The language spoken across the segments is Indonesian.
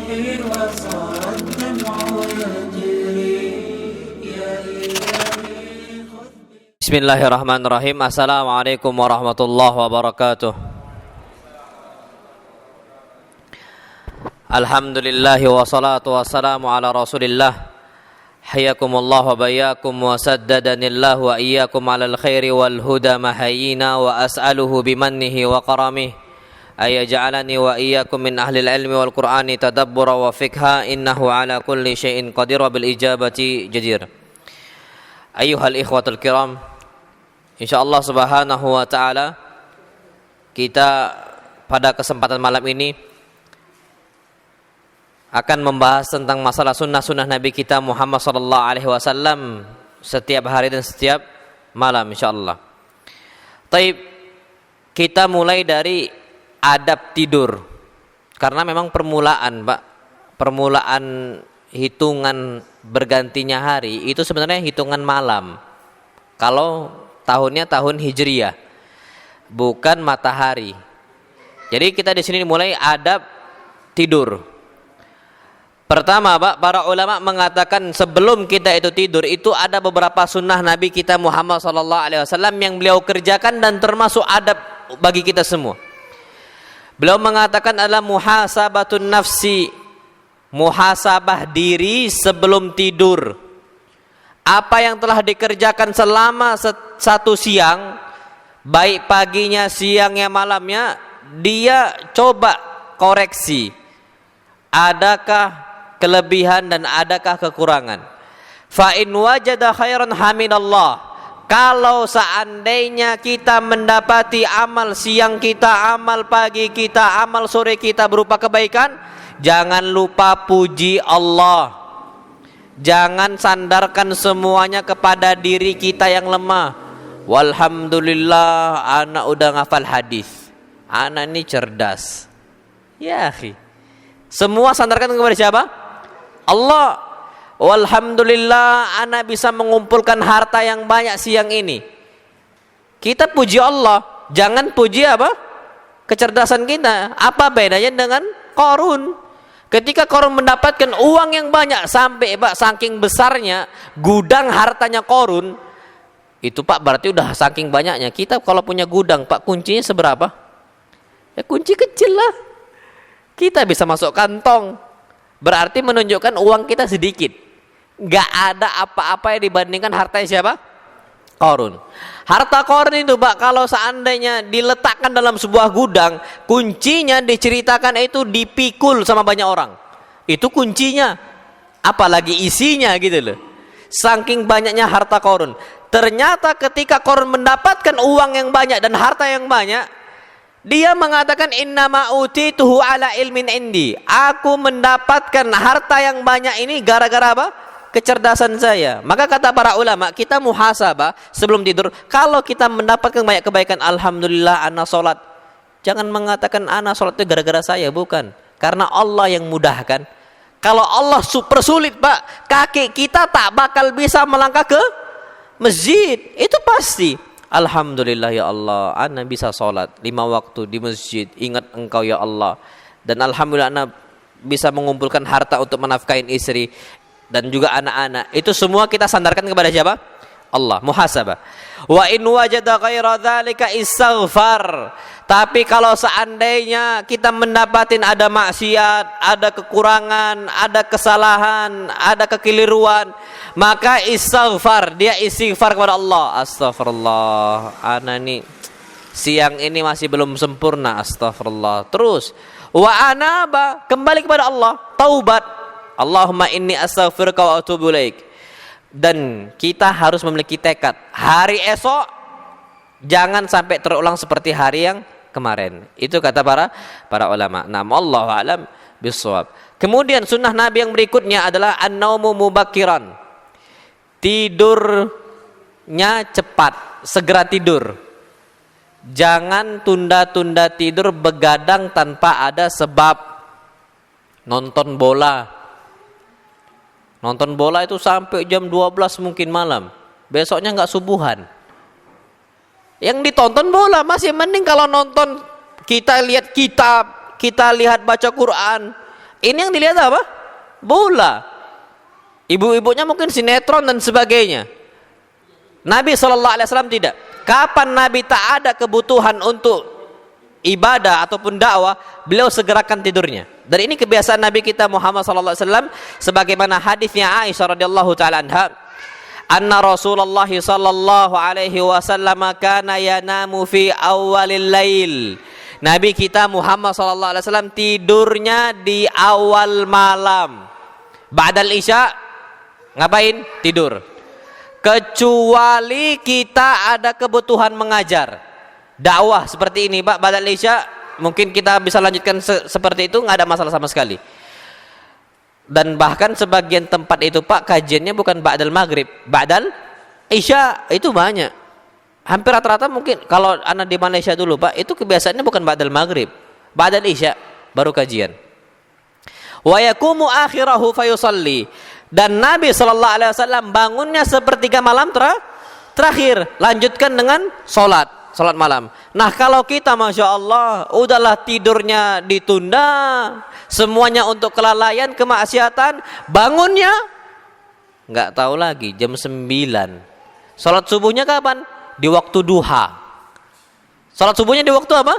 وصار الدمع يجري يا إلهي خذ. Bismillahirrahmanirrahim. Assalamualaikum warahmatullahi wabarakatuh. Alhamdulillah wassalatu wassalamu ala rasulillah. Hayakumullah wa bayakum wa saddadanillah wa iyyakum alal khairi wal huda mahayina wa as'aluhu bimannihi wa karamih ayaj'alani wa iyyakum min ahlil ilmi wal qur'ani tadabbura wa fikha innahu ala kulli syai'in qadir wa bil ijabati jadir. Ayyuhal ikhwatul kiram, insyaallah subhanahu wa ta'ala kita pada kesempatan malam ini akan membahas tentang masalah sunnah-sunnah Nabi kita Muhammad sallallahu alaihi wasallam setiap hari dan setiap malam insyaallah. Taib, kita mulai dari adab tidur. Karena memang permulaan hitungan bergantinya hari itu sebenarnya hitungan malam. Kalau tahunnya tahun Hijriyah, bukan matahari. Jadi kita di sini mulai adab tidur. Pertama, Pak, para ulama mengatakan sebelum kita itu tidur itu ada beberapa sunnah Nabi kita Muhammad SAW yang beliau kerjakan dan termasuk adab bagi kita semua. Beliau mengatakan adalah muhasabatun nafsi, muhasabah diri sebelum tidur. Apa yang telah dikerjakan selama satu siang, baik paginya, siangnya, malamnya, dia coba koreksi. Adakah kelebihan dan adakah kekurangan? Fa in wajada khairan hamidallah. Kalau seandainya kita mendapati amal siang kita, amal pagi kita, amal sore kita berupa kebaikan, jangan lupa puji Allah. Jangan sandarkan semuanya kepada diri kita yang lemah. Walhamdulillah, anak udah ngafal hadis. Anak ini cerdas. Ya akhi, semua sandarkan kepada siapa? Allah. Walhamdulillah, ana bisa mengumpulkan harta yang banyak siang ini. Kita puji Allah, jangan puji apa? Kecerdasan kita. Apa bedanya dengan Qarun? Ketika Qarun mendapatkan uang yang banyak sampai Pak saking besarnya gudang hartanya Qarun, itu Pak berarti udah saking banyaknya. Kita kalau punya gudang Pak, kuncinya seberapa? Ya kunci kecil lah. Kita bisa masuk kantong. Berarti menunjukkan uang kita sedikit. Gak ada apa-apa yang dibandingkan hartanya siapa? Qarun. Harta Qarun itu Pak, kalau seandainya diletakkan dalam sebuah gudang, kuncinya diceritakan itu dipikul sama banyak orang. Itu kuncinya. Apalagi isinya gitu loh. Saking banyaknya harta Qarun. Ternyata ketika Qarun mendapatkan uang yang banyak dan harta yang banyak, dia mengatakan innama utituhu ala ilmin indi. Aku mendapatkan harta yang banyak ini gara-gara apa? Kecerdasan saya. Maka kata para ulama, kita muhasabah sebelum tidur. Kalau kita mendapatkan banyak kebaikan, alhamdulillah ana sholat. Jangan mengatakan ana sholat itu gara-gara saya, bukan. Karena Allah yang mudahkan. Kalau Allah super sulit Pak, kaki kita tak bakal bisa melangkah ke masjid. Itu pasti. Alhamdulillah ya Allah, ana bisa sholat 5 waktu di masjid. Ingat engkau ya Allah. Dan alhamdulillah ana bisa mengumpulkan harta untuk menafkahin istri dan juga anak-anak. Itu semua kita sandarkan kepada siapa? Allah. Muhasabah. Wa in wajada ghaira dzalika istighfar. Tapi kalau seandainya kita mendapatin ada maksiat, ada kekurangan, ada kesalahan, ada kekeliruan, maka istighfar. Dia istighfar kepada Allah. Astaghfirullah, ana nih siang ini masih belum sempurna. Astaghfirullah. Terus wa anaba, kembali kepada Allah, taubat. Allahumma inni astaghfiruka wa atubu ilaik. Dan kita harus memiliki tekad, hari esok jangan sampai terulang seperti hari yang kemarin. Itu kata para ulama. Nam Allahu a'lam bissawab. Kemudian sunnah Nabi yang berikutnya adalah an-naumu mubakkiran. Tidurnya cepat, segera tidur. Jangan tunda-tunda tidur, begadang tanpa ada sebab. Nonton bola itu sampai jam 12 mungkin malam. Besoknya nggak subuhan. Yang ditonton bola masih mending kalau nonton kita lihat kitab, kita lihat baca Quran. Ini yang dilihat apa? Bola. Ibu-ibunya mungkin sinetron dan sebagainya. Nabi SAW tidak. Kapan Nabi tak ada kebutuhan untuk ibadah ataupun dakwah, beliau segerakan tidurnya. Dan ini kebiasaan Nabi kita Muhammad SAW, sebagaimana hadisnya Aisyah radhiyallahu taala anha, anna Rasulullah sallallahu alaihi wasallam kana yanamu fi awalil lail. Nabi kita Muhammad sallallahu alaihi wasallam tidurnya di awal malam. Ba'dal isya ngapain? Tidur. Kecuali kita ada kebutuhan mengajar, dakwah seperti ini, Pak, ba'dal isya mungkin kita bisa lanjutkan seperti itu, nggak ada masalah sama sekali. Dan bahkan sebagian tempat itu, Pak, kajiannya bukan ba'dal maghrib, ba'dal isya, itu banyak. Hampir rata-rata mungkin kalau anak di Malaysia dulu, Pak, itu kebiasaannya bukan ba'dal maghrib, ba'dal isya baru kajian. Wa yakumu akhirahu fayusalli. Dan Nabi SAW bangunnya sepertiga malam terakhir, lanjutkan dengan sholat malam. Nah, kalau kita Masya Allah udahlah tidurnya ditunda, semuanya untuk kelalaian, kemaksiatan, bangunnya nggak tahu lagi jam 9. Sholat subuhnya kapan? Di waktu duha. Sholat subuhnya di waktu apa?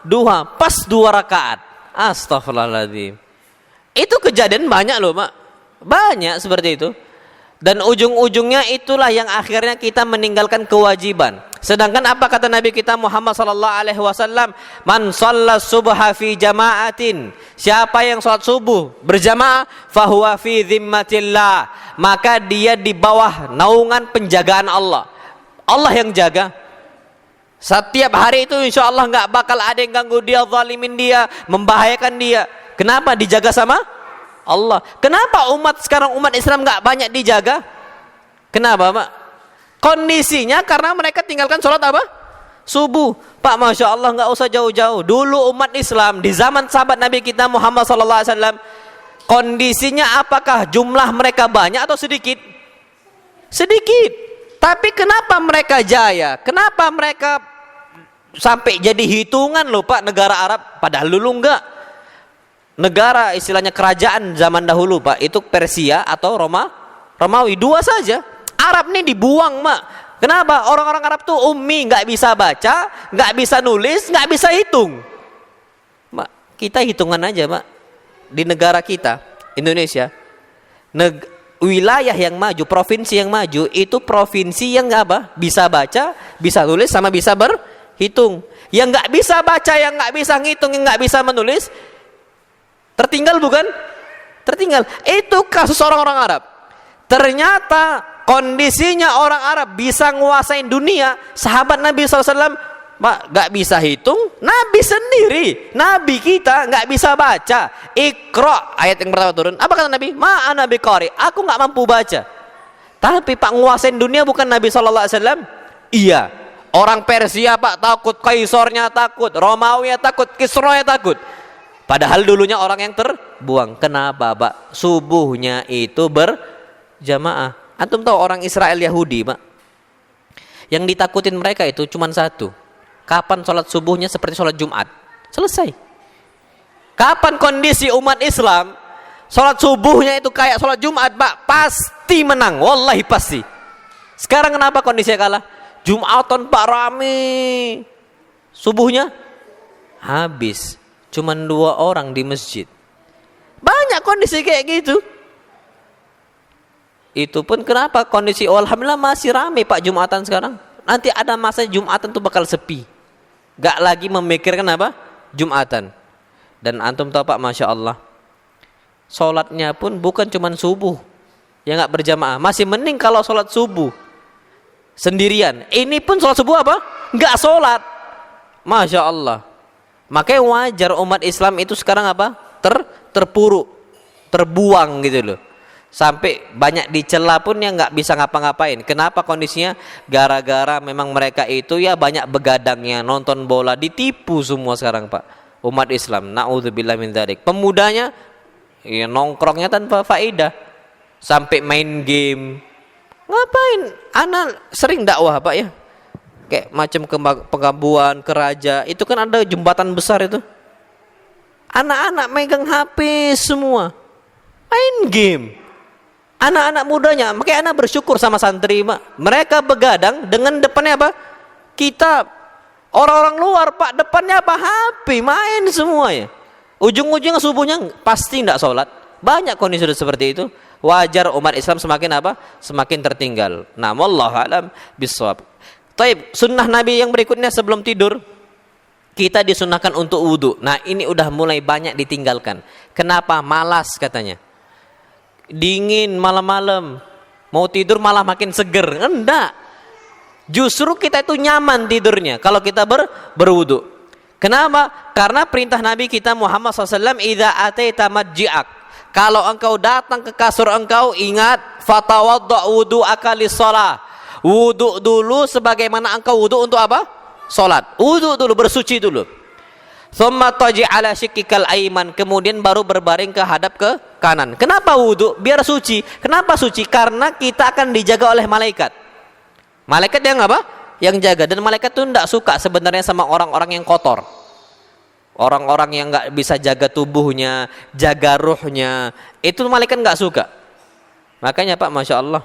Duha, pas 2 rakaat. Astaghfirullahaladzim. Itu kejadian banyak loh, Pak. Banyak seperti itu. Dan ujung-ujungnya itulah yang akhirnya kita meninggalkan kewajiban. Sedangkan apa kata Nabi kita Muhammad sallallahu alaihi wasallam? Man shallas subha fi jama'atin. Siapa yang salat subuh berjamaah, fahuwa fi dhimmatillah. Maka dia di bawah naungan penjagaan Allah. Allah yang jaga. Setiap hari itu insya Allah nggak bakal ada yang ganggu dia, zalimin dia, membahayakan dia. Kenapa? Dijaga sama Allah. Kenapa sekarang umat Islam nggak banyak dijaga? Kenapa, Pak? Kondisinya karena mereka tinggalkan sholat apa? Subuh. Pak, Masya Allah, nggak usah jauh-jauh. Dulu umat Islam di zaman sahabat Nabi kita Muhammad SAW, kondisinya apakah jumlah mereka banyak atau sedikit? Sedikit. Tapi kenapa mereka jaya? Kenapa mereka sampai jadi hitungan loh, Pak, negara Arab? Padahal dulu enggak. Negara istilahnya kerajaan zaman dahulu, Pak, itu Persia atau Romawi, 2 saja. Arab nih dibuang, Mak. Kenapa? Orang-orang Arab tuh ummi, nggak bisa baca, nggak bisa nulis, nggak bisa hitung. Mak, kita hitungan aja, Mak. Di negara kita, Indonesia, wilayah yang maju, provinsi yang maju, itu provinsi yang apa? Bisa baca, bisa tulis, sama bisa berhitung. Yang nggak bisa baca, yang nggak bisa ngitung, yang nggak bisa menulis, tertinggal bukan? Tertinggal. Itu kasus orang-orang Arab. Ternyata kondisinya orang Arab bisa nguasain dunia. Sahabat Nabi SAW gak bisa hitung. Nabi sendiri, Nabi kita gak bisa baca. Iqra, ayat yang pertama turun. Apa kata Nabi? Ma'ana biqari, aku gak mampu baca. Tapi Pak, nguasain dunia bukan Nabi SAW? Iya. Orang Persia, Pak, takut. Kaisornya takut, Romawi takut, Kisra takut. Padahal dulunya orang yang terbuang. Kenapa, Pak? Subuhnya itu berjamaah. Antum tahu orang Israel Yahudi, Pak? Yang ditakutin mereka itu cuma satu. Kapan sholat subuhnya seperti sholat Jumat? Selesai. Kapan kondisi umat Islam sholat subuhnya itu kayak sholat Jumat, Pak? Pasti menang. Wallahi pasti. Sekarang kenapa kondisinya kalah? Jumatan, Pak, rame. Subuhnya habis. Cuman 2 orang di masjid. Banyak kondisi kayak gitu. Itu pun kenapa kondisi alhamdulillah masih ramai, Pak, Jumatan sekarang. Nanti ada masa Jumatan tuh bakal sepi. Gak lagi memikirkan apa? Jumatan. Dan antum tahu, Pak, Masya Allah, sholatnya pun bukan cuman subuh yang gak berjamaah. Masih mending kalau sholat subuh sendirian. Ini pun sholat subuh apa? Gak sholat. Masya Allah. Makanya wajar umat Islam itu sekarang apa? Terpuruk, terbuang gitu loh. Sampai banyak dicela pun yang nggak bisa ngapa-ngapain. Kenapa kondisinya? Gara-gara memang mereka itu ya banyak begadangnya, nonton bola, ditipu semua sekarang, Pak. Umat Islam, na'udzubillah min dzalik. Pemudanya ya nongkrongnya tanpa faedah. Sampai main game. Ngapain? Ana sering dakwah, Pak, ya. Kayak macam ke Pegabuan, ke Raja, itu kan ada jembatan besar itu. Anak-anak megang HP semua, main game. Anak-anak mudanya, makanya anak bersyukur sama santri, Pak. Mereka begadang dengan depannya apa? Kitab. Orang-orang luar, Pak, depannya apa? HP, main semua ya. Ujung-ujungnya subuhnya pasti tidak sholat. Banyak kondisi seperti itu. Wajar umat Islam semakin apa? Semakin tertinggal. Nah, wallahu a'lam bishawab. Taib, sunnah Nabi yang berikutnya sebelum tidur, kita disunahkan untuk wudu. Nah, ini udah mulai banyak ditinggalkan. Kenapa? Malas katanya. Dingin malam-malam, mau tidur malah makin seger. Enggak, justru kita itu nyaman tidurnya kalau kita berwudu. Kenapa? Karena perintah Nabi kita Muhammad SAW, idza ataita madji'ak, kalau engkau datang ke kasur engkau, ingat, fatawadda wudu'aka lis-shalah, wudu dulu sebagaimana engkau wudu untuk apa? Salat. Wudu dulu, bersuci dulu. Thumma taji ala syikikal aiman, kemudian baru berbaring ke hadap ke kanan. Kenapa wudu? Biar suci. Kenapa suci? Karena kita akan dijaga oleh malaikat. Malaikat yang apa? Yang jaga. Dan malaikat itu tidak suka sebenarnya sama orang-orang yang kotor. Orang-orang yang nggak bisa jaga tubuhnya, jaga ruhnya, itu malaikat nggak suka. Makanya Pak, Masya Allah,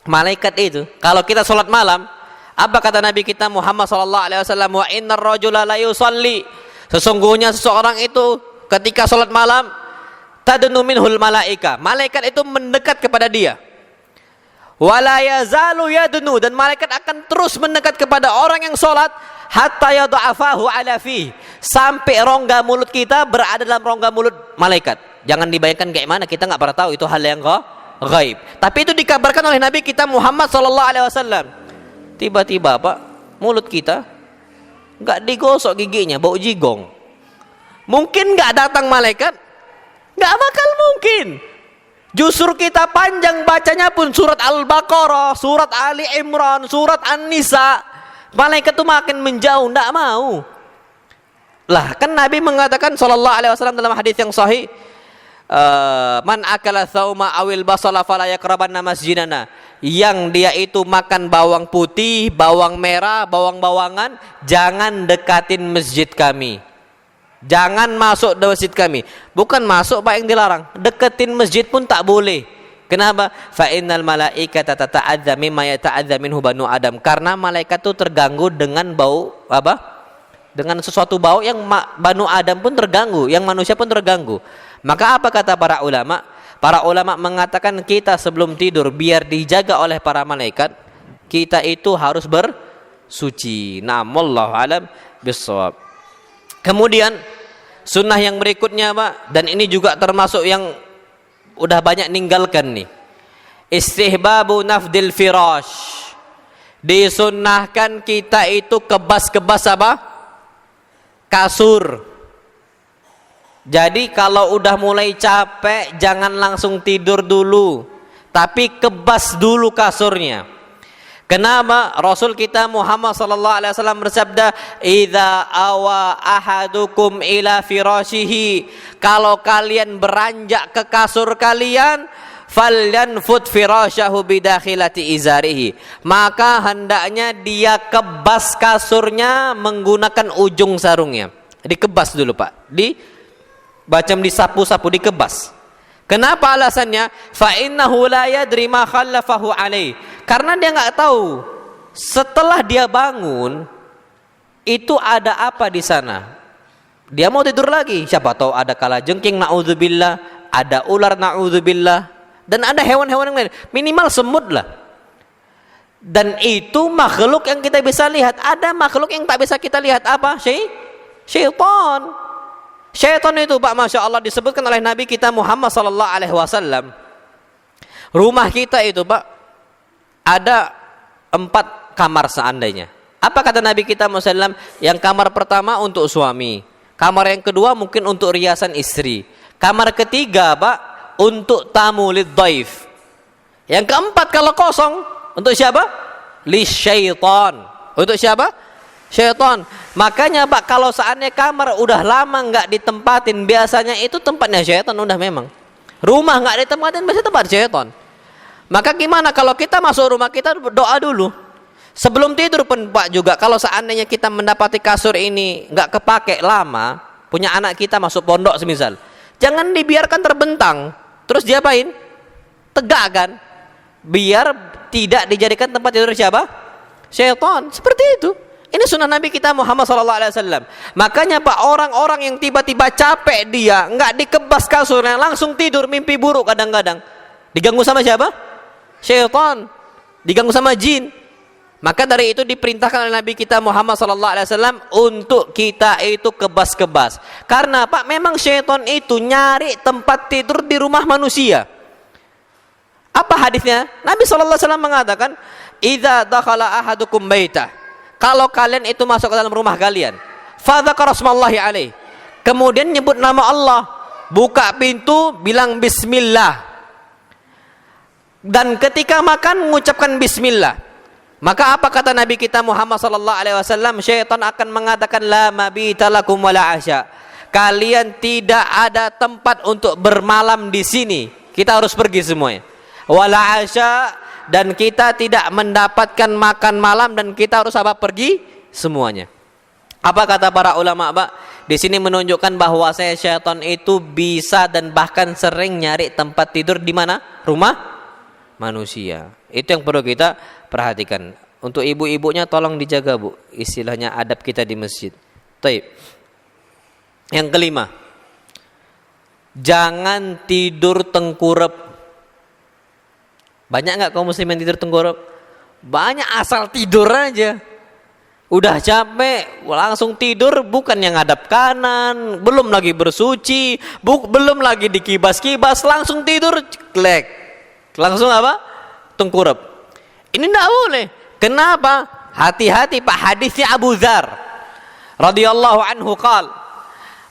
malaikat itu kalau kita sholat malam, apa kata Nabi kita Muhammad SAW? Wa innar rajula la yusalli, sesungguhnya seseorang itu ketika sholat malam, tadnu minhul malaika, malaikat itu mendekat kepada dia. Wala yazalu yadnu, dan malaikat akan terus mendekat kepada orang yang sholat, hatta yada'afahu ala fi, sampai rongga mulut kita berada dalam rongga mulut malaikat. Jangan dibayangkan kayak mana, kita nggak pernah tahu, itu hal yang ghaib. Tapi itu dikabarkan oleh Nabi kita Muhammad SAW. Tiba-tiba Pak, mulut kita nggak digosok giginya, bau jigong. Mungkin nggak datang malaikat? Nggak bakal mungkin. Justru kita panjang bacanya pun surat Al-Baqarah, surat Ali Imran, surat An-Nisa, malaikat itu makin menjauh, nggak mau. Lah kan Nabi mengatakan sallallahu alaihi wasallam dalam hadis yang sahih, man akala tsauma awil basala fala yaqrabanna masjidana, yang dia itu makan bawang putih, bawang merah, bawang-bawangan, jangan dekatin masjid kami. Jangan masuk di masjid kami. Bukan masuk Pak yang dilarang, deketin masjid pun tak boleh. Kenapa? Fa innal malaikata tata'adza mimma yata'adza minhu banu Adam. Karena malaikat itu terganggu dengan bau apa? Dengan sesuatu bau yang banu Adam pun terganggu, yang manusia pun terganggu. Maka apa kata para ulama? Para ulama mengatakan kita sebelum tidur biar dijaga oleh para malaikat, kita itu harus bersuci. Nah, wallahu alam bissawab. Kemudian sunnah yang berikutnya Pak, dan ini juga termasuk yang udah banyak ninggalkan nih. Istihbabu nafdil firash. Disunnahkan kita itu kebas-kebas apa? Kasur. Jadi kalau udah mulai capek jangan langsung tidur dulu, tapi kebas dulu kasurnya. Kenapa? Rasul kita Muhammad sallallahu alaihi wasallam bersabda, "Idza awa ahadukum ila firashihi", kalau kalian beranjak ke kasur kalian, falyanfut firashahu bidakhilati izarihi, maka hendaknya dia kebas kasurnya menggunakan ujung sarungnya. Dikebas dulu Pak, macam disapu-sapu, dikebas. Kenapa alasannya? Fa innahu la yadri ma khallafahu alaihi, karena dia nggak tahu setelah dia bangun itu ada apa di sana. Dia mau tidur lagi, siapa tahu ada kalajengking, naudzubillah, ada ular, naudzubillah, dan ada hewan-hewan yang lain, minimal semut lah. Dan itu makhluk yang kita bisa lihat. Ada makhluk yang tak bisa kita lihat, apa? Syaitan. Syaitan itu Pak, Masya Allah, disebutkan oleh Nabi kita Muhammad sallallahu alaihi wasallam. Rumah kita itu Pak, ada 4 kamar seandainya. Apa kata Nabi kita Muhammad sallallahu alaihi wasallam? Yang kamar pertama untuk suami, kamar yang kedua mungkin untuk riasan istri, kamar ketiga Pak untuk tamu lidhaif, yang keempat kalau kosong untuk siapa? Lisyaitan. Untuk siapa? Syaitan. Makanya Pak, kalau saatnya kamar udah lama nggak ditempatin, biasanya itu tempatnya syaitan udah memang. Rumah nggak ditempatin biasanya tempat syaitan. Maka gimana kalau kita masuk rumah, kita doa dulu sebelum tidur pun Pak juga. Kalau seandainya kita mendapati kasur ini nggak kepake lama, punya anak kita masuk pondok semisal. Jangan dibiarkan terbentang. Terus diapain? Tegakkan. Biar tidak dijadikan tempat tidur siapa? Syaitan. Seperti itu. Ini sunnah Nabi kita Muhammad SAW. Makanya Pak, orang-orang yang tiba-tiba capek dia, nggak dikebas kasurnya, langsung tidur, mimpi buruk kadang-kadang. Diganggu sama siapa? Syaitan. Diganggu sama jin. Maka dari itu diperintahkan oleh Nabi kita Muhammad SAW untuk kita itu kebas-kebas. Karena Pak, memang syaitan itu nyari tempat tidur di rumah manusia. Apa hadisnya? Nabi SAW mengatakan, "Idza dakhala ahadukum baitah." Kalau kalian itu masuk ke dalam rumah kalian, fadzakara rasmallahi alaih. Kemudian nyebut nama Allah, buka pintu, bilang bismillah. Dan ketika makan mengucapkan bismillah. Maka apa kata Nabi kita Muhammad sallallahu alaihi wasallam? Syaitan akan mengatakan la mabita lakum wala asya. Kalian tidak ada tempat untuk bermalam di sini. Kita harus pergi semuanya. Wala asya, dan kita tidak mendapatkan makan malam, dan kita harus apa? Pergi semuanya. Apa kata para ulama, Pak? Di sini menunjukkan bahwa syaitan itu bisa dan bahkan sering nyari tempat tidur di mana? Rumah manusia. Itu yang perlu kita perhatikan. Untuk ibu-ibunya tolong dijaga, Bu. Istilahnya adab kita di masjid. Taib. Yang kelima, jangan tidur tengkurap. Banyak nggak kaum muslimin tidur tengkurap? Banyak, asal tidur aja. Udah capek, langsung tidur, bukan yang ngadap kanan, belum lagi bersuci, belum lagi dikibas-kibas, langsung tidur, ceklek. Langsung apa? Tengkurap. Ini tidak boleh. Kenapa? Hati-hati Pak, hadisnya Abu Dzar radhiyallahu anhu qala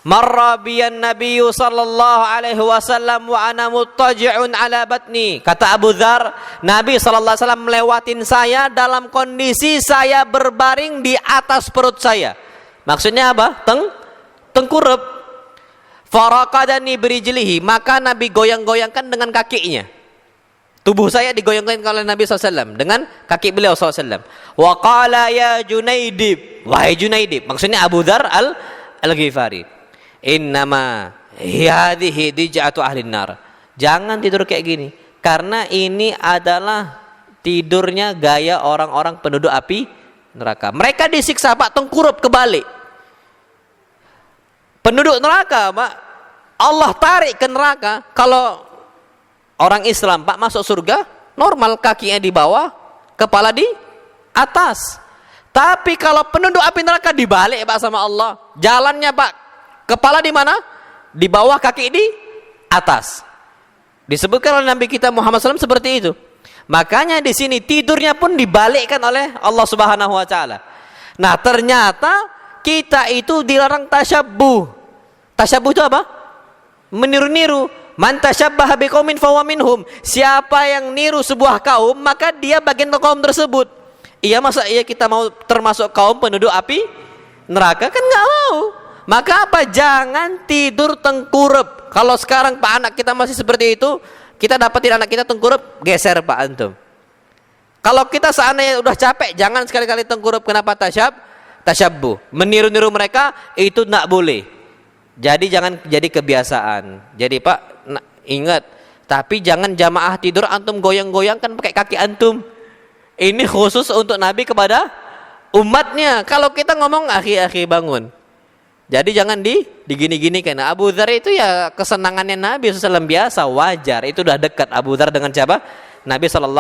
marra biyan nabiyyu sallallahu alaihi wasallam wa ana muttaji'un ala batni. Kata Abu Dzar, Nabi sallallahu alaihi wasallam melewatin saya dalam kondisi saya berbaring di atas perut saya. Maksudnya apa? Tengkurap. Faraqadani birijlihi, maka Nabi goyang-goyangkan dengan kakinya. Tubuh saya digoyang-goyangkan oleh Nabi SAW dengan kaki beliau SAW. Wa qala ya Junaidib, wahai Junaidib, maksudnya Abu Dzar al-Ghifari, innama hadhihi dija'atu ahlin nar. Jangan tidur kayak gini, karena ini adalah tidurnya gaya orang-orang penduduk api neraka. Mereka disiksa Pak, tengkurap kebalik. Penduduk neraka Pak, Allah tarik ke neraka. Kalau orang Islam Pak masuk surga, normal, kakinya di bawah, kepala di atas. Tapi kalau penduduk api neraka dibalik Pak sama Allah. Jalannya Pak, kepala di mana? Di bawah, kaki di atas. Disebutkan oleh Nabi kita Muhammad SAW seperti itu. Makanya di sini tidurnya pun dibalikkan oleh Allah Subhanahu wa taala. Nah, ternyata kita itu dilarang tasyabbuh. Tasyabbuh itu apa? Meniru-niru. Man tasyabbaha biqaumin fahuwa minhum. Siapa yang niru sebuah kaum, maka dia bagian kaum tersebut. Iya, masa iya kita mau termasuk kaum penduduk api neraka? Kan nggak mau. Maka apa? Jangan tidur tengkurap. Kalau sekarang Pak anak kita masih seperti itu, kita dapatin anak kita tengkurap, geser Pak antum. Kalau kita seandainya udah capek, jangan sekali-kali tengkurap. Kenapa? Tasyabbuh. Meniru-niru mereka itu nggak boleh. Jadi jangan jadi kebiasaan. Jadi Pak, ingat, tapi jangan jamaah tidur antum goyang-goyangkan pakai kaki antum. Ini khusus untuk Nabi kepada umatnya. Kalau kita ngomong akhi-akhi bangun. Jadi jangan digini-gini, karena Abu Dzar itu ya kesenangannya Nabi SAW biasa, wajar. Itu udah dekat Abu Dzar dengan siapa? Nabi SAW.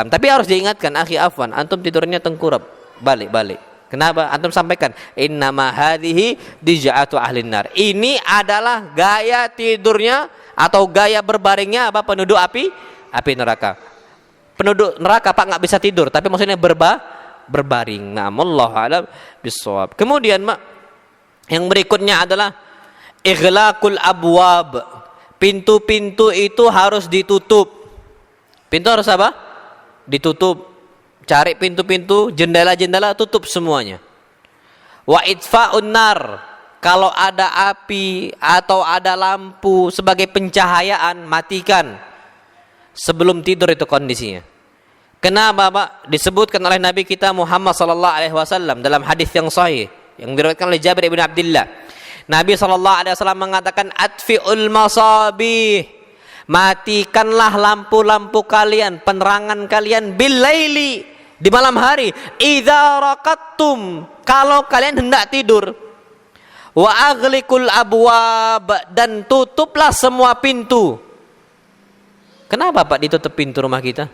Tapi harus diingatkan, akhi afwan, antum tidurnya tengkurap, balik. Kenapa? Antum sampaikan, innama hadhihi dija'atu ahlin nar. Ini adalah gaya tidurnya atau gaya berbaringnya apa? Penduduk api neraka. Penduduk neraka Pak nggak bisa tidur, tapi maksudnya berbaring. Nah, wallahu a'lam bissawab. Kemudian Mak, yang berikutnya adalah ighlaqul abwab. Pintu-pintu itu harus ditutup. Pintu harus apa? Ditutup. Cari pintu-pintu, jendela-jendela, tutup semuanya. Wa itfa'un nar. Kalau ada api atau ada lampu sebagai pencahayaan, matikan sebelum tidur. Itu kondisinya. Kenapa Pak? Disebutkan oleh Nabi kita Muhammad SAW dalam hadis yang sahih yang diriwayatkan oleh Jabir bin Abdullah. Nabi SAW mengatakan atfi'ul masabih, matikanlah lampu-lampu kalian, penerangan kalian billaili, di malam hari, idza raqattum, kalau kalian hendak tidur, wa aghliqul abwab, dan tutuplah semua pintu. Kenapa Pak ditutup pintu rumah kita?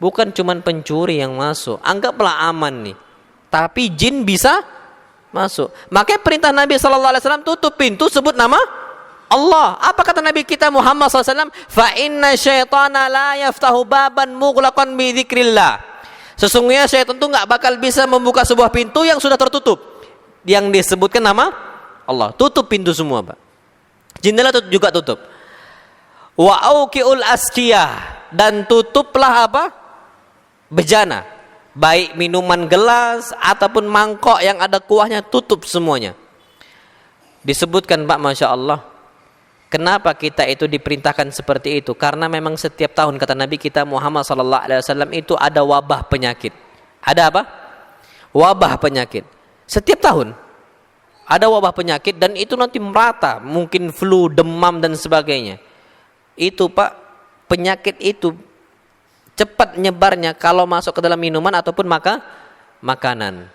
Bukan cuman pencuri yang masuk, anggaplah aman nih, tapi jin bisa masuk. Makanya perintah Nabi SAW tutup pintu, sebut nama Allah. Apa kata Nabi kita Muhammad SAW? Fa inna syaitana la yaftahu baban mughlaqan bi dzikrillah. Sesungguhnya syaitan itu nggak bakal bisa membuka sebuah pintu yang sudah tertutup, yang disebutkan nama Allah. Tutup pintu semua, Pak. Jendela juga tutup. Wa auqiul asqiyah, dan tutuplah apa? Bejana. Baik minuman gelas ataupun mangkok yang ada kuahnya, tutup semuanya. Disebutkan Pak, Masya Allah, kenapa kita itu diperintahkan seperti itu? Karena memang setiap tahun, kata Nabi kita Muhammad SAW, itu ada wabah penyakit. Ada apa? Wabah penyakit. Setiap tahun ada wabah penyakit, dan itu nanti merata, mungkin flu, demam dan sebagainya. Itu Pak, penyakit itu cepat nyebarnya kalau masuk ke dalam minuman ataupun makanan.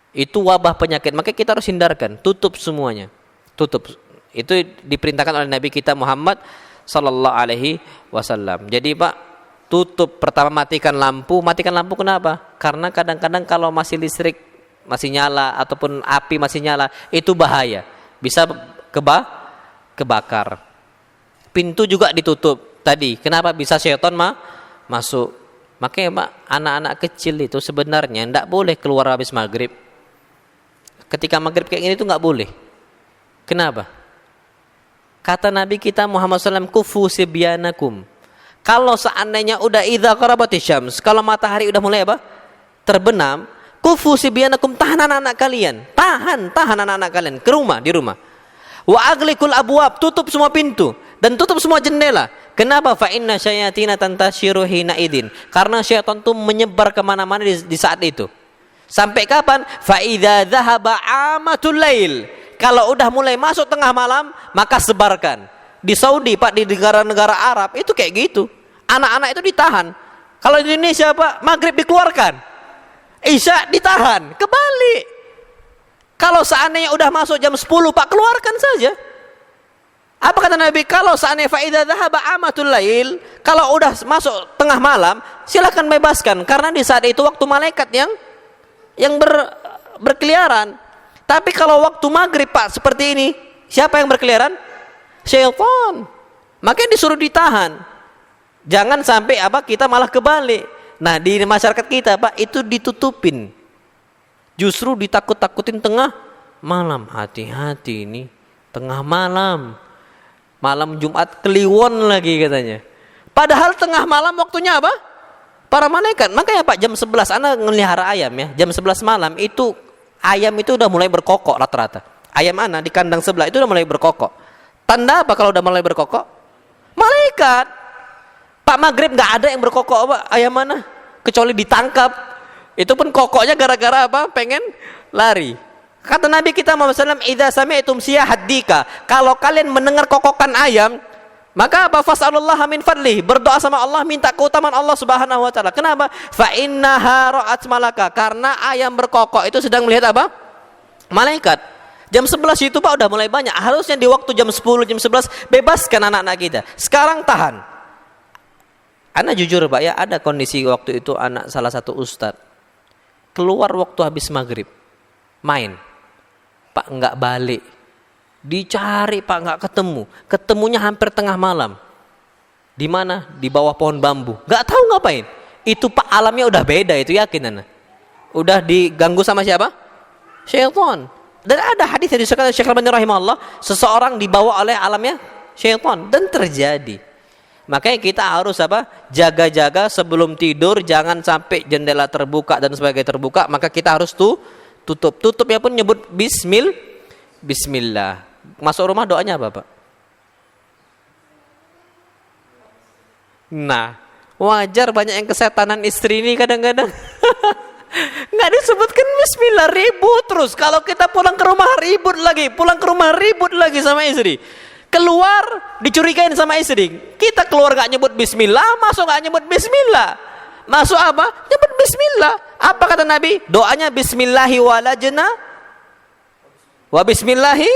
Itu wabah penyakit. Makanya kita harus hindarkan, tutup semuanya. Tutup. Itu diperintahkan oleh Nabi kita Muhammad sallallahu alaihi wasallam. Jadi Pak, tutup, pertama matikan lampu. Matikan lampu kenapa? Karena kadang-kadang kalau masih listrik masih nyala ataupun api masih nyala, itu bahaya. Bisa kebakar. Pintu juga ditutup. Tadi, kenapa? Bisa syaitan masuk. Makanya Pak, anak-anak kecil itu sebenarnya tidak boleh keluar habis maghrib. Ketika maghrib kayak gini itu nggak boleh. Kenapa? Kata Nabi kita Muhammad SAW, kufu sibyanakum. Kalau seandainya udah idza qarabati syams, kalau matahari udah mulai apa? Terbenam, kufu sibyanakum, tahan anak-anak kalian. Tahan anak-anak kalian ke rumah, di rumah. Wa aghliqul abwab, tutup semua pintu dan tutup semua jendela. Kenapa? Fa inna syayatina tantashiru hina idin. Karena syaitan itu menyebar kemana-mana di saat itu. Sampai kapan? Fa idza dhahaba amatul lail. Kalau udah mulai masuk tengah malam, maka sebarkan. Di Saudi Pak, di negara-negara Arab itu kayak gitu. Anak-anak itu ditahan. Kalau di Indonesia Pak, maghrib dikeluarkan, isya ditahan, kebalik. Kalau seandainya udah masuk jam 10 Pak, keluarkan saja. Apa kata Nabi? Kalau seandainya fa'idha dhahaba amatul lail, kalau udah masuk tengah malam, silakan bebaskan. Karena di saat itu waktu malaikat yang berkeliaran. Tapi kalau waktu maghrib Pak, seperti ini, siapa yang berkeliaran? Syaitan. Makanya disuruh ditahan. Jangan sampai apa, kita malah kebalik. Nah, di masyarakat kita Pak, itu ditutupin. Justru ditakut-takutin tengah malam. Hati-hati ini, tengah malam. Malam Jumat Kliwon lagi katanya. Padahal tengah malam waktunya apa? Para malaikat. Makanya Pak, jam 11 Anda ngelihara ayam ya. Jam 11 malam itu ayam itu udah mulai berkokok rata-rata. Ayam Anda di kandang sebelah itu udah mulai berkokok. Tanda apa kalau udah mulai berkokok? Malaikat. Pak, maghrib nggak ada yang berkokok Pak, ayam mana? Kecuali ditangkap. Itu pun kokoknya gara-gara apa? Pengen lari. Kata Nabi kita Muhammad SAW, idza sami'tum siyahaddika, kalau kalian mendengar kokokan ayam, maka apa? Fas'alullah min fadlih, berdoa sama Allah, minta keutamaan Allah Subhanahu wa taala. Kenapa? Fa innaha ra'at malaka, karena ayam berkokok itu sedang melihat apa? Malaikat. Jam 11 itu Pak udah mulai banyak. Harusnya di waktu jam 10, jam 11 bebaskan anak-anak kita. Sekarang tahan. Ana jujur Pak ya, ada kondisi waktu itu anak salah satu ustadz keluar waktu habis maghrib, main. Pak nggak balik, dicari Pak nggak ketemu, ketemunya hampir tengah malam. Di mana? Di bawah pohon bambu. Nggak tahu ngapain. Itu Pak alamnya udah beda, itu yakin Anda. Udah diganggu sama siapa? Syaitan. Dan ada hadis yang disebutkan Syekh Al-Albani rahimahullah, seseorang dibawa oleh alamnya syaitan, dan terjadi. Makanya kita harus apa? Jaga-jaga sebelum tidur, jangan sampai jendela terbuka dan sebagainya terbuka, maka kita harus tutup. Tutupnya pun nyebut bismillah. Masuk rumah doanya apa, Pak? Nah, wajar banyak yang kesetanan istri ini kadang-kadang. Nggak disebutkan bismillah, ribut terus. Kalau kita pulang ke rumah ribut lagi, pulang ke rumah ribut lagi sama istri. Keluar dicurigain sama istri. Kita keluar gak nyebut bismillah, masuk gak nyebut bismillah. Masuk apa? Nyebut bismillah. Apa kata Nabi? Doanya bismillahi walajna wa bismillahi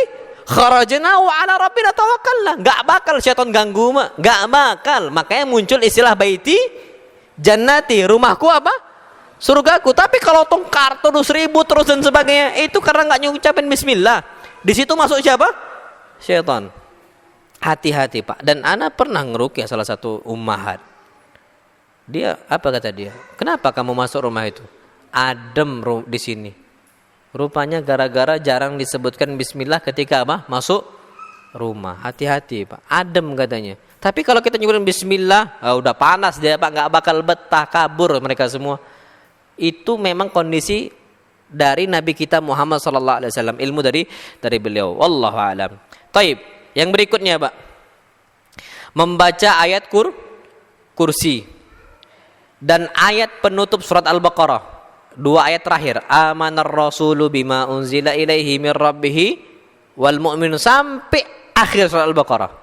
kharajna wa ala rabbina tawakkalna. Gak bakal syaitan ganggu, gak bakal. Makanya muncul istilah baiti jannati, rumahku apa? Surgaku. Tapi kalau tongkar terus ribut terus dan sebagainya, itu karena gak ngucapin bismillah. Di situ masuk siapa? Syaitan. Hati-hati Pak. Dan ana pernah ngeruqyah salah satu ummahat. Dia apa kata dia? Kenapa kamu masuk rumah itu? Adem di sini. Rupanya gara-gara jarang disebutkan bismillah ketika apa? Masuk rumah. Hati-hati Pak. Adem katanya. Tapi kalau kita nyebutin bismillah, udah panas dia Pak, nggak bakal betah, kabur mereka semua. Itu memang kondisi dari Nabi kita Muhammad sallallahu alaihi wasallam, ilmu dari beliau. Wallahu a'lam. Taib. Yang berikutnya Pak, membaca ayat kursi dan ayat penutup surat Al-Baqarah. Dua ayat terakhir, amanar rasulu bima unzila ilaihi mir rabbihi wal mu'minun, sampai akhir surat Al-Baqarah.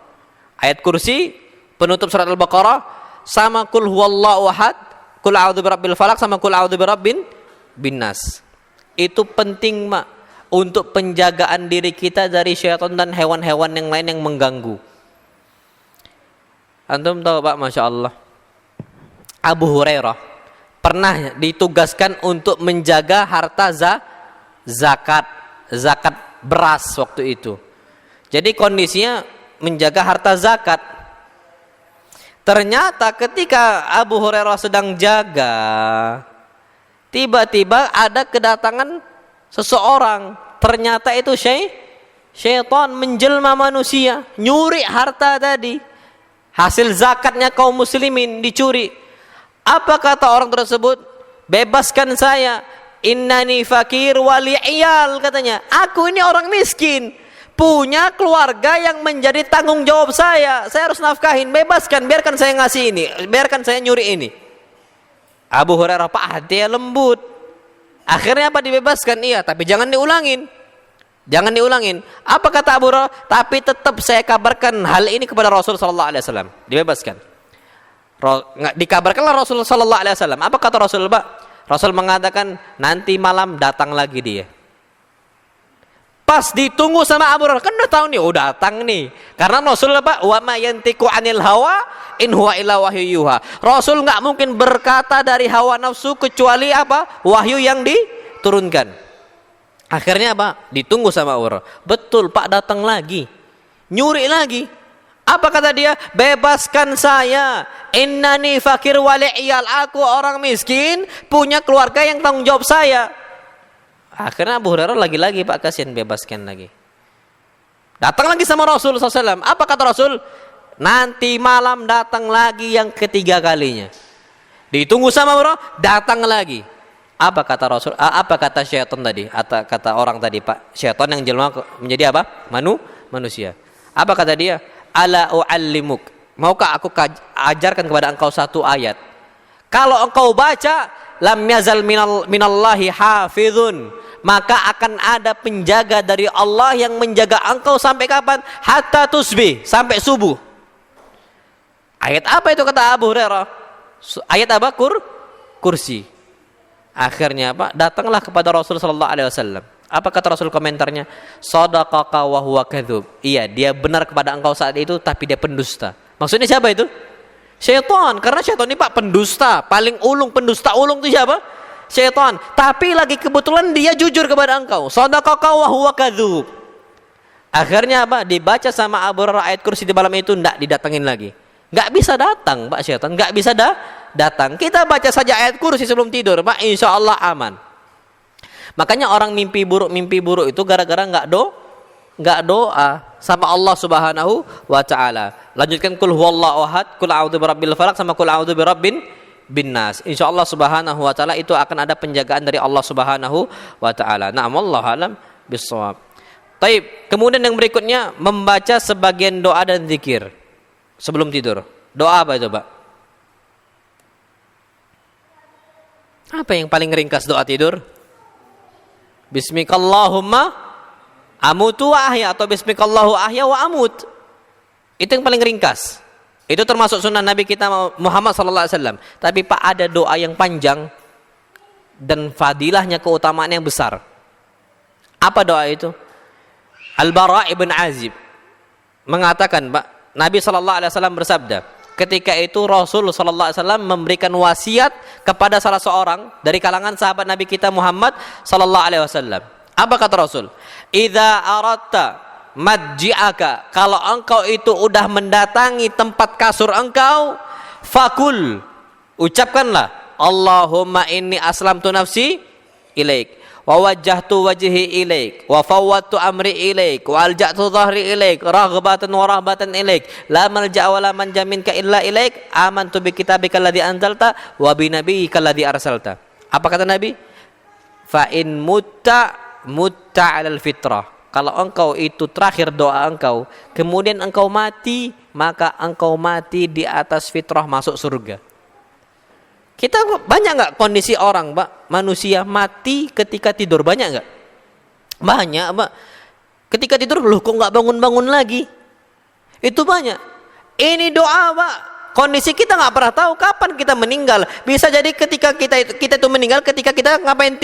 Ayat kursi penutup surat Al-Baqarah sama kul huwallahu ahad, kul a'udzu birabbil falaq sama kul a'udzu birabbin binnas. Itu penting Mak, untuk penjagaan diri kita dari syaitan dan hewan-hewan yang lain yang mengganggu. Antum tahu Pak, Masya Allah, Abu Hurairah pernah ditugaskan untuk menjaga harta zakat beras waktu itu. Jadi kondisinya menjaga harta zakat. Ternyata ketika Abu Hurairah sedang jaga, tiba-tiba ada kedatangan seseorang. Ternyata itu syaitan menjelma manusia, nyuri harta tadi, hasil zakatnya kaum muslimin dicuri. Apa kata orang tersebut? Bebaskan saya, innani fakir wali iyal, katanya. Aku ini orang miskin, punya keluarga yang menjadi tanggung jawab saya harus nafkahin. Bebaskan, biarkan saya ngasih ini, biarkan saya nyuri ini. Abu Hurairah Pak, hati lembut. Akhirnya apa? Dibebaskan. Iya, tapi jangan diulangin. Jangan diulangin. Apa kata Abu Hurairah? Tapi tetap saya kabarkan hal ini kepada Rasul sallallahu alaihi wasallam. Dibebaskan. Dikabarkanlah Rasul sallallahu alaihi wasallam. Apa kata Rasul, Pak? Rasul mengatakan nanti malam datang lagi dia. Pas ditunggu sama Abu Hurairah, kan udah tahu nih, datang nih. Karena Rasul Pak, wa ma yantiqu anil hawa in huwa illa wahyu yuha. Rasul nggak mungkin berkata dari hawa nafsu kecuali apa? Wahyu yang diturunkan. Akhirnya apa? Ditunggu sama Abu Hurairah. Betul Pak, datang lagi. Nyuri lagi. Apa kata dia? Bebaskan saya. Innani fakir wali iyal. Aku orang miskin, punya keluarga yang tanggung jawab saya. Akhirnya Abu Hurairah lagi-lagi Pak, kasihan, bebaskan lagi. Datang lagi sama Rasul SAW. Apa kata Rasul? Nanti malam datang lagi yang ketiga kalinya. Ditunggu sama Abu Hurairah, datang lagi. Apa kata Rasul? Apa kata syaitan tadi? Kata orang tadi Pak, syaitan yang jelma menjadi apa? Manusia. Apa kata dia? Ala u'allimuk. Maukah aku ajarkan kepada engkau satu ayat? Kalau engkau baca, lam yazal minallahi hafizun, maka akan ada penjaga dari Allah yang menjaga engkau sampai kapan? Hatta tusbih, sampai subuh. Ayat apa itu kata Abu Hurairah? Ayat apa? Kursi. Akhirnya apa? Datanglah kepada Rasul sallallahu alaihi wasallam. Apa kata Rasul komentarnya? Shadaqaka wa huwa kadzub. Iya, dia benar kepada engkau saat itu, tapi dia pendusta. Maksudnya siapa itu? Syaitan. Karena syaitan ini Pak pendusta, paling ulung, pendusta ulung itu siapa? Syaitan. Tapi lagi kebetulan dia jujur kepada engkau. Shadaqaka wa huwa kadzub. Akhirnya apa? Dibaca sama Abu Hurairah ayat kursi di malam itu, enggak didatengin lagi. Enggak bisa datang Pak syaitan, enggak bisa datang. Kita baca saja ayat kursi sebelum tidur Pak, insya Allah aman. Makanya orang mimpi buruk itu gara-gara enggak doa sama Allah Subhanahu wa taala. Lanjutkan kul huwallahu ahad, kul a'udzu birabbil falaq sama kul a'udzu birabbin binnas. Insyaallah Subhanahu wa taala itu akan ada penjagaan dari Allah Subhanahu wa taala. Na'am, wallahu alam bissawab. Taib. Kemudian yang berikutnya membaca sebagian doa dan zikir sebelum tidur. Doa apa itu, Pak? Apa yang paling ringkas doa tidur? Bismikallahumma amutu wa ahya atau bismikallahu ahya wa amut. Itu yang paling ringkas. Itu termasuk sunnah Nabi kita Muhammad sallallahu alaihi wasallam. Tapi Pak, ada doa yang panjang dan fadilahnya, keutamaan yang besar. Apa doa itu? Al-Bara' ibn Azib mengatakan, Pak, Nabi sallallahu alaihi wasallam bersabda, ketika itu Rasul sallallahu alaihi wasallam memberikan wasiat kepada salah seorang dari kalangan sahabat Nabi kita Muhammad sallallahu alaihi wasallam. Apa kata Rasul? Idza aratta madji'aka, kalau engkau itu udah mendatangi tempat kasur engkau, fakul, ucapkanlah, Allahumma inni aslamtu nafsi ilaik, wa wajjahtu wajhi ilaik, wa fawwadtu amri ilaik, wa alja'tu dhahri ilaik, raghbatan wa rahbatan ilaik, la malja'a wa la manja minka illa ilaik, amantu bi kitabika alladhi anzalta wa bi nabiyyika alladhi arsalta. Apa kata Nabi? Fa in mutta 'alal fitrah. Kalau engkau itu terakhir doa engkau, kemudian engkau mati, maka engkau mati di atas fitrah, masuk surga. Kita banyak nggak kondisi orang, Pak, manusia mati ketika tidur? Banyak nggak? Banyak, Pak. Ketika tidur, loh kok nggak bangun-bangun lagi? Itu banyak. Ini doa, Pak. Kondisi kita nggak pernah tahu kapan kita meninggal. Bisa jadi ketika kita itu meninggal, ketika kita ngapain?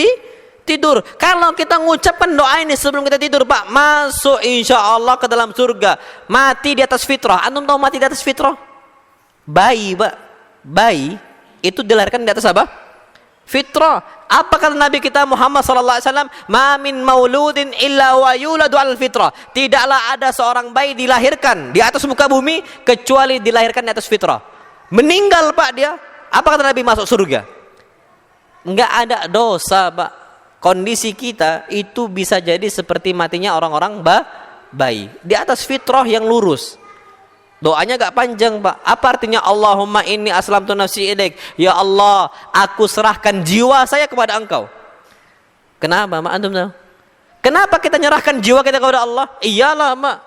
Tidur. Kalau kita mengucapkan doa ini sebelum kita tidur, Pak, masuk insya Allah ke dalam surga. Mati di atas fitrah. Antum tahu mati di atas fitrah? Bayi, Pak. Bayi itu dilahirkan di atas apa? Fitrah. Apa kata Nabi kita Muhammad sallallahu alaihi wasallam? Ma min mauludin illa wa yuladu al fitrah. Tidaklah ada seorang bayi dilahirkan di atas muka bumi kecuali dilahirkan di atas fitrah. Meninggal, Pak, dia. Apa kata Nabi? Masuk surga. Enggak ada dosa, Pak. Kondisi kita itu bisa jadi seperti matinya orang-orang bayi di atas fitrah yang lurus. Doanya gak panjang, Pak. Apa artinya Allahumma inni aslamtu nafsi ilaik? Ya Allah, aku serahkan jiwa saya kepada engkau. Kenapa, Mak? Antum tahu? Kenapa kita nyerahkan jiwa kita kepada Allah? Iyalah, Mak.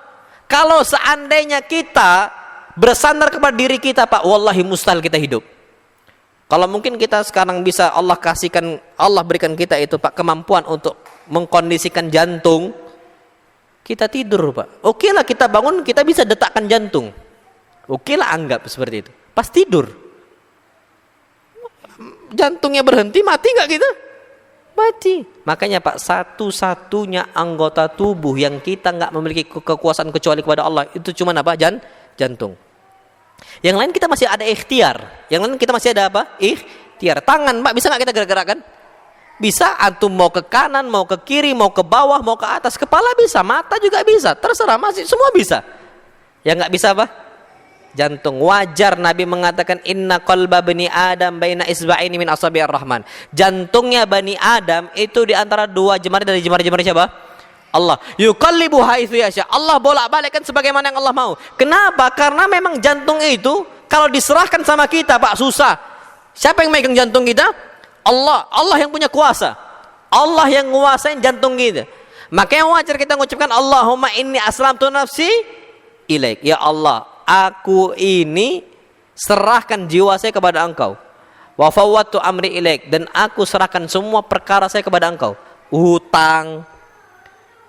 Kalau seandainya kita bersandar kepada diri kita, Pak, wallahi mustahil kita hidup. Kalau mungkin kita sekarang bisa Allah berikan kita itu, Pak, kemampuan untuk mengkondisikan jantung, kita tidur, Pak. Oke lah, kita bangun, kita bisa detakkan jantung. Oke lah, anggap seperti itu. Pas tidur, jantungnya berhenti, mati nggak kita? Mati. Makanya, Pak, satu-satunya anggota tubuh yang kita nggak memiliki kekuasaan kecuali kepada Allah itu cuma apa? Jantung. Yang lain kita masih ada ikhtiar. Yang lain kita masih ada apa? Ikhtiar. Tangan, Pak, bisa nggak kita gerak-gerakan? Bisa. Antum mau ke kanan, mau ke kiri, mau ke bawah, mau ke atas. Kepala bisa, mata juga bisa. Terserah, masih semua bisa. Yang nggak bisa apa? Jantung. Wajar Nabi mengatakan inna qalba bani Adam baina isba'ini min asabi'ir rahman. Jantungnya Bani Adam itu di antara dua jemari dari jemari-jemari siapa? Allah. Yuqallibu haitsu yasha. Allah bolak-balikkan sebagaimana yang Allah mau. Kenapa? Karena memang jantung itu kalau diserahkan sama kita, Pak, susah. Siapa yang megang jantung kita? Allah. Allah yang punya kuasa. Allah yang nguasain jantung kita. Makanya wajar kita mengucapkan Allahumma inni aslamtu nafsi ilaik. Ya Allah, aku ini serahkan jiwa saya kepada Engkau. Wa fawwadtu amri ilaik, dan aku serahkan semua perkara saya kepada Engkau. Hutang,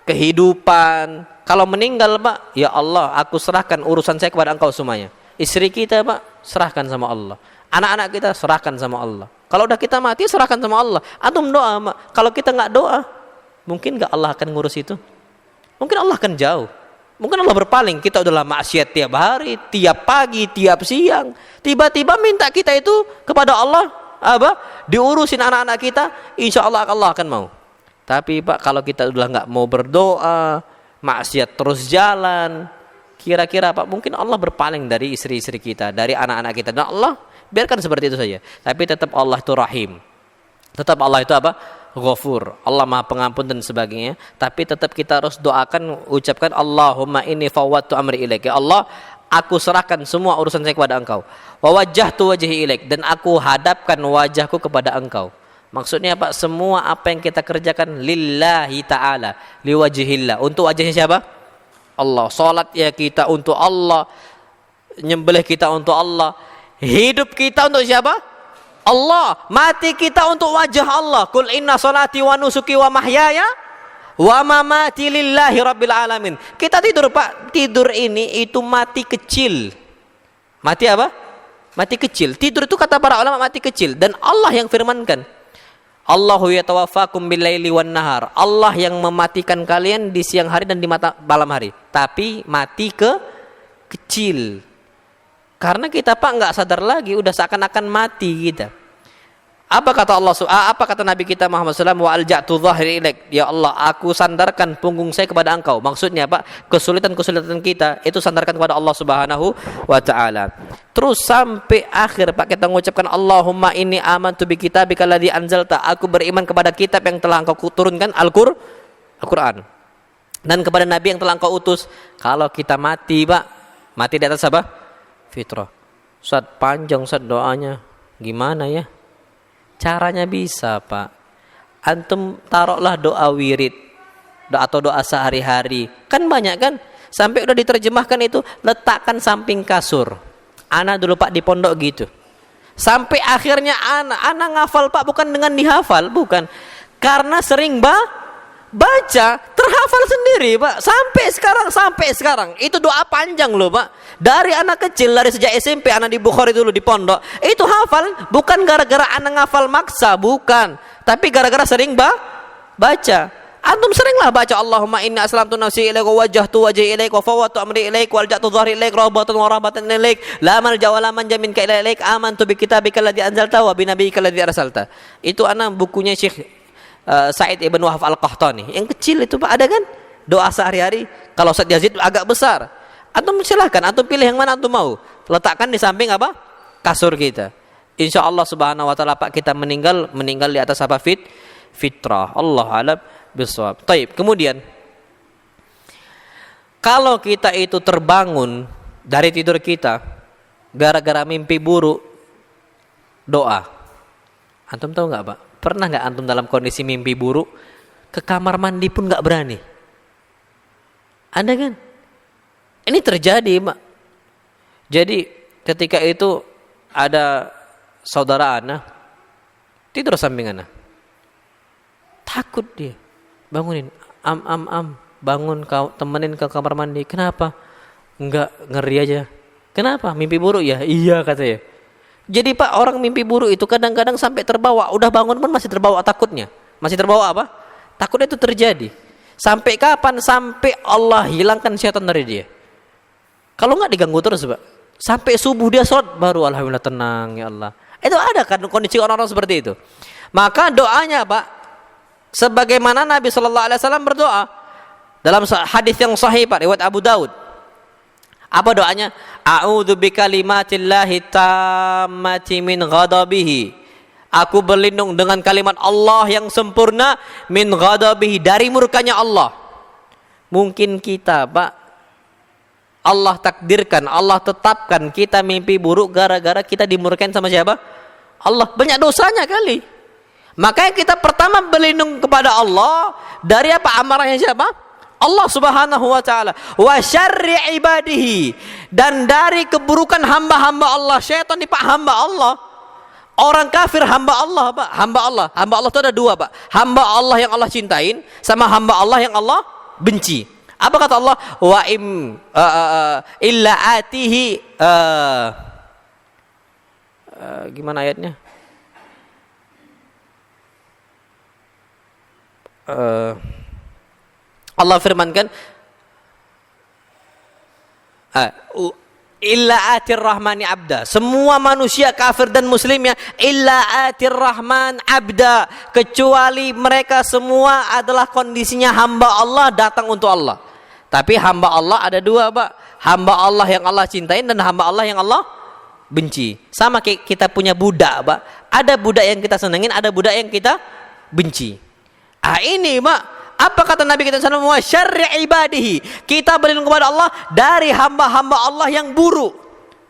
kehidupan. Kalau meninggal, Pak, ya Allah, aku serahkan urusan saya kepada Engkau semuanya. Istri kita, Pak, serahkan sama Allah. Anak-anak kita serahkan sama Allah. Kalau udah kita mati, serahkan sama Allah. Antum doa, Pak. Kalau kita nggak doa, mungkin nggak Allah akan ngurus itu. Mungkin Allah akan jauh. Mungkin Allah berpaling. Kita udah maksiat tiap hari, tiap pagi, tiap siang. Tiba-tiba minta kita itu kepada Allah, apa? Diurusin anak-anak kita, insya Allah akan mau. Tapi, Pak, kalau kita udah nggak mau berdoa, maksiat terus jalan, kira-kira, Pak, mungkin Allah berpaling dari istri-istri kita, dari anak-anak kita. Dan Allah biarkan seperti itu saja. Tapi tetap Allah itu Rahim. Tetap Allah itu apa? Ghafur. Allah Maha Pengampun dan sebagainya. Tapi tetap kita harus doakan, ucapkan Allahumma inni fawwadtu amri ilaik. Ya Allah, aku serahkan semua urusan saya kepada Engkau. Wa wajjahtu wajhi ilaik, dan aku hadapkan wajahku kepada Engkau. Maksudnya, Pak, semua apa yang kita kerjakan lillahi ta'ala, liwajihillah. Untuk wajahnya siapa? Allah. Salat ya kita untuk Allah, nyembelih kita untuk Allah, hidup kita untuk siapa? Allah, mati kita untuk wajah Allah. Qul inna salati wa nusuki wa mahyaya wa mamati lillahi rabbil alamin. Kita tidur Pak, tidur ini itu mati kecil. Mati apa? Mati kecil. Tidur itu kata para ulama mati kecil. Dan Allah yang firmankan, Allahu yatawaffakum billaili wan nahar. Allah yang mematikan kalian di siang hari dan di malam hari. Tapi mati kecil. Karena kita Pak nggak sadar lagi, udah seakan-akan mati kita. Apa kata Allah? Apa kata Nabi kita Muhammad SAW? Wa alja'tu dhahri ilaik. Ya Allah, aku sandarkan punggung saya kepada Engkau. Maksudnya Pak, kesulitan-kesulitan kita itu sandarkan kepada Allah Subhanahu wa taala. Terus sampai akhir Pak kita mengucapkan Allahumma inni amantu bi kitabika alladzi anzalta. Aku beriman kepada kitab yang telah Engkau turunkan, Al-Qur'an. Dan kepada nabi yang telah Engkau utus. Kalau kita mati Pak, mati di atas apa? Fitrah. Ustaz, panjang Ustaz doanya. Gimana ya? Caranya bisa Pak. Antum taruhlah doa wirid atau doa sehari-hari. Kan banyak kan? Sampai udah diterjemahkan itu, letakkan samping kasur. Ana dulu Pak di pondok gitu. Sampai akhirnya ana ngafal Pak, bukan dengan dihafal, bukan. Karena sering baca, terhafal sendiri Pak. Sampai sekarang. Itu doa panjang loh Pak. Dari anak kecil, dari sejak SMP anak di Bukhari dulu di pondok, itu hafal bukan gara-gara anak ngafal maksa, bukan. Tapi gara-gara sering baca. Antum seringlah baca Allahumma inni aslamtu nafsi ilaika wa wajjahtu wajhi ilaika wa fawwadtu amri ilaika wa alja'tu dhahri ilaika rahbatan wa rahbatan ilaika la malja wa la manja minka illa ilaika amantu bi kitabika alladzi anzalta wa bi nabiyyika alladzi arsalta. Itu anak bukunya Syekh Sa'id Ibn Wahab Al-Qahtani. Yang kecil itu Pak, ada kan? Doa sehari-hari. Kalau Ustaz Yazid agak besar. Antum silahkan, antum pilih yang mana antum mau. Letakkan di samping apa? Kasur kita. Insya Allah Subhanahu wa taala Pak kita meninggal di atas apa? Fitrah. Allah alam bisawab. Taib. Kemudian kalau kita itu terbangun dari tidur kita gara-gara mimpi buruk, doa. Antum tahu nggak Pak? Pernah nggak antum dalam kondisi mimpi buruk ke kamar mandi pun nggak berani? Ada kan? Ini terjadi Pak. Jadi ketika itu ada saudara ana tidur samping ana. Takut dia. Bangunin. Bangun kau, temenin ke kamar mandi. Kenapa? Enggak, ngeri aja. Kenapa? Mimpi buruk ya? Iya katanya. Jadi Pak, orang mimpi buruk itu kadang-kadang sampai terbawa. Udah bangun pun masih terbawa takutnya. Masih terbawa apa? Takutnya itu terjadi. Sampai kapan? Sampai Allah hilangkan syaitan dari dia. Kalau nggak diganggu terus Pak, sampai subuh dia sholat baru alhamdulillah tenang ya Allah. Itu ada kan kondisi orang-orang seperti itu. Maka doanya Pak, sebagaimana Nabi SAW berdoa dalam hadis yang sahih Pak, riwayat Abu Daud. Apa doanya? A'udzu bikalimatillahi tammati min ghadabihi. Aku berlindung dengan kalimat Allah yang sempurna min ghadabihi, dari murkanya Allah. Mungkin kita Pak, Allah takdirkan, Allah tetapkan kita mimpi buruk gara-gara kita dimurkain sama siapa? Allah. Banyak dosanya kali. Makanya kita pertama berlindung kepada Allah dari apa? Amarahnya siapa? Allah Subhanahu wa taala. Wa syarri ibadihi, dan dari keburukan hamba-hamba Allah. Syaitan ini Pak hamba Allah. Orang kafir hamba Allah Pak. Hamba Allah itu ada dua Pak. Hamba Allah yang Allah cintain sama hamba Allah yang Allah benci. Apa kata Allah? Wa illa atihi gimana ayatnya? Allah firmankan illa atir rahmani abda. Semua manusia kafir dan muslimnya illa atir rahman abda, kecuali mereka semua adalah kondisinya hamba Allah datang untuk Allah. Tapi hamba Allah ada dua Pak. Hamba Allah yang Allah cintain dan hamba Allah yang Allah benci. Sama kayak kita punya budak Pak. Ada budak yang kita senengin, ada budak yang kita benci. Ini Pak, apa kata Nabi kita SAW? Wa syarri ibadihi, kita berlindung kepada Allah dari hamba-hamba Allah yang buruk.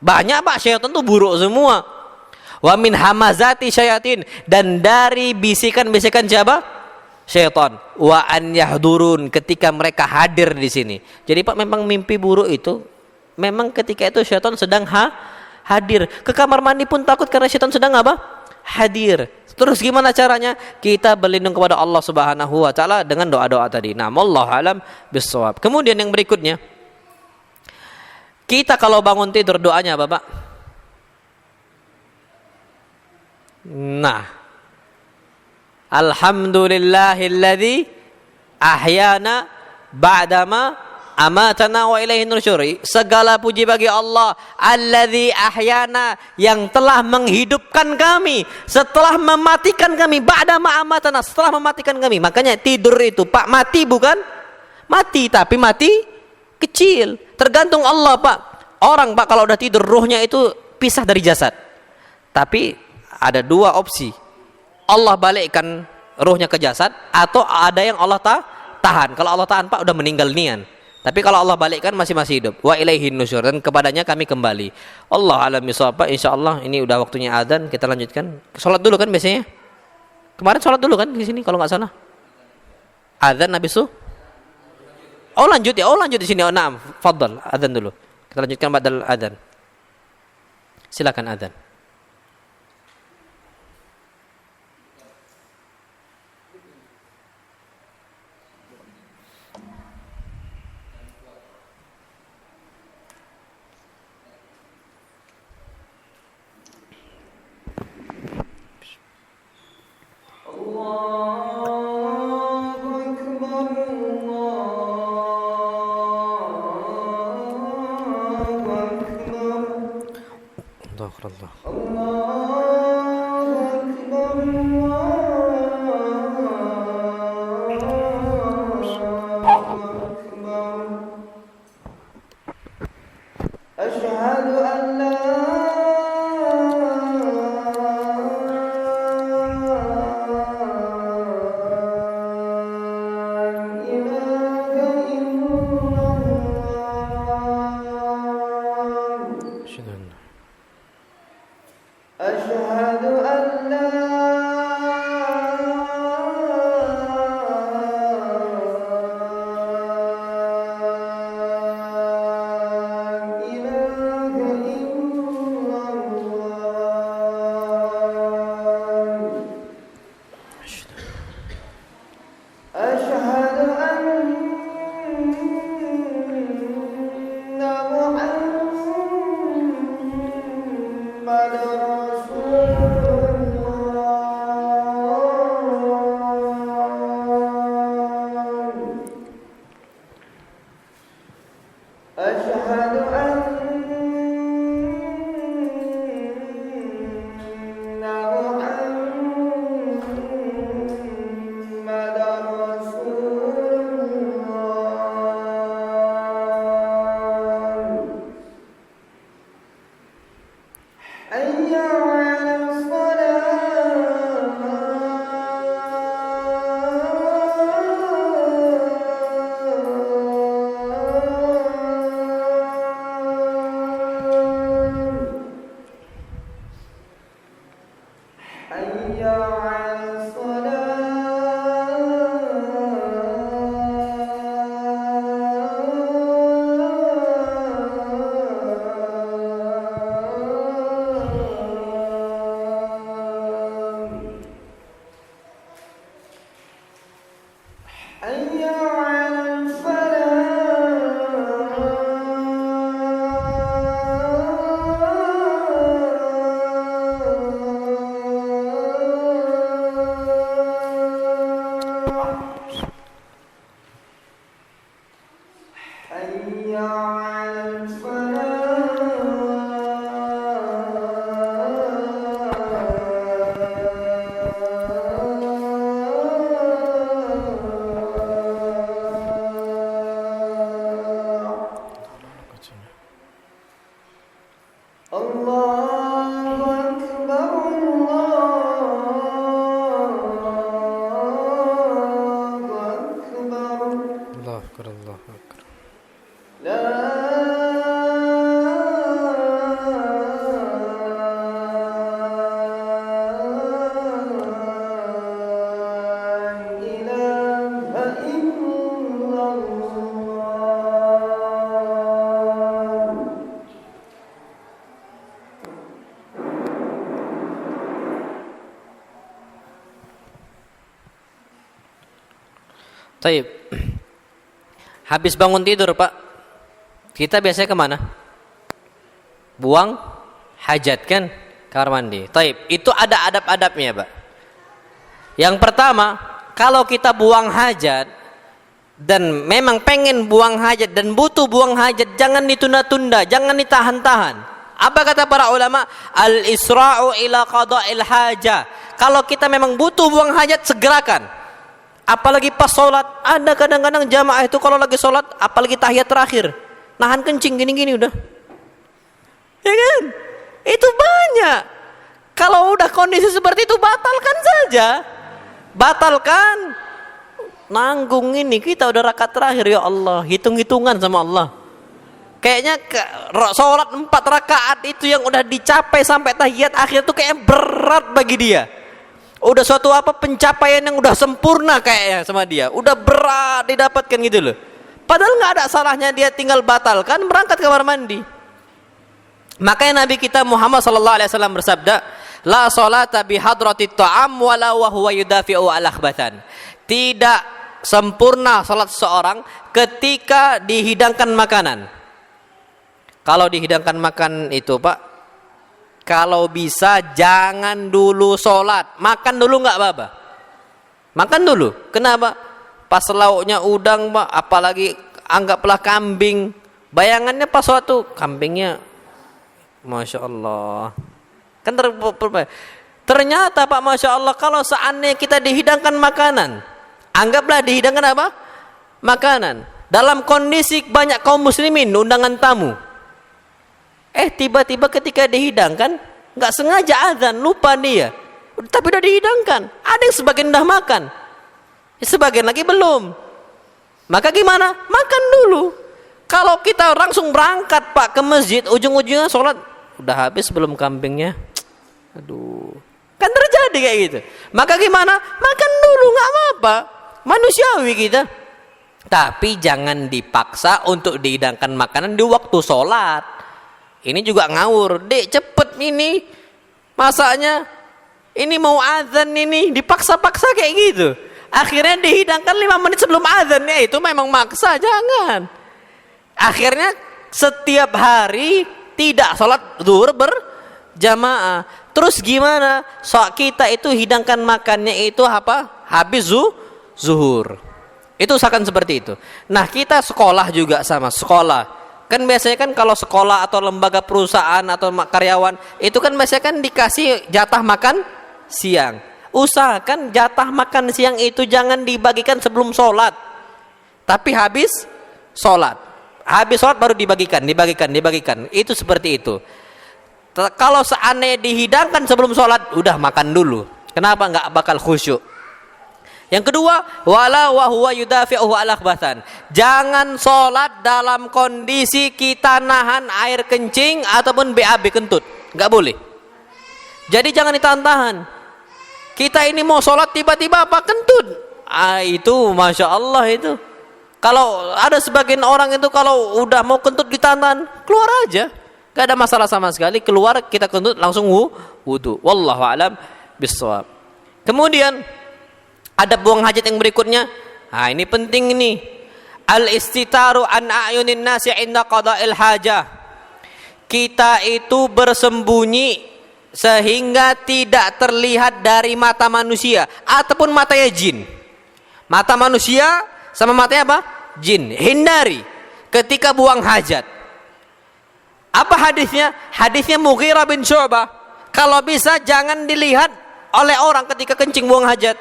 Banyak Pak, syaitan tuh buruk semua. Wa min hamazati syayatin, dan dari bisikan-bisikan siapa? Syaitan. Wa an yahdurun, ketika mereka hadir di sini. Jadi Pak, memang mimpi buruk itu memang ketika itu syaitan sedang hadir. Ke kamar mandi pun takut karena syaitan sedang apa? hadir. Terus gimana caranya? Kita berlindung kepada Allah Subhanahu wa taala dengan doa-doa tadi. Nah, wallahu alam bissawab. Kemudian yang berikutnya, kita kalau bangun tidur doanya apa, Pak? Nah, alhamdulillahilladzi ahyana ba'dama amatana wa ilaihin nusyur. Segala puji bagi Allah alladzi ahyana, yang telah menghidupkan kami setelah mematikan kami, ba'dama amatana, setelah mematikan kami. Makanya tidur itu, Pak, mati bukan mati, tapi mati kecil. Tergantung Allah, Pak. Orang, Pak, kalau udah tidur ruhnya itu pisah dari jasad. Tapi ada dua opsi. Allah balikkan ruhnya ke jasad, atau ada yang Allah tahan. Kalau Allah tahan, Pak, udah meninggal nian. Tapi kalau Allah balikkan masih hidup. Wa ilaihin nusyur, dan kepadanya kami kembali. Allah alam bisawab. Insyaallah ini udah waktunya azan, kita lanjutkan. Salat dulu kan biasanya? Kemarin salat dulu kan di sini kalau nggak salah. Azan habis itu? Oh lanjut ya. Oh lanjut di sini. Oh na'am. Fadhal, azan dulu. Kita lanjutkan ba'dal azan. Silakan azan. Taib. Habis bangun tidur Pak, kita biasanya kemana? Buang hajat kan? Kamar mandi. Taib. Itu ada adab-adabnya Pak. Yang pertama, kalau kita buang hajat dan memang pengen buang hajat dan butuh buang hajat, jangan ditunda-tunda, jangan ditahan-tahan. Apa kata para ulama? Al-isra'u ila qada'il hajah. Kalau kita memang butuh buang hajat, segerakan. Apalagi pas sholat. Ada kadang-kadang jamaah itu kalau lagi sholat, apalagi tahiyat terakhir, nahan kencing gini-gini udah. Ya kan? Itu banyak. Kalau udah kondisi seperti itu, batalkan saja. Batalkan. Nanggung ini, kita udah rakaat terakhir, ya Allah, hitung-hitungan sama Allah. Kayaknya sholat 4 rakaat itu yang udah dicapai sampai tahiyat akhir tuh kayak berat bagi dia. Udah suatu pencapaian yang udah sempurna kayaknya sama dia. Udah berat didapatkan gitu loh. Padahal nggak ada salahnya dia tinggal batalkan, berangkat ke kamar mandi. Makanya Nabi kita Muhammad SAW bersabda, la sholata bihadratit ta'am wala wa huwa yudafi'u al-akhbathan. Tidak sempurna salat seseorang ketika dihidangkan makanan. Kalau dihidangkan makan itu Pak, kalau bisa jangan dulu sholat, makan dulu nggak apa-apa. Makan dulu. Kenapa? Pas lauknya udang Pak, apalagi anggaplah kambing. Bayangannya pas suatu kambingnya, Masya Allah. Kan ternyata Pak, Masya Allah, kalau seandainya kita dihidangkan makanan, anggaplah dihidangkan apa? Makanan. Dalam kondisi banyak kaum muslimin, undangan tamu. Tiba-tiba ketika dihidangkan, nggak sengaja azan, lupa dia. Tapi udah dihidangkan. Ada yang sebagian udah makan, sebagian lagi belum. Maka gimana? Makan dulu. Kalau kita langsung berangkat Pak ke masjid, ujung-ujungnya sholat udah habis belum kambingnya. Aduh. Kan terjadi kayak gitu. Maka gimana? Makan dulu, nggak apa-apa. Manusiawi kita. Tapi jangan dipaksa untuk dihidangkan makanan di waktu sholat. Ini juga ngawur. Dek, cepet ini masaknya. Ini mau azan ini, dipaksa-paksa kayak gitu. Akhirnya dihidangkan 5 menit sebelum azan. Ya itu memang maksa, jangan. Akhirnya setiap hari tidak sholat zuhur berjamaah. Terus gimana? Kita itu hidangkan makannya itu apa? Habis zuhur. Itu usahakan seperti itu. Nah, kita sekolah juga sama, sekolah. Kan biasanya kan kalau sekolah atau lembaga perusahaan atau karyawan, itu kan biasanya kan dikasih jatah makan siang. Usahakan jatah makan siang itu jangan dibagikan sebelum sholat, tapi habis sholat. Habis sholat baru dibagikan. Itu seperti itu. Kalau seandainya dihidangkan sebelum sholat, udah makan dulu. Kenapa? Nggak bakal khusyuk. Yang kedua, wala wa huwa yudafi'uhu al-akhbathan. Jangan sholat dalam kondisi kita nahan air kencing ataupun BAB kentut. Nggak boleh. Jadi jangan ditahan-tahan. Kita ini mau sholat tiba-tiba apa kentut. Itu Masya Allah itu. Kalau ada sebagian orang itu kalau udah mau kentut ditahan, keluar aja. Gak ada masalah sama sekali. Keluar kita kentut langsung wudu. Wallahu a'lam bishawab. Kemudian ada buang hajat yang berikutnya. Nah, ini penting ini. Al-istitaru an a'yunin nasi inda qada'il hajah. Kita itu bersembunyi sehingga tidak terlihat dari mata manusia ataupun matanya jin. Mata manusia sama matanya apa? Jin. Hindari ketika buang hajat. Apa hadisnya? Hadisnya Mughirah bin Syu'bah. Kalau bisa jangan dilihat oleh orang ketika kencing buang hajat.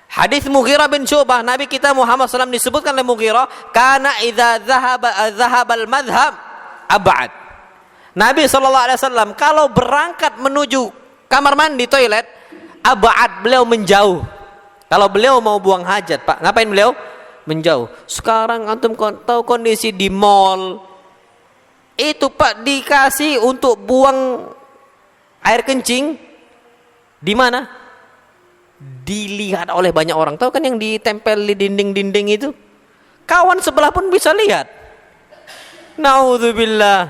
Hadis Mughirah bin Syu'bah, Nabi kita Muhammad SAW disebutkan oleh Mughirah, karena idza dzahaba al-madhhab ab'ad. Nabi SAW kalau berangkat menuju kamar mandi, toilet, ab'ad, beliau menjauh. Kalau beliau mau buang hajat, Pak, ngapain beliau? Menjauh. Sekarang antum tahu kondisi di mall. Itu Pak dikasih untuk buang air kencing di mana? Dilihat oleh banyak orang. Tahu kan yang ditempel di dinding-dinding itu? Kawan sebelah pun bisa lihat. Naudzubillah.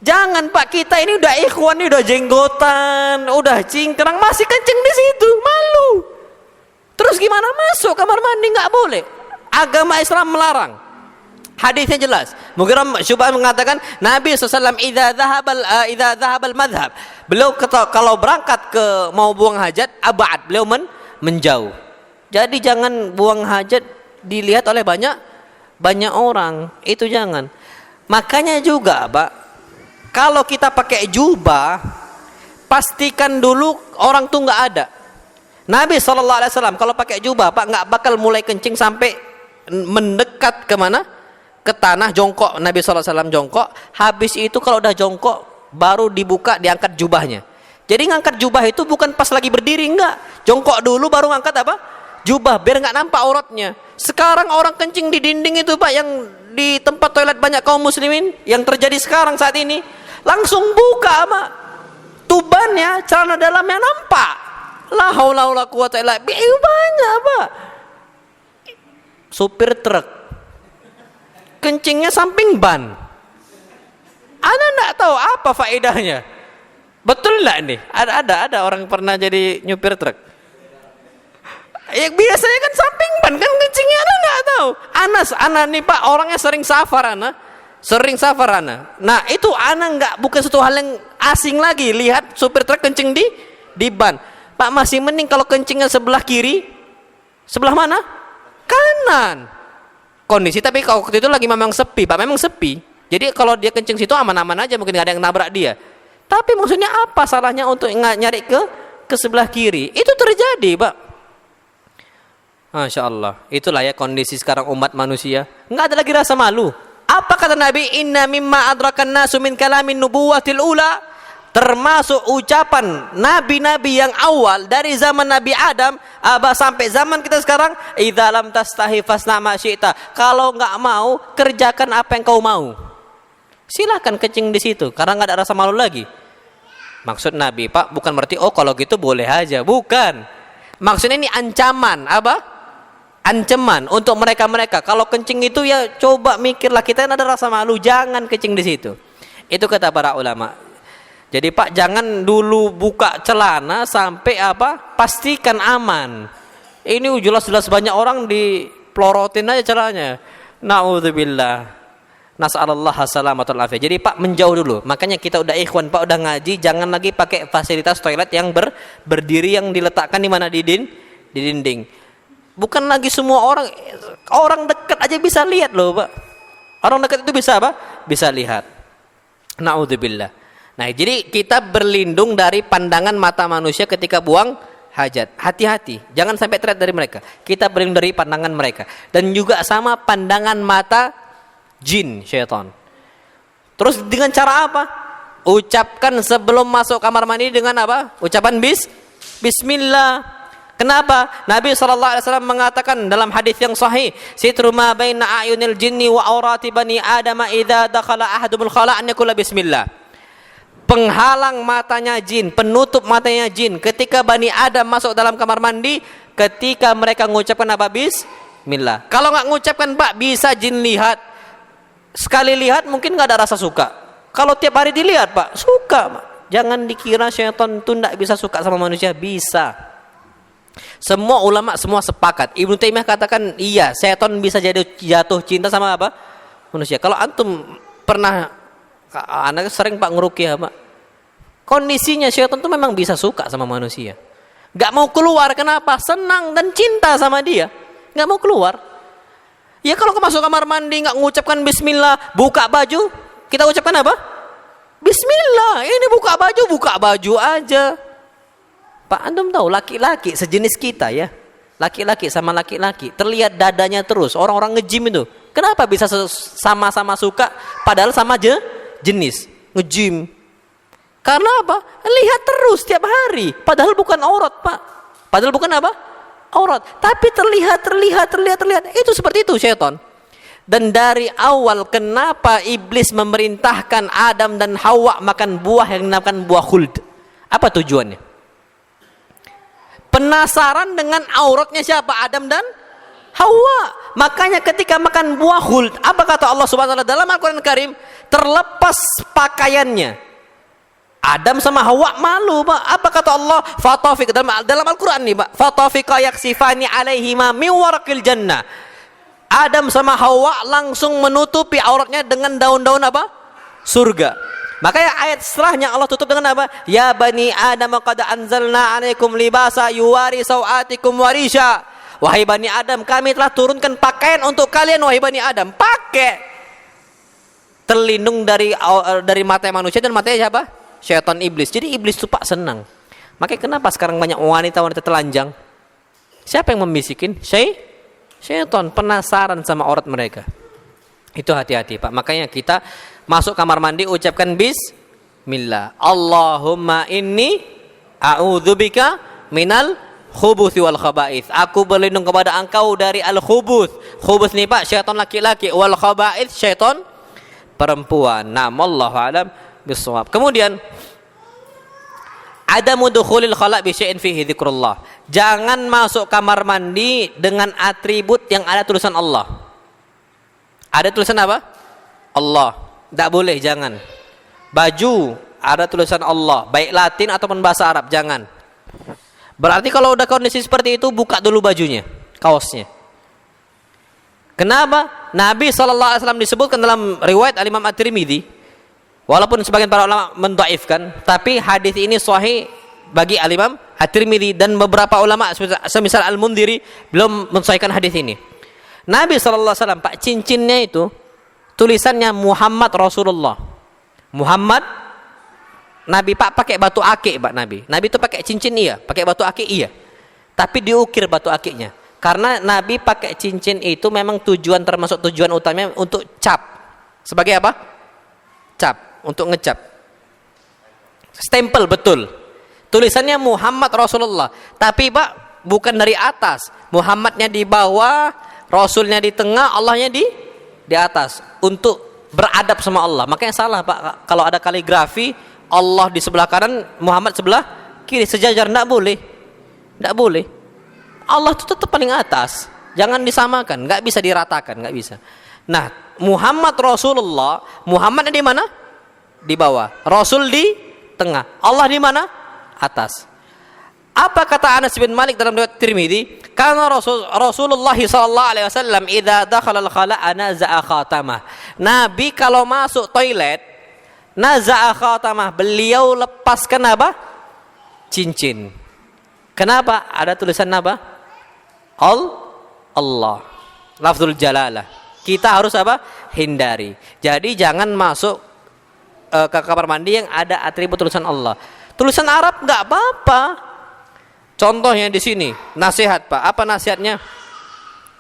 Jangan Pak, kita ini udah ikhwan, ini udah jenggotan, udah cingkrang, masih kencing di situ, malu. Terus gimana masuk kamar mandi? Nggak boleh. Agama Islam melarang. Hadisnya jelas. Mughirah Syu'bah mengatakan Nabi SAW idza dhahabal madhab. Beliau kalau berangkat ke mau buang hajat, abad, beliau menjauh. Jadi jangan buang hajat dilihat oleh banyak orang. Itu jangan. Makanya juga, Pak, kalau kita pakai jubah, pastikan dulu orang tuh nggak ada. Nabi SAW kalau pakai jubah, Pak, nggak bakal mulai kencing sampai mendekat ke mana? Ke tanah, jongkok. Nabi SAW jongkok. Habis itu kalau udah jongkok, baru dibuka, diangkat jubahnya. Jadi ngangkat jubah itu bukan pas lagi berdiri, enggak. Jongkok dulu baru ngangkat apa? Jubah, biar nggak nampak auratnya. Sekarang orang kencing di dinding itu, Pak, yang di tempat toilet banyak kaum muslimin, yang terjadi sekarang saat ini, langsung buka, Pak, tubannya, celana dalamnya nampak. La haula wala quwata illa billah. Banyak, Pak. Supir truk kencingnya samping ban. Anda enggak tahu apa faedahnya. Betul enggak nih? Ada orang pernah jadi nyupir truk. Ya biasanya kan samping ban kan kencingnya, Anda enggak tahu. Ana nih, Pak, orangnya sering safar Ana. Nah, itu Ana bukan suatu hal yang asing lagi lihat supir truk kencing di ban. Pak, masih mending kalau kencingnya sebelah kiri. Sebelah mana? Kanan. Kondisi tapi kalau waktu itu lagi memang sepi, Pak, memang sepi. Jadi kalau dia kencing situ aman-aman aja, mungkin nggak ada yang nabrak dia. Tapi maksudnya apa salahnya untuk nyari ke sebelah kiri? Itu terjadi, Pak. Masya Allah. Itulah ya kondisi sekarang umat manusia. Nggak ada lagi rasa malu. Apa kata Nabi? Inna mimma adrakan nasu min kalamin nubuwatil ula. Termasuk ucapan nabi-nabi yang awal dari zaman Nabi Adam sampai zaman kita sekarang, idza lam tastahi fasna ma syi'ta. Kalau enggak mau, kerjakan apa yang kau mau. Silakan kencing di situ karena enggak ada rasa malu lagi. Maksud Nabi, Pak, bukan berarti kalau gitu boleh aja, bukan. Maksudnya ini ancaman, apa? Ancaman untuk mereka-mereka. Kalau kencing itu ya coba mikirlah, kita ada rasa malu, jangan kencing di situ. Itu kata para ulama. Jadi, Pak, jangan dulu buka celana sampai pastikan aman. Ini jelas-jelas banyak orang dipelorotin aja celananya. Na'udzubillah. Nas'alullah salamatul afiyah. Jadi, Pak, menjauh dulu. Makanya kita udah ikhwan, Pak, udah ngaji, jangan lagi pakai fasilitas toilet yang berdiri yang diletakkan di mana di dinding. Bukan lagi semua orang dekat aja bisa lihat loh, Pak. Orang dekat itu bisa apa? Bisa lihat. Na'udzubillah. Nah, jadi kita berlindung dari pandangan mata manusia ketika buang hajat. Hati-hati, jangan sampai terlihat dari mereka. Kita berlindung dari pandangan mereka. Dan juga sama pandangan mata jin, syaitan. Terus dengan cara apa? Ucapkan sebelum masuk kamar mandi dengan apa? Ucapan Bismillah. Kenapa? Nabi SAW mengatakan dalam hadis yang sahih, sitru ma baina ayunil jinni wa aurati bani adama idza dakhala ahadumul khala an yaqula bismillah. Penghalang matanya jin, penutup matanya jin ketika Bani Adam masuk dalam kamar mandi, ketika mereka mengucapkan apa? Bismillah. Kalau nggak mengucapkan, Pak, bisa jin lihat. Sekali lihat mungkin nggak ada rasa suka. Kalau tiap hari dilihat, Pak, suka, Pak. Jangan dikira syaitan itu nggak bisa suka sama manusia, bisa. Semua ulama semua sepakat. Ibnu Taimiyah katakan iya, syaitan bisa jatuh cinta sama apa? Manusia. Kalau antum pernah, anak sering Pak ngeruqyah, Pak, kondisinya syaitan itu memang bisa suka sama manusia. Gak mau keluar, kenapa? Senang dan cinta sama dia, gak mau keluar. Ya kalau masuk kamar mandi gak mengucapkan bismillah, buka baju, kita ucapkan apa? Bismillah. Ini buka baju aja. Pak, antum tahu laki-laki sejenis kita ya, laki-laki sama laki-laki terlihat dadanya terus. Orang-orang nge-gym itu kenapa bisa sama-sama suka padahal sama jenis nge-gym? Karena apa? Lihat terus tiap hari. Padahal bukan aurat, Pak. Padahal bukan apa? Aurat. Tapi terlihat. Itu seperti itu syaitan. Dan dari awal kenapa iblis memerintahkan Adam dan Hawa makan buah yang dinamakan buah khuld? Apa tujuannya? Penasaran dengan auratnya siapa? Adam dan Hawa. Makanya ketika makan buah khuld, apa kata Allah Subhanahu wa taala dalam Al-Qur'an Karim? Terlepas pakaiannya, Adam sama Hawa malu, Pak. Apa kata Allah? Fatafik dalam Al-Qur'an nih, Pak. Fatafika yaksifani alaihima min waraqil jannah. Adam sama Hawa langsung menutupi auratnya dengan daun-daun apa? Surga. Makanya ayat setelahnya Allah tutup dengan apa? Ya bani Adam qad anzalna 'alaikum libasa yuwari sawatikum warisha. Wahai bani Adam, kami telah turunkan pakaian untuk kalian wahai bani Adam. Pakai terlindung dari mata manusia dan mata siapa? Syaitan iblis. Jadi iblis itu Pak senang. Makanya kenapa sekarang banyak wanita-wanita telanjang? Siapa yang membisikin? Syaitan penasaran sama aurat mereka. Itu hati-hati Pak. Makanya kita masuk kamar mandi ucapkan bismillah. Allahumma inni a'udzubika minal khubuthi wal khaba'ith. Aku berlindung kepada engkau dari al khubuth. Khubuth nih Pak, syaitan laki-laki. Wal khaba'ith, syaitan perempuan. Naam, wallahu alam bisawab. Kemudian ada mudukhulil khala' bi syai'in fihi dzikrullah. Jangan masuk kamar mandi dengan atribut yang ada tulisan Allah. Ada tulisan apa? Allah. Tidak boleh, jangan. Baju ada tulisan Allah, baik Latin ataupun bahasa Arab, jangan. Berarti kalau udah kondisi seperti itu, buka dulu bajunya, kaosnya. Kenapa? Nabi SAW disebutkan dalam riwayat Al-Imam At-Tirmidzi, walaupun sebagian para ulama mendhaifkan, tapi hadis ini sahih bagi Al-Imam At-Tirmidzi dan beberapa ulama semisal Al-Mundhiri belum mensahihkan hadis ini. Nabi SAW, Pak, cincinnya itu tulisannya Muhammad Rasulullah. Muhammad Nabi Pak pakai batu akik Pak Nabi. Nabi itu pakai cincin iya, pakai batu akik iya. Tapi diukir batu akiknya. Karena Nabi pakai cincin itu memang termasuk tujuan utamanya untuk cap. Sebagai apa? Cap, untuk ngecap. Stempel betul. Tulisannya Muhammad Rasulullah. Tapi Pak bukan dari atas. Muhammadnya di bawah, Rasulnya di tengah, Allahnya di atas untuk beradab sama Allah. Makanya salah Pak kalau ada kaligrafi Allah di sebelah kanan, Muhammad sebelah kiri sejajar, tidak boleh. Tidak boleh. Allah itu tetap paling atas. Jangan disamakan, nggak bisa diratakan, nggak bisa. Nah, Muhammad Rasulullah, Muhammadnya di mana? Di bawah. Rasul di tengah. Allah di mana? Atas. Apa kata Anas bin Malik dalam riwayat Tirmidzi? Karena Rasulullah sallallahu alaihi wasallam idza dakhala al-khala'a naza'a khatamah. Nabi kalau masuk toilet naza'a khatamah, beliau lepaskan apa? Cincin. Kenapa? Ada tulisan apa? Allah. Lafzul jalalah. Kita harus apa? Hindari. Jadi jangan masuk ke kamar mandi yang ada atribut tulisan Allah. Tulisan Arab enggak apa-apa. Contohnya di sini, nasihat Pak. Apa nasihatnya?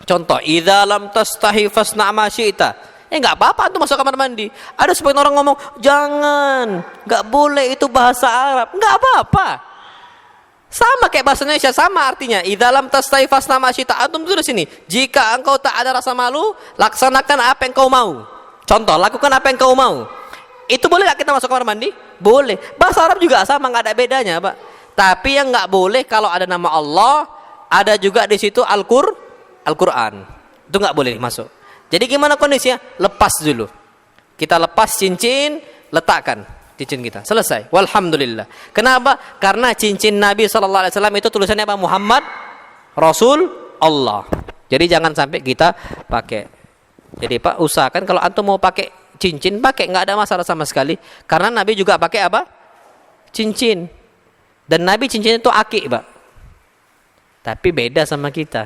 Contoh, idza lam tastahi fasna' ma syi'ta. Enggak apa-apa tuh masuk kamar mandi. Ada sebagian orang ngomong, "Jangan, enggak boleh, itu bahasa Arab." Enggak apa-apa. Sama kayak bahasa Indonesia, sama artinya. Idza lam tastahi fasna' ma syi'ta. Antum tulis sini, jika engkau tak ada rasa malu, laksanakan apa yang kau mau. Contoh, lakukan apa yang kau mau. Itu boleh enggak kita masuk kamar mandi? Boleh. Bahasa Arab juga sama, enggak ada bedanya, Pak. Tapi yang nggak boleh kalau ada nama Allah, ada juga di situ Al-Quran. Itu nggak boleh masuk. Jadi gimana kondisinya? Lepas dulu. Kita lepas cincin, letakkan cincin kita. Selesai. Walhamdulillah. Kenapa? Karena cincin Nabi SAW itu tulisannya apa? Muhammad Rasul Allah. Jadi jangan sampai kita pakai. Jadi Pak, usahakan kalau antum mau pakai cincin, pakai, nggak ada masalah sama sekali. Karena Nabi juga pakai apa? Cincin. Dan Nabi cincinnya itu akik Pak. Tapi beda sama kita.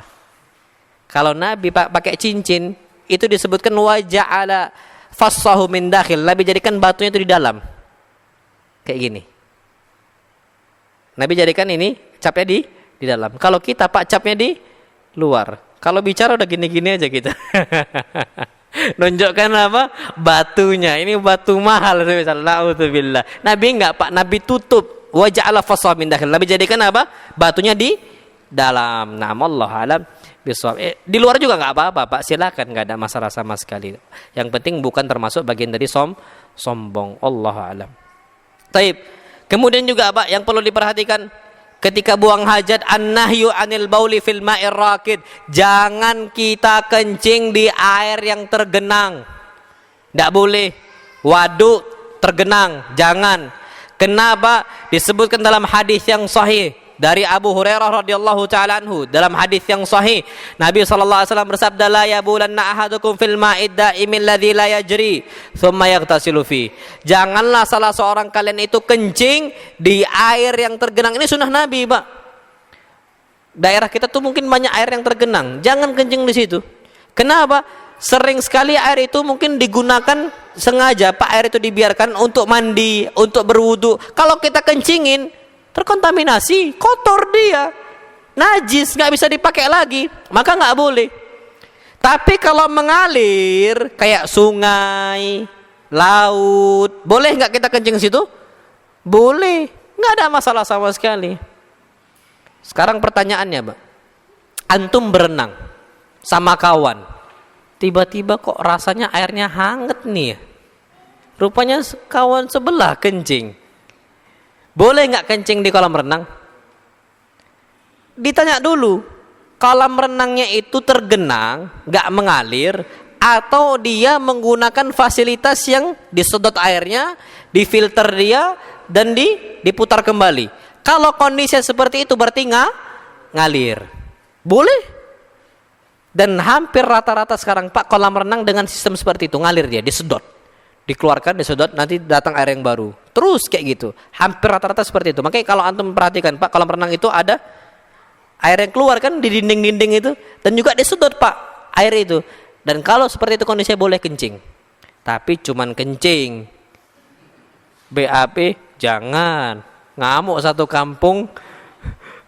Kalau Nabi pakai cincin, itu disebutkan wa ja'ala fassahu min dakhil. Nabi jadikan batunya itu di dalam. Kayak gini. Nabi jadikan ini capnya di dalam. Kalau kita Pak capnya di luar. Kalau bicara udah gini-gini aja kita. Nunjukkan apa? Batunya. Ini batu mahal misalnya. Na'udzubillah. Nabi enggak Pak, Nabi tutup. Wa ja'ala fassahu min dakhil. Nabi jadikan apa? Batunya di dalam. Naam, Allah alam bisawab. Di luar juga enggak apa-apa Pak, silakan, enggak ada masalah sama sekali. Yang penting bukan termasuk bagian dari sombong. Allah alam. Taib. Kemudian juga Pak yang perlu diperhatikan ketika buang hajat, an-nahyu anil bauli fil ma'ir rakid. Jangan kita kencing di air yang tergenang. Enggak boleh. Waduk tergenang, jangan. Kenapa? Disebutkan dalam hadis yang sahih dari Abu Hurairah radhiyallahu taala anhu dalam hadis yang sahih, Nabi sallallahu alaihi wasallam bersabda, la yabulanna ahadukum fil ma'id da'imil ladzi la yajri thumma yaghtasilu fi. Janganlah salah seorang kalian itu kencing di air yang tergenang. Ini sunnah Nabi, Pak. Daerah kita tuh mungkin banyak air yang tergenang, jangan kencing di situ. Kenapa? Sering sekali air itu mungkin digunakan sengaja, Pak, air itu dibiarkan untuk mandi, untuk berwudu. Kalau kita kencingin, terkontaminasi, kotor dia, najis, nggak bisa dipakai lagi, maka nggak boleh. Tapi kalau mengalir kayak sungai, laut, boleh nggak kita kencing situ? Boleh, nggak ada masalah sama sekali. Sekarang pertanyaannya, Pak, antum berenang sama kawan, tiba-tiba kok rasanya airnya hangat nih ya? Rupanya kawan sebelah kencing. Boleh nggak kencing di kolam renang? Ditanya dulu, kolam renangnya itu tergenang, nggak mengalir, atau dia menggunakan fasilitas yang disedot airnya, difilter dia, dan diputar kembali. Kalau kondisi seperti itu berarti ngalir. Boleh. Dan hampir rata-rata sekarang, Pak, kolam renang dengan sistem seperti itu, ngalir dia, disedot. Dikeluarkan, disedot, nanti datang air yang baru. Terus kayak gitu. Hampir rata-rata seperti itu. Makanya kalau antum perhatikan, Pak, kolam renang itu ada air yang keluar kan di dinding-dinding itu, dan juga disedot, Pak, air itu. Dan kalau seperti itu kondisinya boleh kencing. Tapi cuman kencing. BAB jangan. Ngamuk satu kampung.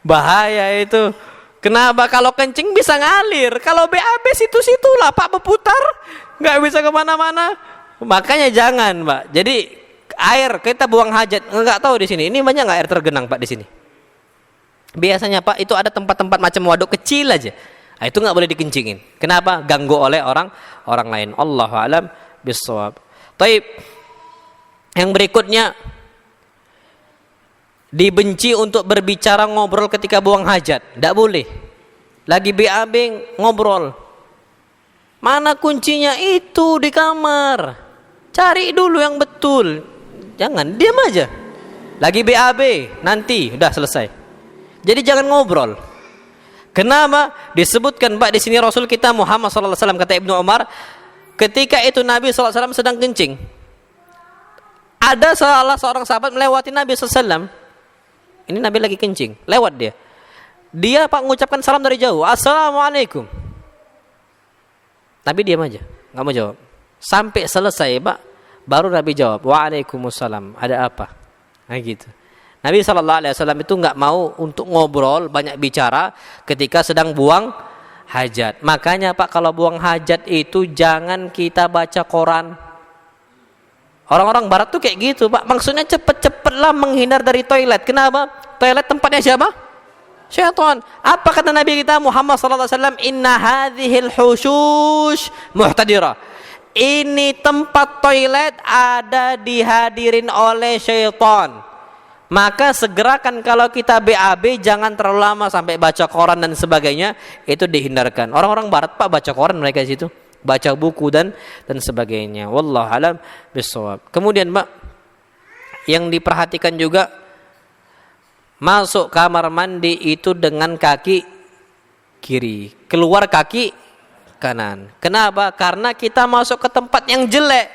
Bahaya itu. Kenapa? Kalau kencing bisa ngalir. Kalau BAB situ-situlah, Pak, berputar. Nggak bisa kemana-mana. Makanya jangan, Pak. Jadi air kita buang hajat, nggak tahu di sini. Ini banyak nggak air tergenang, Pak, di sini? Biasanya, Pak, itu ada tempat-tempat macam waduk kecil aja. Nah, itu nggak boleh dikencingin. Kenapa? Ganggu oleh orang lain. Allahu a'lam bishawab. Taib. Yang berikutnya, dibenci untuk berbicara ngobrol ketika buang hajat. Tidak boleh. Lagi BAB ngobrol. Mana kuncinya? Itu di kamar. Cari dulu yang betul. Jangan diam aja. Lagi BAB, nanti udah selesai. Jadi jangan ngobrol. Kenapa? Disebutkan, Pak, di sini Rasul kita Muhammad sallallahu alaihi wasallam, kata Ibnu Umar, ketika itu Nabi sallallahu alaihi wasallam sedang kencing. Ada salah seorang sahabat melewati Nabi sallallahu alaihi wasallam. Ini Nabi lagi kencing, lewat dia. Dia, Pak, mengucapkan salam dari jauh, assalamualaikum. Nabi diam aja, nggak mau jawab. Sampai selesai, Pak, baru Nabi jawab, waalaikumsalam. Ada apa? Nah gitu. Nabi SAW itu nggak mau untuk ngobrol, banyak bicara ketika sedang buang hajat. Makanya, Pak, kalau buang hajat itu jangan kita baca koran. Orang-orang barat tuh kayak gitu, Pak. Maksudnya cepet-cepetlah menghindar dari toilet. Kenapa? Toilet tempatnya siapa? Syaitan. Apa kata Nabi kita Muhammad SAW? Inna hadhil hushush muhtadira. Ini tempat toilet ada dihadirin oleh syaitan. Maka segerakan kalau kita BAB jangan terlalu lama sampai baca koran dan sebagainya. Itu dihindarkan. Orang-orang barat, Pak, baca koran mereka di situ. Baca buku dan sebagainya. Wallahu alam bishawab. Kemudian, Pak, yang diperhatikan juga, masuk kamar mandi itu dengan kaki kiri, keluar kaki kanan. Kenapa? Karena kita masuk ke tempat yang jelek.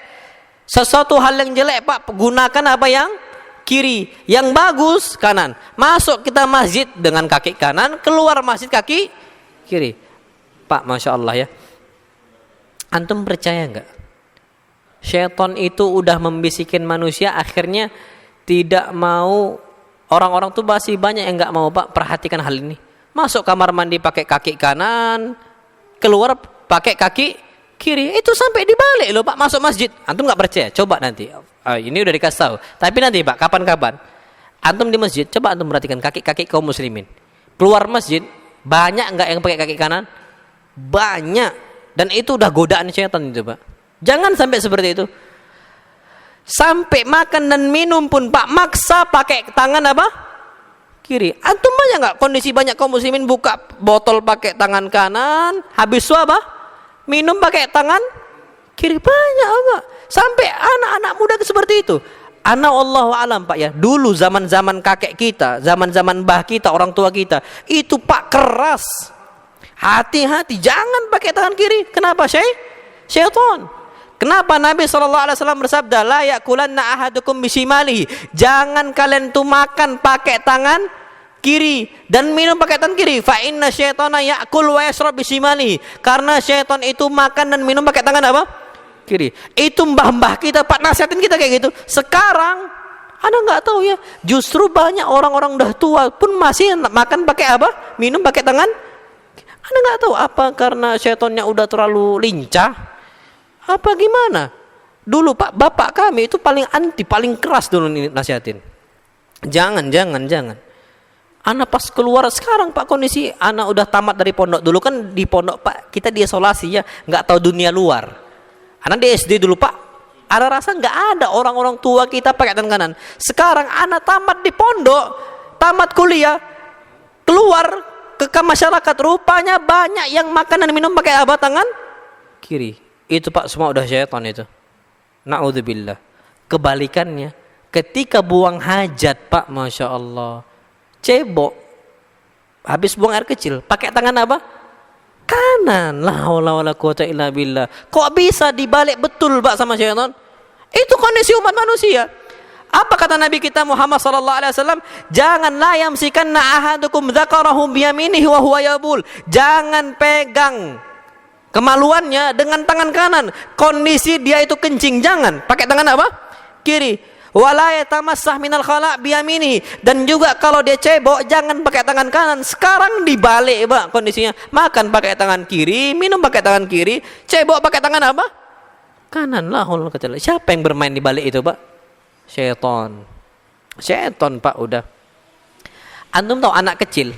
Sesuatu hal yang jelek, Pak, gunakan apa yang kiri, yang bagus kanan. Masuk kita masjid dengan kaki kanan, keluar masjid kaki kiri. Pak, Masya Allah ya. Antum percaya enggak? Syaitan itu udah membisikin manusia, akhirnya tidak mau. Orang-orang tuh masih banyak yang enggak mau, Pak, perhatikan hal ini. Masuk kamar mandi pakai kaki kanan, keluar pakai kaki kiri. Itu sampai dibalik loh, Pak, masuk masjid. Antum enggak percaya? Coba nanti. Ini udah dikasih tahu. Tapi nanti, Pak, kapan-kapan antum di masjid, coba antum perhatikan kaki-kaki kaum muslimin. Keluar masjid, banyak enggak yang pakai kaki kanan? Banyak. Dan itu udah godaan syaitan itu, Pak. Jangan sampai seperti itu. Sampai makan dan minum pun, Pak, maksa pakai tangan apa? Kiri. Antum banyak nggak kondisi banyak kaum muslimin buka botol pakai tangan kanan, habis itu apa? Minum pakai tangan kiri. Banyak, Pak. Sampai anak-anak muda seperti itu. Ana wallahu alam Pak ya. Dulu zaman-zaman kakek kita, zaman-zaman mbah kita, orang tua kita, itu Pak keras. Hati-hati, jangan pakai tangan kiri. Kenapa syaitan? Kenapa Nabi SAW bersabda, la yakulanna ahadukum bisimalihi. Jangan kalian tuh makan pakai tangan kiri dan minum pakai tangan kiri. Fa inna syaitana yakul wa yashrab bisimalihi. Karena syaitan itu makan dan minum pakai tangan apa? Kiri. Itu mbah-mbah kita Pak nasihatin kita kayak gitu. Sekarang Anda nggak tahu ya, justru banyak orang-orang udah tua pun masih makan pakai apa? Minum pakai tangan. Anda nggak tahu apa karena syaitannya udah terlalu lincah? Apa gimana? Dulu Pak, bapak kami itu paling anti, paling keras dulu nasihatin. Jangan. Anak pas keluar sekarang Pak kondisi anak udah tamat dari pondok. Dulu kan di pondok Pak kita diisolasi ya, nggak tahu dunia luar. Anak di SD dulu Pak, ada rasa nggak ada orang-orang tua kita pakai tangan kanan. Sekarang anak tamat di pondok, tamat kuliah, keluar ke masyarakat, rupanya banyak yang makan dan minum pakai apa? Tangan kiri. Itu Pak semua udah syaitan itu. Na'udzubillah. Kebalikannya, ketika buang hajat Pak, Masya Allah, cebok, habis buang air kecil, pakai tangan apa? Kanan. La haula wala quwata illa billah. Kok bisa dibalik betul Pak sama syaitan? Itu kondisi umat manusia. Apa kata Nabi kita Muhammad sallallahu alaihi wasallam? Janganlah yamsikanna ahadukum dzakarahu biyaminihi wa huwa yabul. Jangan pegang kemaluannya dengan tangan kanan. Kondisi dia itu kencing, jangan pakai tangan apa? Kiri. Wala yatamassah minal khala' biyaminihi. Dan juga kalau dia cebok jangan pakai tangan kanan. Sekarang dibalik Pak kondisinya. Makan pakai tangan kiri, minum pakai tangan kiri, cebok pakai tangan apa? Kanan. Lah kecil. Siapa yang bermain di balik itu Pak? Syaitan Pak udah. Antum tahu anak kecil,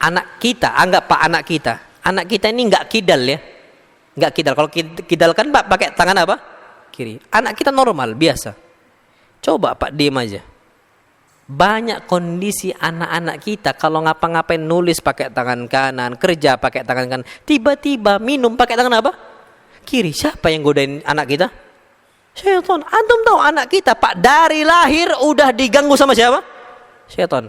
anak kita, anggap Pak anak kita ini nggak kidal ya, nggak kidal. Kalau kidal kan Pak pakai tangan apa? Kiri. Anak kita normal biasa. Coba Pak diem aja. Banyak kondisi anak-anak kita kalau ngapa-ngapain nulis pakai tangan kanan, kerja pakai tangan kanan, tiba-tiba minum pakai tangan apa? Kiri. Siapa yang godain anak kita? Syaitan. Antum tahu anak kita Pak dari lahir udah diganggu sama siapa? Syaitan.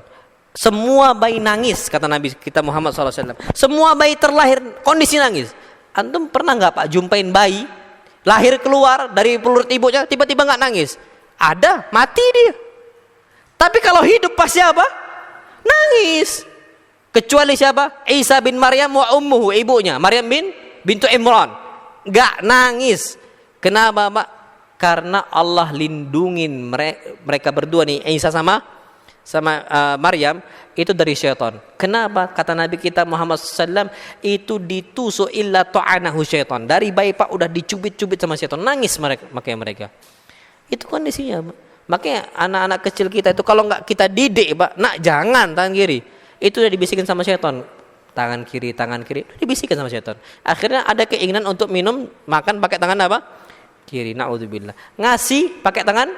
Semua bayi nangis kata Nabi kita Muhammad SAW. Semua bayi terlahir kondisi nangis. Antum pernah nggak Pak jumpain bayi lahir keluar dari perut ibunya tiba-tiba nggak nangis? Ada, mati dia. Tapi kalau hidup pasti apa? Nangis. Kecuali siapa? Isa bin Maryam wa ummuhu, ibunya Maryam bintu Imran. Nggak nangis. Kenapa Pak? Karena Allah lindungin mereka berdua nih, Isa sama Maryam itu dari syaitan. Kenapa? Kata Nabi kita Muhammad SAW, itu ditusuk illa ta'anahu syaitan. Dari bayi Pak udah dicubit-cubit sama syaitan, nangis mereka. Itu kondisinya. Makanya anak-anak kecil kita itu kalau nggak kita didik Pak, nak jangan tangan kiri. Itu udah dibisikin sama syaitan. Tangan kiri, dibisikin sama syaitan. Akhirnya ada keinginan untuk minum, makan pakai tangan apa? Kiri. Na'udzubillah. Ngasih pakai tangan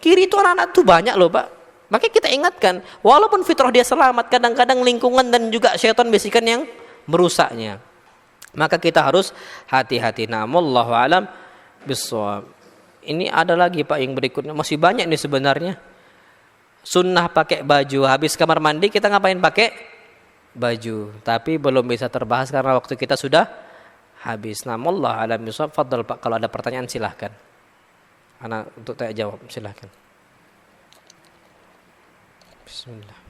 kiri itu anak-anak tuh banyak loh Pak. Makanya kita ingatkan, walaupun fitrah dia selamat, kadang-kadang lingkungan dan juga syaitan bisikan yang merusaknya. Maka kita harus hati-hati. Wallahu a'lam bissawab. Ini ada lagi Pak yang berikutnya, masih banyak nih sebenarnya. Sunnah pakai baju, habis kamar mandi kita ngapain pakai baju? Tapi belum bisa terbahas karena waktu kita sudah habis. Wallahu a'lam bissawab. Fadhal Pak, kalau ada pertanyaan silahkan. Anak untuk tanya jawab silahkan. Bismillah.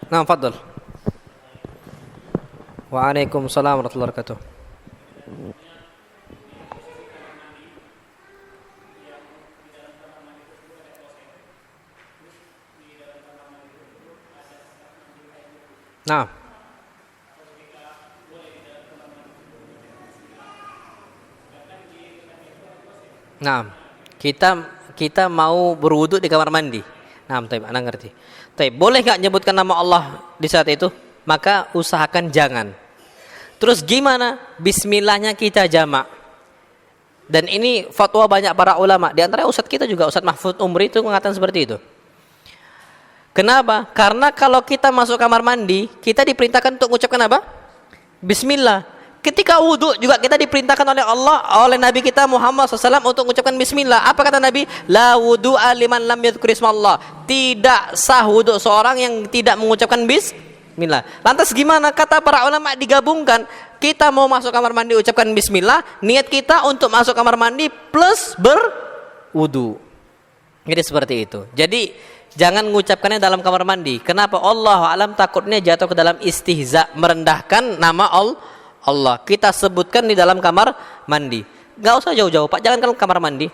Nah, fadhal. Waalaikumsalam warahmatullahi wabarakatuh. Nah, kita mau berwudu di kamar mandi. Nah, Anda ngerti. Boleh nggak nyebutkan nama Allah di saat itu? Maka usahakan jangan. Terus gimana? Bismillahnya kita jamak. Dan ini fatwa banyak para ulama. Di antara ustadz kita juga, Ustadz Mahfud Umri itu mengatakan seperti itu. Kenapa? Karena kalau kita masuk kamar mandi, kita diperintahkan untuk mengucapkan apa? Bismillah. Ketika wudhu juga kita diperintahkan oleh Allah, oleh Nabi kita Muhammad SAW untuk mengucapkan Bismillah. Apa kata Nabi? La wudu'a liman lam yadhkur ismallah. Tidak sah wudhu seorang yang tidak mengucapkan Bismillah. Lantas gimana? Kata para ulama digabungkan. Kita mau masuk kamar mandi ucapkan Bismillah, niat kita untuk masuk kamar mandi plus berwudhu. Jadi seperti itu. Jadi jangan mengucapkannya dalam kamar mandi. Kenapa? Allah alam, takutnya jatuh ke dalam istihza, merendahkan nama Allah. Kita sebutkan di dalam kamar mandi. Gak usah jauh-jauh Pak, jangan ke kamar mandi.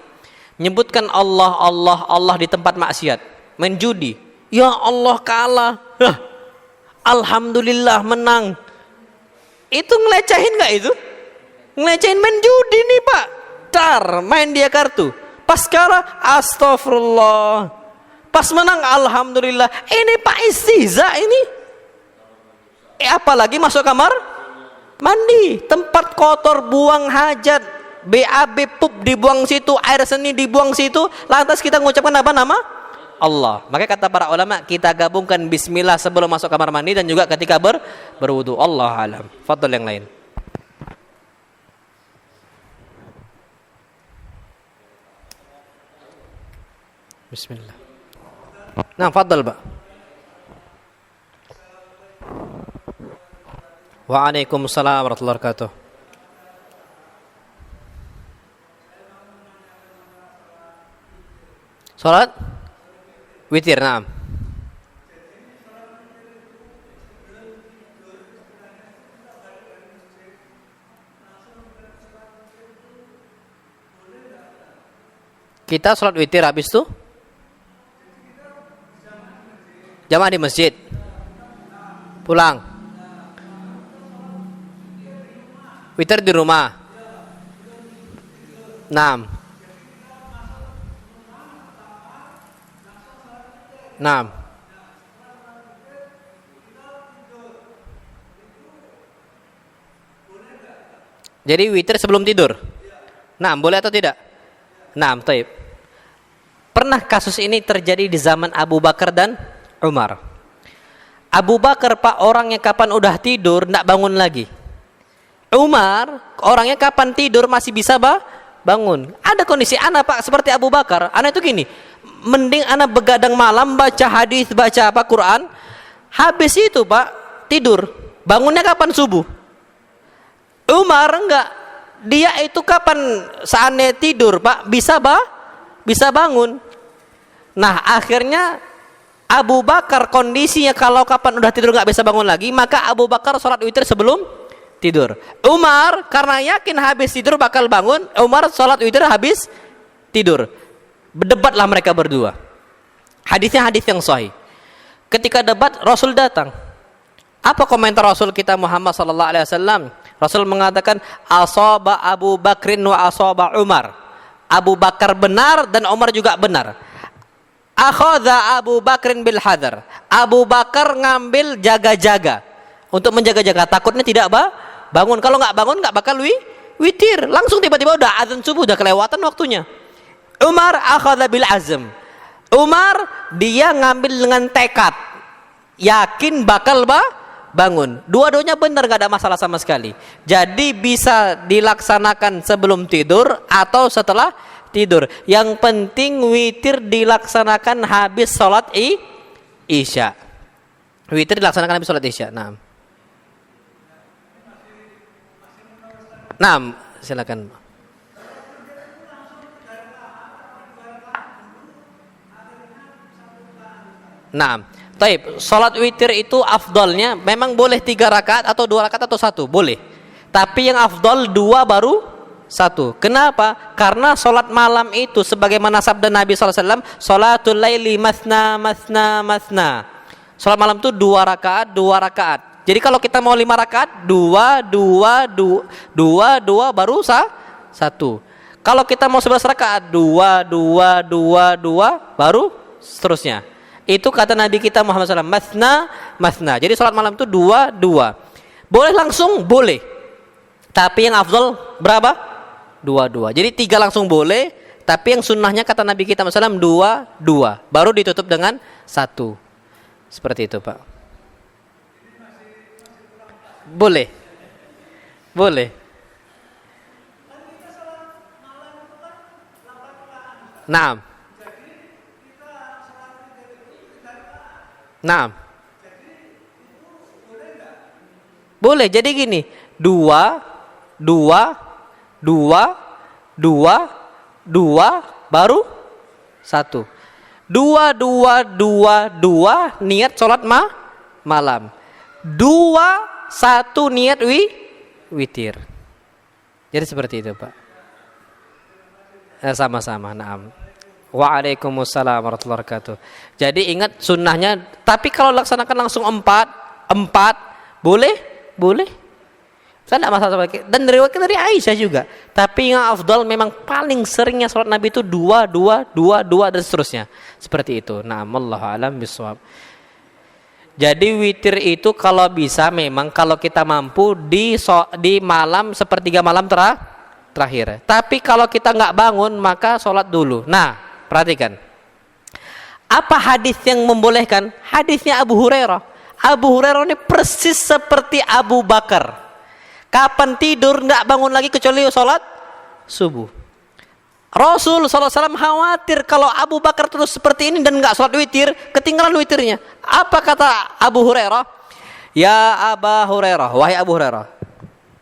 Menyebutkan Allah di tempat maksiat. Main judi. Ya Allah kalah. Alhamdulillah menang. Itu ngelecehin gak itu? Ngelecehin main judi nih Pak. Main dia kartu. Pas kalah, astagfirullah. Pas menang, alhamdulillah. Ini Pak istihza ini. Apalagi masuk kamar mandi, tempat kotor, buang hajat, BAB pup dibuang situ, air seni dibuang situ, lantas kita mengucapkan apa nama? Allah. Maka kata para ulama, kita gabungkan bismillah sebelum masuk kamar mandi dan juga ketika berwudu. Allah alam. Fadl yang lain. Bismillah. Nah, fadal Pak. Waalaikumsalam warahmatullahi wabarakatuh. Salat witir, naam. Kita salat witir habis itu jamaah di masjid, pulang, witir di rumah, 6. Jadi witir sebelum tidur. 6 boleh atau tidak? 6, taib. Pernah kasus ini terjadi di zaman Abu Bakar dan Umar. Abu Bakar Pak orangnya kapan udah tidur ndak bangun lagi. Umar orangnya kapan tidur masih bisa bangun. Ada kondisi anak Pak seperti Abu Bakar. Anak itu gini, mending anak begadang malam baca hadis, baca apa Quran. Habis itu Pak tidur. Bangunnya kapan? Subuh. Umar enggak. Dia itu kapan saatnya tidur Pak bisa bangun. Nah akhirnya Abu Bakar kondisinya kalau kapan udah tidur nggak bisa bangun lagi, maka Abu Bakar sholat witir sebelum tidur. Umar karena yakin habis tidur bakal bangun, Umar sholat witir habis tidur. Berdebatlah mereka berdua. Hadisnya hadis yang sahih. Ketika debat Rasul datang. Apa komentar Rasul kita Muhammad sallallahu alaihi wasallam? Rasul mengatakan asaba Abu Bakrin wa asaba Umar. Abu Bakar benar dan Umar juga benar. Akhadha Abu Bakrin bil hadar. Abu Bakar ngambil jaga-jaga untuk menjaga-jaga takutnya tidak bangun. Kalau nggak bangun nggak bakal witir. Langsung tiba-tiba udah azan subuh, udah kelewatan waktunya. Umar akhadha bil azm. Umar dia ngambil dengan tekad, yakin bakal bangun. Dua-duanya benar, nggak ada masalah sama sekali. Jadi bisa dilaksanakan sebelum tidur atau setelah tidur. Yang penting witir dilaksanakan habis sholat isya. Witir dilaksanakan habis sholat isya. Naam. Silakan. Naam. Taib. Sholat witir itu afdalnya memang boleh 3 rakaat atau 2 rakaat atau 1 boleh. Tapi yang afdal 2 baru 1. Kenapa? Karena sholat malam itu sebagaimana sabda Nabi SAW, sholatul laili masna masna masna. Sholat malam itu 2 rakaat 2 rakaat. Jadi kalau kita mau 5 rakaat 2 baru 1. Kalau kita mau 11 rakaat 2 baru seterusnya. Itu kata Nabi kita Muhammad SAW, masna masna. Jadi sholat malam itu 2. Boleh langsung? Boleh. Tapi yang afdal berapa? 2. Jadi 3 langsung boleh, tapi yang sunnahnya kata Nabi kita SAW 2. Baru ditutup dengan 1. Seperti itu, Pak. Boleh. Boleh. Naam. Naam. Boleh, jadi gini, dua, baru satu. Dua, niat sholat malam. Dua, satu niat witir. Jadi seperti itu, Pak. Sama-sama, naam. Waalaikumsalam warahmatullahi wabarakatuh. Jadi ingat sunnahnya, tapi kalau laksanakan langsung empat, boleh? Saya tidak masalah. Dan riwayat dari Aisyah juga. Tapi yang afdal memang paling seringnya sholat Nabi itu dua, dan seterusnya. Seperti itu. Na'am, wallahu a'lam bishawab. Jadi witir itu kalau bisa memang kalau kita mampu di malam sepertiga malam terakhir. Tapi kalau kita nggak bangun maka sholat dulu. Nah, perhatikan. Apa hadis yang membolehkan? Hadisnya Abu Hurairah. Abu Hurairah ini persis seperti Abu Bakar. Kapan tidur nggak bangun lagi kecuali sholat subuh. Rasul SAW khawatir kalau Abu Bakar terus seperti ini dan nggak sholat witir, ketinggalan witirnya. Apa kata Abu Hurairah? Ya Aba Hurairah, wahai Abu Hurairah.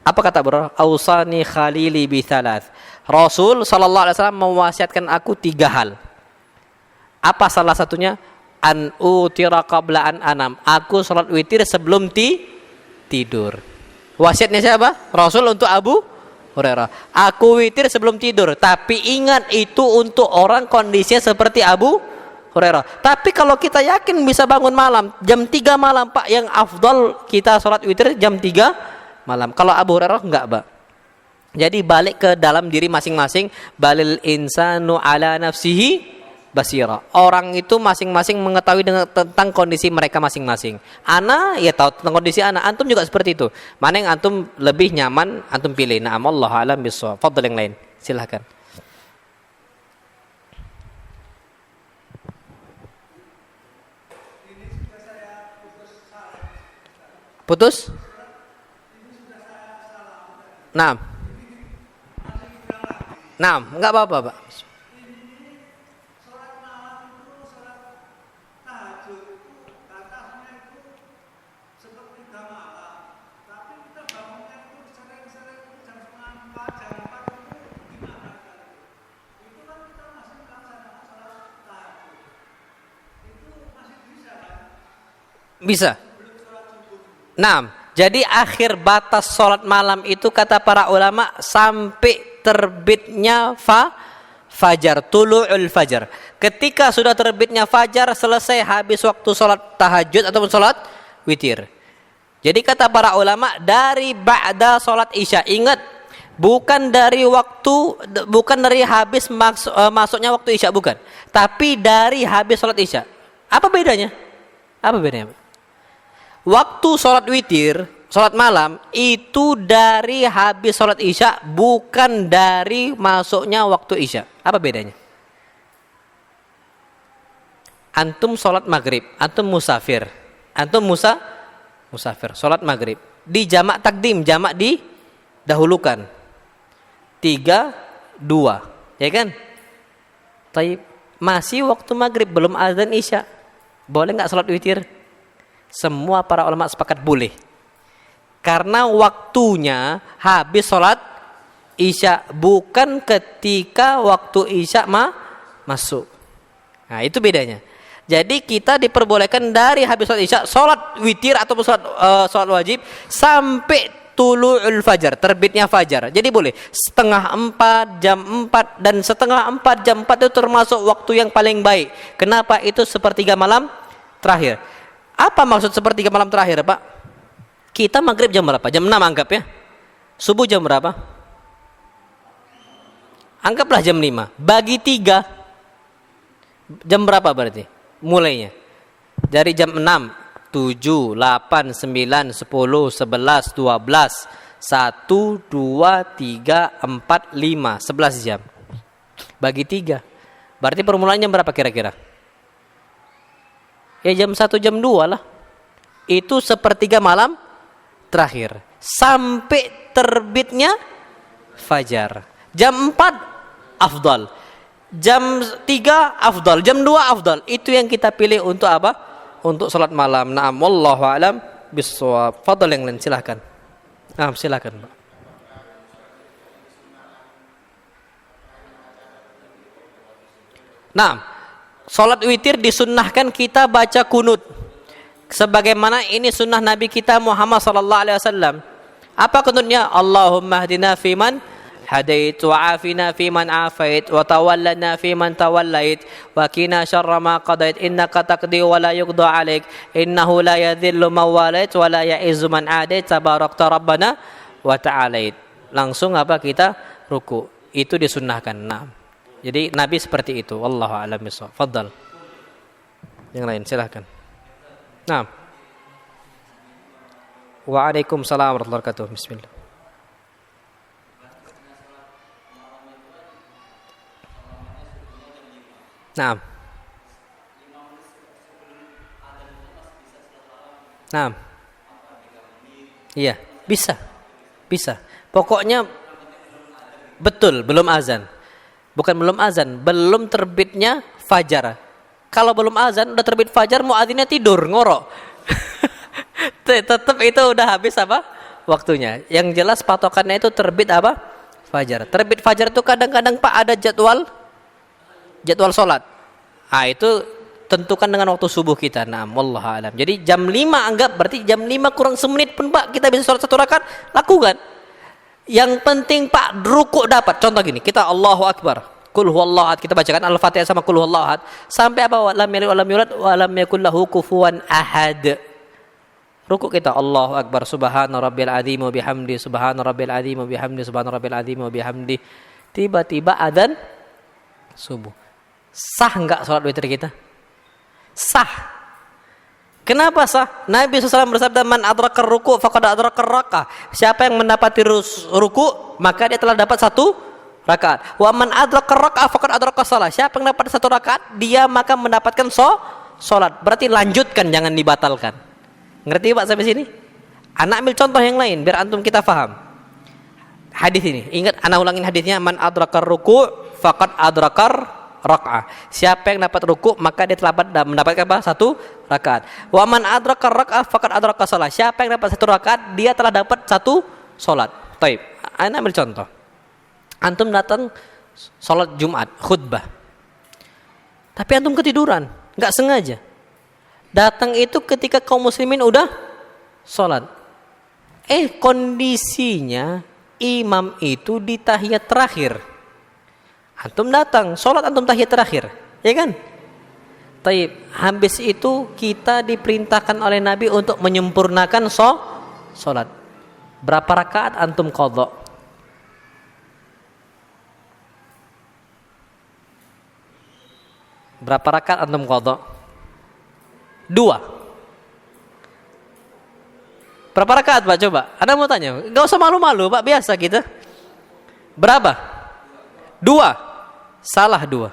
Apa kata Abu Hurairah? Ausani khalili bi thalath. Rasul SAW mewasiatkan aku 3 hal. Apa salah satunya? An utira qabla an anam. Aku sholat witir sebelum tidur. Wasiatnya siapa? Rasul untuk Abu Hurairah. Aku witir sebelum tidur. Tapi ingat itu untuk orang kondisinya seperti Abu Hurairah. Tapi kalau kita yakin bisa bangun malam jam 3 malam, Pak, yang afdal kita sholat witir jam 3 malam. Kalau Abu Hurairah enggak, Pak. Jadi balik ke dalam diri masing-masing. Balil insanu ala nafsihi basira. Orang itu masing-masing mengetahui tentang kondisi mereka masing-masing. Ana ya tahu tentang kondisi ana. Antum juga seperti itu. Mana yang antum lebih nyaman, antum pilih. Na'am, wallahu a'lam bishawab. Fadhil yang lain. Silakan. Putus? Naam. Naam, enggak apa-apa, Pak. Bisa. Nah, jadi akhir batas sholat malam itu kata para ulama sampai terbitnya fajar, tulu'ul fajar. Ketika sudah terbitnya fajar, selesai habis waktu sholat tahajud ataupun sholat witir. Jadi kata para ulama dari ba'da sholat isya. Ingat, bukan dari habis masuknya waktu isya, bukan. Tapi dari habis sholat isya. Apa bedanya? Apa bedanya? Waktu sholat witir, sholat malam, itu dari habis sholat isya, bukan dari masuknya waktu isya. Apa bedanya? Antum sholat maghrib, antum musafir. Musafir, sholat maghrib. Di jamak takdim, jamak didahulukan. 3, 2. Ya kan? Taib. Masih waktu maghrib, belum azan isya. Boleh nggak sholat witir? Semua para ulama sepakat boleh. Karena waktunya habis sholat isya, bukan ketika waktu isya masuk. Nah, itu bedanya. Jadi kita diperbolehkan dari habis sholat isya, sholat witir atau sholat wajib sampai tulu'ul fajar, terbitnya fajar. Jadi boleh 3:30, jam 4, dan 3:30, jam 4 itu termasuk waktu yang paling baik. Kenapa? Itu sepertiga malam terakhir. Apa maksud sepertiga malam terakhir, Pak? Kita maghrib jam berapa? Jam 6 anggap ya. Subuh jam berapa? Anggaplah jam 5. Bagi 3. Jam berapa berarti? Mulainya. Dari jam 6, 7, 8, 9, 10, 11, 12, 1, 2, 3, 4, 5. 11 jam. Bagi 3. Berarti permulaannya berapa kira-kira? Ya jam 1 jam 2 lah. Itu sepertiga malam terakhir sampai terbitnya fajar. Jam 4 afdal. Jam 3 afdal, jam 2 afdal. Itu yang kita pilih untuk apa? Untuk salat malam. Naam, wallahu alam bissawab. Fadhal yang lain silakan. Naam, silakan, Pak. Naam. Salat witir disunnahkan kita baca kunut. Sebagaimana ini sunnah Nabi kita Muhammad sallallahu alaihi wasallam. Apa kunutnya? Allahumma hdina fiman hadait wa afina fiman afait wa tawallana fiman tawallait wa qina syarra ma qadait innaka taqdi wa la yuqda alaik innahu la yadhillu man walait wa la ya'izzu man adait tabarakta rabbana wa ta'alait. Langsung apa kita ruku. Itu disunnahkan. Nah. Jadi Nabi seperti itu. Wallahu a'lam bishawab. Fadhal. Yang lain silakan. Nah. Waalaikumsalam warahmatullahi wabarakatuh. Bismillah. Naam. Naam. Iya, bisa. Bisa. Pokoknya betul belum azan. Bukan belum azan, belum terbitnya fajar. Kalau belum azan udah terbit fajar, muadzinnya tidur, ngorok. Tetap itu udah habis apa? Waktunya. Yang jelas patokannya itu terbit apa? Fajar. Terbit fajar itu kadang-kadang Pak ada jadwal sholat. Ah itu tentukan dengan waktu subuh kita. Nah, wallahu alam. Jadi jam 5 anggap berarti jam 5 kurang semenit pun Pak kita bisa sholat 1 rakaat, lakukan. Yang penting Pak ruku dapat. Contoh gini, kita Allahu Akbar. Qul huwallahu ahad, kita bacakan Al-Fatihah sama Qul huwallahu ahad. Sampai apa? Wa lam yalid wa lam yulad wa lam yakul lahu kufuwan ahad. Ruku kita Allahu Akbar, subhana rabbil azim wa bihamdi, subhana rabbil azim wa bihamdi, subhana rabbil azim wa bihamdi. Tiba-tiba adzan subuh. Sah enggak salat witir kita? Sah. Kenapa sah? Nabi SAW bersabda, man adrakar ruku faqad adrakar raka'ah. Siapa yang mendapati ruku, maka dia telah dapat 1 rakaat. Wa man adrakar raka'ah faqad adrakar salah. Siapa yang dapat 1 rakaat, dia maka mendapatkan salat. Berarti lanjutkan, jangan dibatalkan. Ngerti Pak sampai sini? Anak ambil contoh yang lain biar antum kita paham. Hadis ini, ingat anak ulangin hadisnya, man adrakar ruku faqad adrakar raka'ah. Siapa yang dapat ruku maka dia telah mendapatkan apa? 1 rakaat. Wa man adraka raka'ah faqad adraka shalah. Siapa yang dapat 1 rakaat dia telah dapat 1 salat. Baik, ana ambil contoh. Antum datang salat Jumat, khutbah. Tapi antum ketiduran, enggak sengaja. Datang itu ketika kaum muslimin udah salat. Kondisinya imam itu di tahiyat terakhir. Antum datang, sholat antum tahiyat terakhir, ya kan? Taib, habis itu kita diperintahkan oleh Nabi untuk menyempurnakan sholat. Berapa rakaat antum qadha? Berapa rakaat antum qadha? 2. Berapa rakaat Pak coba? Anda mau tanya? Gak usah malu-malu Pak, biasa kita. Berapa? 2. Salah 2.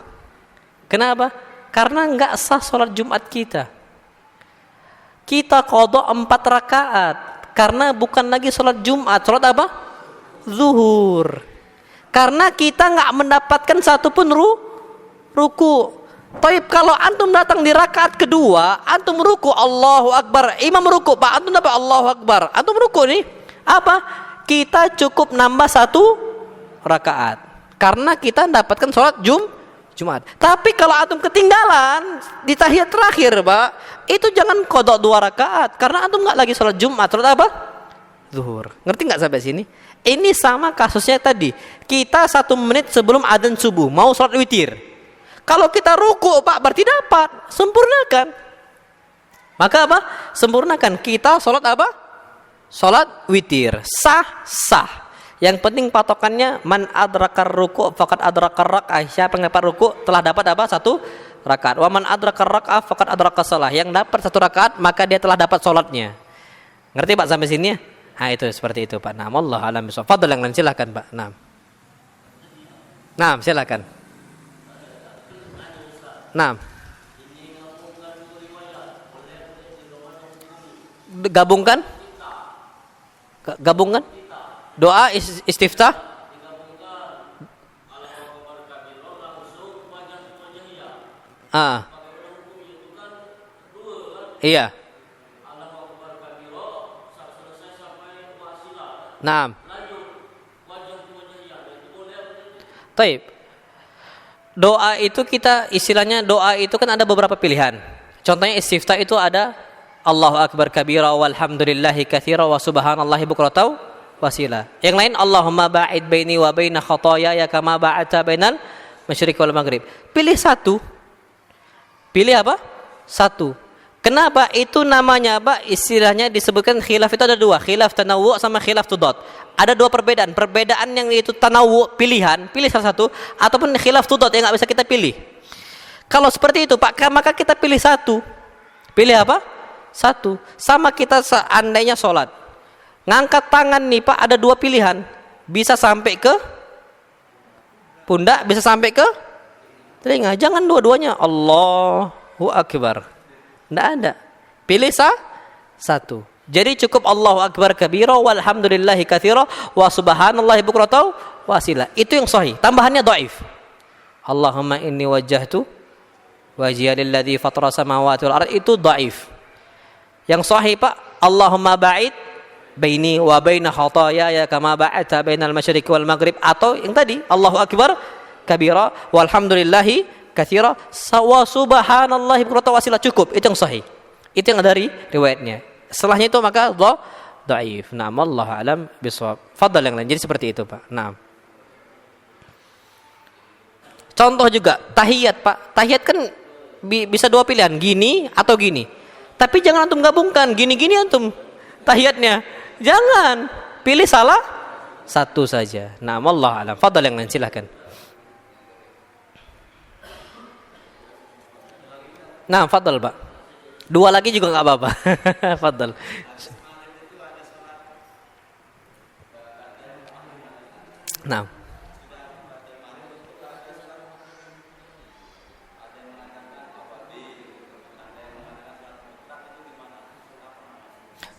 Kenapa? Karena enggak sah sholat Jumat kita. Kita qadha 4 rakaat karena bukan lagi sholat Jumat. Sholat apa? Zuhur. Karena kita enggak mendapatkan satu pun ruku. Taib, kalau antum datang di rakaat kedua, antum ruku Allahu Akbar, imam ruku, Pak antum dapat Allahu Akbar, antum ruku nih. Apa? Kita cukup nambah 1 rakaat. Karena kita mendapatkan sholat Jumat. Tapi kalau antum ketinggalan di tahiyat terakhir, Pak, itu jangan qadha 2 rakaat. Karena antum nggak lagi sholat Jumat. Sholat apa? Zuhur. Ngerti nggak sampai sini? Ini sama kasusnya tadi. Kita 1 menit sebelum adzan subuh mau sholat witir. Kalau kita ruku, Pak, berarti dapat. Sempurnakan. Maka apa? Sempurnakan. Kita sholat apa? Sholat witir. Sah. Yang penting patokannya man adrakar ruku faqad adrakar raka'ah. Siapa yang dapat ruku telah dapat apa? 1 rakaat. Wa man adrakar raka'ah faqad adrakar shalah. Yang dapat 1 rakaat maka dia telah dapat salatnya. Ngerti Pak sampai sini ya? Nah, itu seperti itu Pak. Nah, wallahu a'lam bishawab. Fadhil yang lain silakan Pak. Nah, silakan. Nah. Gabungkan? Gabungkan? Doa istiftah? Ah. Iya. Naam. Taib. Doa itu kita istilahnya doa itu kan ada beberapa pilihan. Contohnya istiftah itu ada Allahu akbar kabira walhamdulillahi katsira wa subhanallahi bukratan wasila. Yang lain Allahumma ba'id baini wa baina khataaya kama ba'adta bainal masyriq wal maghrib. Pilih satu. Pilih apa? Satu. Kenapa? Itu namanya apa? Istilahnya disebutkan khilaf itu ada dua, khilaf tanawwu sama khilaf tudad. Ada dua perbedaan. Perbedaan yang itu tanawwu pilihan, pilih salah satu, ataupun khilaf tudad yang nggak bisa kita pilih. Kalau seperti itu, Pak, maka kita pilih satu. Pilih apa? Satu. Sama kita seandainya sholat. Ngangkat tangan nih, Pak, ada dua pilihan. Bisa sampai ke pundak, bisa sampai ke telinga. Jangan dua-duanya. Allahu akbar. Tidak ada. Pilih satu. Jadi cukup Allahu akbar kabira walhamdulillahi katsira wa subhanallahi bukratan wasila. Itu yang sahih. Tambahannya dhaif. Allahumma inni wajjahtu wajhiya lilladzi fatara samawati wal ardh, itu dhaif. Yang sahih, Pak, Allahumma ba'id baini wa baina khataaya kama ba'adta bainal masyriqi wal maghrib, atau yang tadi Allahu akbar kabira walhamdulillahi katsira wa subhanallahi bukratan wasila, cukup. Itu yang sahih. Itu yang dari riwayatnya. Setelahnya itu maka dhaif. Naam, wallahu alam bisawab. Fadhal yang lain. Jadi seperti itu, Pak. Naam. Contoh juga tahiyat, Pak. Tahiyat kan bisa dua pilihan, gini atau gini. Tapi jangan antum gabungkan gini-gini antum tahiyatnya. Jangan. Pilih salah satu saja. Naam, wallahu alam. Fadhal yang lain, silakan. Nah, fadal, Pak. Dua lagi juga nggak apa-apa. Fadal. Nah.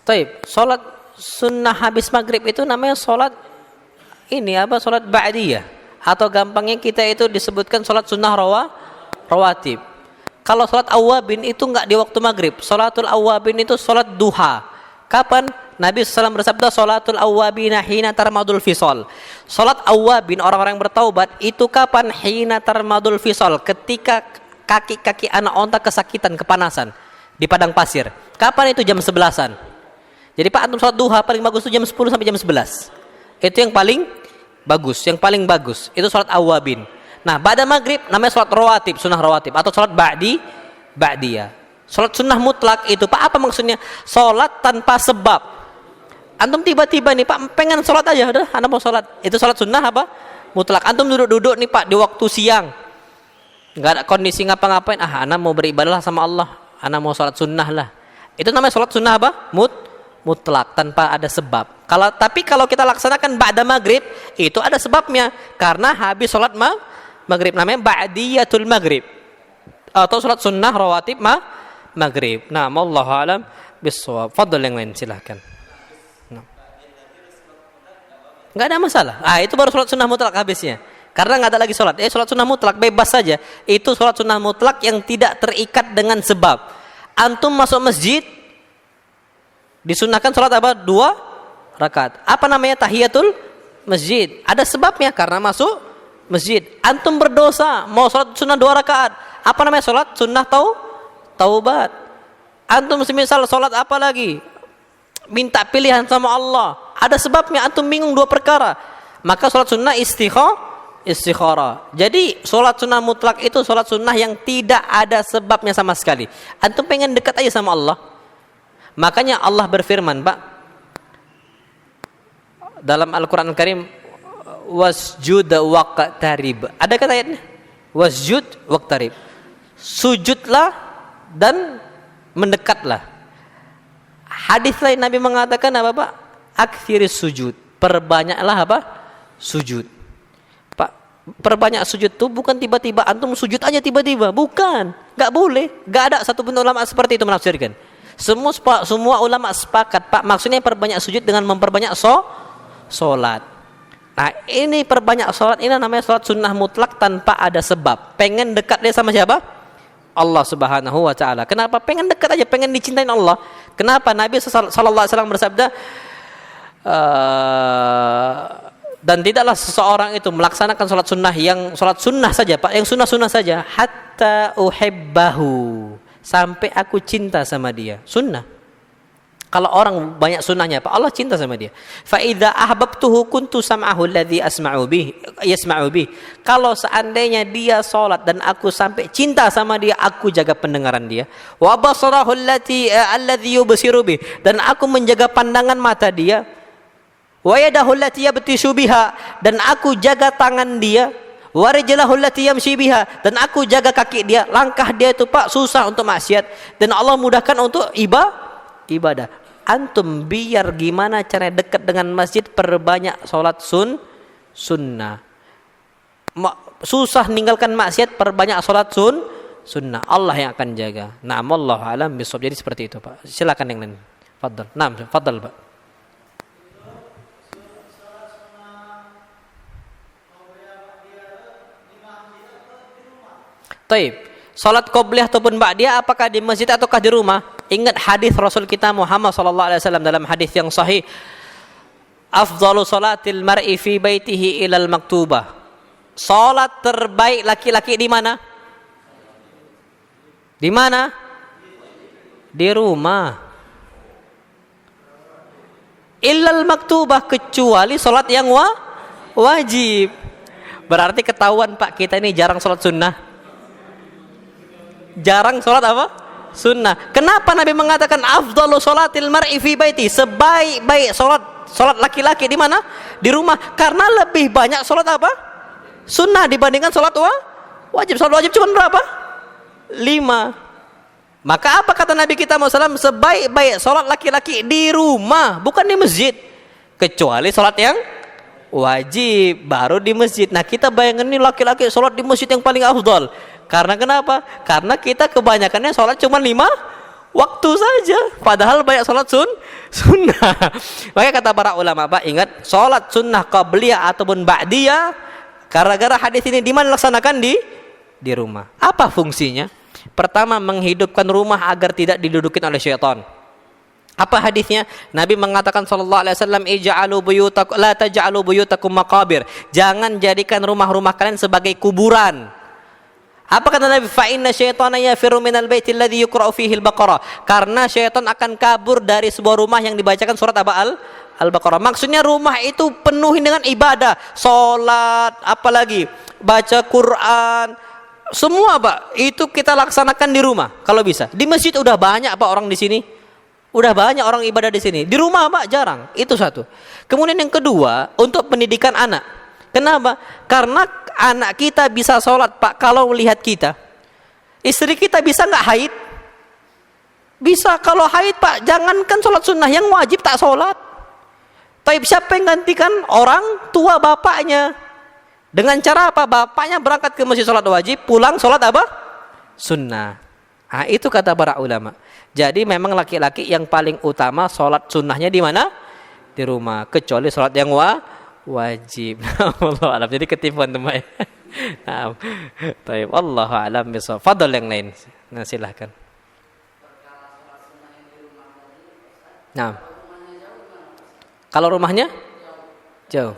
Taib, sholat sunnah habis maghrib itu namanya sholat ini apa? Sholat ba'diyah. Atau gampangnya kita itu disebutkan sholat sunnah rawatib. Kalau sholat awwabin itu enggak di waktu maghrib. Sholatul awwabin itu sholat duha. Kapan? Nabi SAW bersabda, sholatul awwabina hina tarmadul fisal. Sholat awwabin, orang-orang yang bertaubat, itu kapan? Hina tarmadul fisal. Ketika kaki-kaki anak onta kesakitan, kepanasan di padang pasir. Kapan itu? Jam 11-an. Jadi Pak, antum sholat duha paling bagus itu jam 10 sampai jam 11. Itu yang paling bagus. Yang paling bagus itu sholat awwabin. Nah, ba'da maghrib namanya sholat rawatib, sunnah rawatib, atau sholat ba'diyah. Sholat sunnah mutlak itu, Pak, apa maksudnya? Sholat tanpa sebab. Antum tiba-tiba nih, Pak, pengen sholat aja, udah, anda mau sholat. Itu sholat sunnah apa? Mutlak. Antum duduk-duduk nih, Pak, di waktu siang, nggak ada kondisi ngapa-ngapain. Anda mau beribadah sama Allah, anda mau sholat sunnah lah. Itu namanya sholat sunnah apa? Mutlak, tanpa ada sebab. Tapi kalau kita laksanakan ba'da maghrib, itu ada sebabnya. Karena habis sholat maghrib, namanya ba'diyatul maghrib, atau sholat sunnah rawatib maghrib. Nah, wallahu alam bisawab. Fadhal yang lain, silahkan. Nah. Nggak ada masalah. Itu baru sholat sunnah mutlak habisnya. Karena nggak ada lagi sholat. Sholat sunnah mutlak bebas saja. Itu sholat sunnah mutlak yang tidak terikat dengan sebab. Antum masuk masjid, disunnahkan sholat apa? 2 rakaat. Apa namanya? Tahiyatul masjid. Ada sebabnya, karena masuk masjid. Antum berdosa, mau sholat sunnah 2 rakaat. Apa namanya? Sholat sunnah taubat. Antum semisal sholat apa lagi? Minta pilihan sama Allah. Ada sebabnya, antum bingung 2 perkara. Maka sholat sunnah istikharah. Jadi sholat sunnah mutlak itu sholat sunnah yang tidak ada sebabnya sama sekali. Antum pengen dekat aja sama Allah. Makanya Allah berfirman, Pak, dalam Al-Quran Al-Karim, wasjud waqtarib. Ada kata ayatnya? Wasjud waqtarib. Sujudlah dan mendekatlah. Hadis lain Nabi mengatakan apa, Pak? Aktsiris sujud. Perbanyaklah apa? Sujud. Pak, perbanyak sujud itu bukan tiba-tiba antum sujud aja tiba-tiba, bukan. Enggak boleh. Enggak ada satupun ulama seperti itu menafsirkan. Semua ulama sepakat, Pak, maksudnya perbanyak sujud dengan memperbanyak solat. Nah, ini perbanyak solat, ini namanya solat sunnah mutlak tanpa ada sebab. Pengen dekat dia sama siapa? Allah Subhanahu wa taala. Kenapa? Pengen dekat aja, pengen dicintain Allah. Kenapa? Nabi sallallahu alaihi wasallam bersabda, dan tidaklah seseorang itu melaksanakan sholat sunnah saja, Pak, yang sunnah saja, hatta uhibbahu, sampai aku cinta sama dia. Sunnah. Kalau orang banyak sunnahnya, Pak, Allah cinta sama dia. Fa idza ahbabtuhu kuntu sam'ahu alladhi yasma'u bih. Kalau seandainya dia sholat dan aku sampai cinta sama dia, aku jaga pendengaran dia. Wa basarahu alladhi yubsiru bih, dan aku menjaga pandangan mata dia. Wa yadahu allati yabtishu biha, dan aku jaga tangan dia. Wa rijlahu allati yamshi biha, dan aku jaga kaki dia. Langkah dia itu, Pak, susah untuk maksiat dan Allah mudahkan untuk ibadah. Antum biar gimana cara dekat dengan masjid, perbanyak salat sunnah. Susah ninggalkan maksiat, perbanyak salat sunnah. Allah yang akan jaga. Na'am, wallahu alam bisawab. Jadi seperti itu, Pak. Silakan yang lain. Fadhal. Naam, fadhal, Pak. Taib. Salat qobliyah ataupun ba'diyah apakah di masjid ataukah di rumah? Ingat hadis Rasul kita Muhammad sallallahu alaihi wasallam dalam hadis yang sahih, afdalu salatil mar'i fi baitihi ilal maktubah. Salat terbaik laki-laki di mana? Di mana? Di rumah. Illal maktubah, kecuali salat yang wajib. Berarti ketahuan, Pak, kita ini jarang salat sunnah. Jarang sholat apa? Sunnah. Kenapa Nabi mengatakan afdalu sholatil mar'i fi baiti, sebaik-baik sholat laki-laki di mana? Di rumah. Karena lebih banyak sholat apa? Sunnah dibandingkan sholat wajib. Sholat wajib cuma berapa? 5. Maka apa kata Nabi kita SAW? Sebaik-baik sholat laki-laki di rumah, bukan di masjid. Kecuali sholat yang wajib, baru di masjid. Nah, kita bayangkan ini laki-laki sholat di masjid yang paling afdal. Karena kenapa? Karena kita kebanyakannya sholat cuma 5 waktu saja. Padahal banyak sholat sunnah. Makanya kata para ulama, Pak, ingat, sholat sunnah qabliyah ataupun ba'diyah, gara-gara hadis ini di mana dilaksanakan? Di rumah. Apa fungsinya? Pertama, menghidupkan rumah agar tidak didudukin oleh syaitan. Apa hadisnya? Nabi mengatakan sallallahu alaihi wasallam, la taj'alu buyutakum maqabir. Jangan jadikan rumah-rumah kalian sebagai kuburan. Apa kata Nabi? Fa inna syaitana yafirru minal baiti alladhi yuqra'u fihi al-Baqarah. Karena syaitan akan kabur dari sebuah rumah yang dibacakan surat apa? Al-Baqarah. Maksudnya rumah itu penuhi dengan ibadah, salat, apalagi baca Quran. Semua, Pak, itu kita laksanakan di rumah kalau bisa. Di masjid udah banyak, Pak, orang di sini. Udah banyak orang ibadah di sini. Di rumah, Pak, jarang. Itu satu. Kemudian yang kedua, untuk pendidikan anak. Kenapa? Karena anak kita bisa sholat, Pak, kalau melihat kita. Istri kita bisa nggak haid? Bisa. Kalau haid, Pak, jangankan sholat sunnah, yang wajib tak sholat. Tapi siapa yang gantikan? Orang tua bapaknya. Dengan cara apa? Bapaknya berangkat ke masjid sholat wajib, pulang sholat apa? Sunnah. Nah, itu kata para ulama. Jadi memang laki-laki yang paling utama sholat sunnahnya di mana? Di rumah. Kecuali sholat yang wajib. Allah alam. Jadi ketipuan teman. Nah, taib. Allahu alam bisawab. Fadhal yang lain. Nah, silahkan. Nah, kalau rumahnya jauh,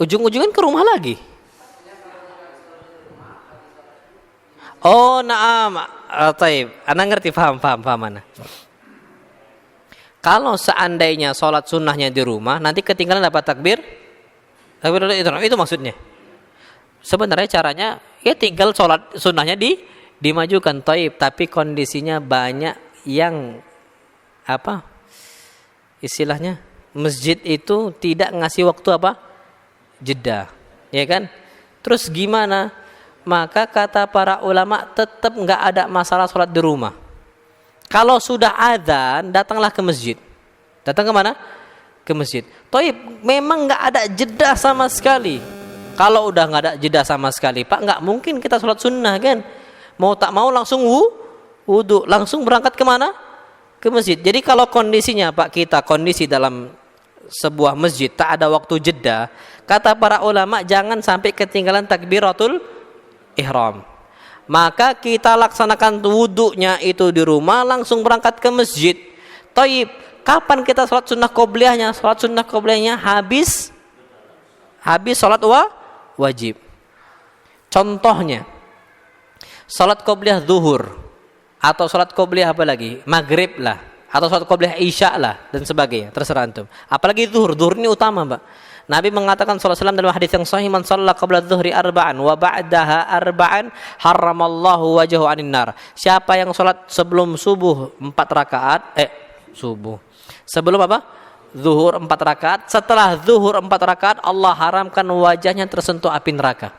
ujung-ujungan ke rumah lagi. Oh, naam. Taib. Anda ngerti, paham mana? Kalau seandainya sholat sunnahnya di rumah, nanti ketinggalan dapat takbir itu maksudnya. Sebenarnya caranya ya tinggal sholat sunnahnya dimajukan, taib. Tapi kondisinya banyak yang apa? Istilahnya masjid itu tidak ngasih waktu apa? Jeda, ya kan? Terus gimana? Maka kata para ulama tetap nggak ada masalah sholat di rumah. Kalau sudah adzan, datanglah ke masjid. Datang ke mana? Ke masjid. Toib, memang nggak ada jeda sama sekali. Kalau udah nggak ada jeda sama sekali, Pak, nggak mungkin kita sholat sunnah kan? Mau tak mau langsung wudu, langsung berangkat kemana? Ke masjid. Jadi kalau kondisinya Pak, kita kondisi dalam sebuah masjid tak ada waktu jeda, kata para ulama jangan sampai ketinggalan takbiratul ihram. Maka kita laksanakan wudunya itu di rumah, langsung berangkat ke masjid. Taib, kapan kita sholat sunnah qobliyahnya? Sholat sunnah qobliyahnya habis sholat wajib. Contohnya, sholat qobliyah zuhur, atau sholat qobliyah apa lagi? Maghrib lah, atau sholat qobliyah isya lah, dan sebagainya, terserah antum. Apalagi zuhur ini utama, Pak. Nabi mengatakan sallallahu alaihi wasallam dalam hadis yang sahih, man shalla qabla dhuhri arba'an wa ba'daha arba'an haramallahu wajhahu 'anil nar. Siapa yang salat sebelum subuh 4 rakaat, sebelum apa? Zuhur 4 rakaat, setelah zuhur 4 rakaat Allah haramkan wajahnya tersentuh api neraka.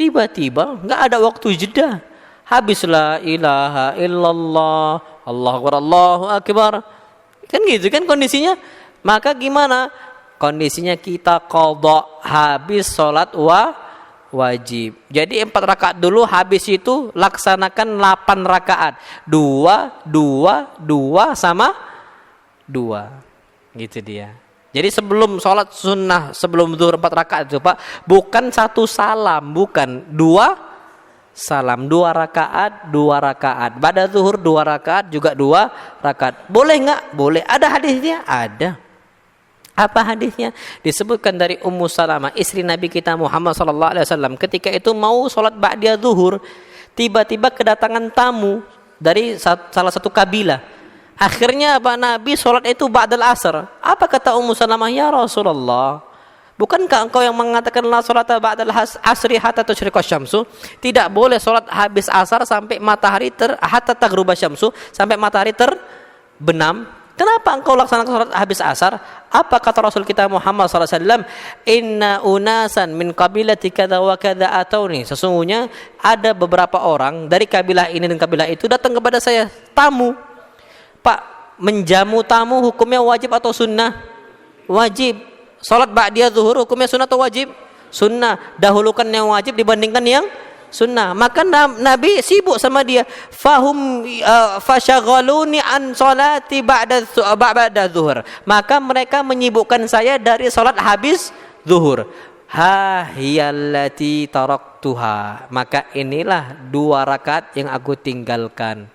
Tiba-tiba enggak ada waktu jeda. Habis la ilaha illallah, Allahu akbar, Allahu akbar. Kan gitu kan kondisinya. Maka gimana? Kondisinya kita qadha habis sholat wajib. Jadi 4 rakaat dulu, habis itu laksanakan 8 rakaat. 2 sama 2. Gitu dia. Jadi sebelum sholat sunnah, sebelum zuhur 4 rakaat itu Pak, bukan 1 salam, bukan 2 salam, 2 rakaat, 2 rakaat. Pada zuhur 2 rakaat, juga 2 rakaat. Boleh enggak? Boleh. Ada hadisnya? Ada. Apa hadisnya? Disebutkan dari Ummu Salamah, istri Nabi kita Muhammad sallallahu alaihi wasallam, ketika itu mau sholat ba'da zuhur, tiba-tiba kedatangan tamu dari salah satu kabilah. Akhirnya apa? Nabi sholat itu ba'dal asr. Apa kata Ummu Salamah? Ya Rasulullah, bukankah engkau yang mengatakan la sholata ba'dal asri hatta tusyriqa syamsu? Tidak boleh sholat habis asar sampai matahari hatta taghruba syamsu, sampai matahari terbenam. Kenapa engkau laksanakan sholat habis asar? Apa kata Rasul kita Muhammad SAW? Inna unasan min qabilati kadza wa kadza atauni. Sesungguhnya ada beberapa orang dari kabilah ini dan kabilah itu datang kepada saya, tamu. Pak, menjamu tamu hukumnya wajib atau sunnah? Wajib. Sholat ba'da zuhur hukumnya sunnah atau wajib? Sunnah. Dahulukan yang wajib dibandingkan yang sunnah. Maka Nabi sibuk sama dia. Fashaghaluni an salati ba'da zuhur. Maka mereka menyibukkan saya dari salat habis zuhur. Ha hiyallati taraktuha. Maka inilah 2 rakaat yang aku tinggalkan.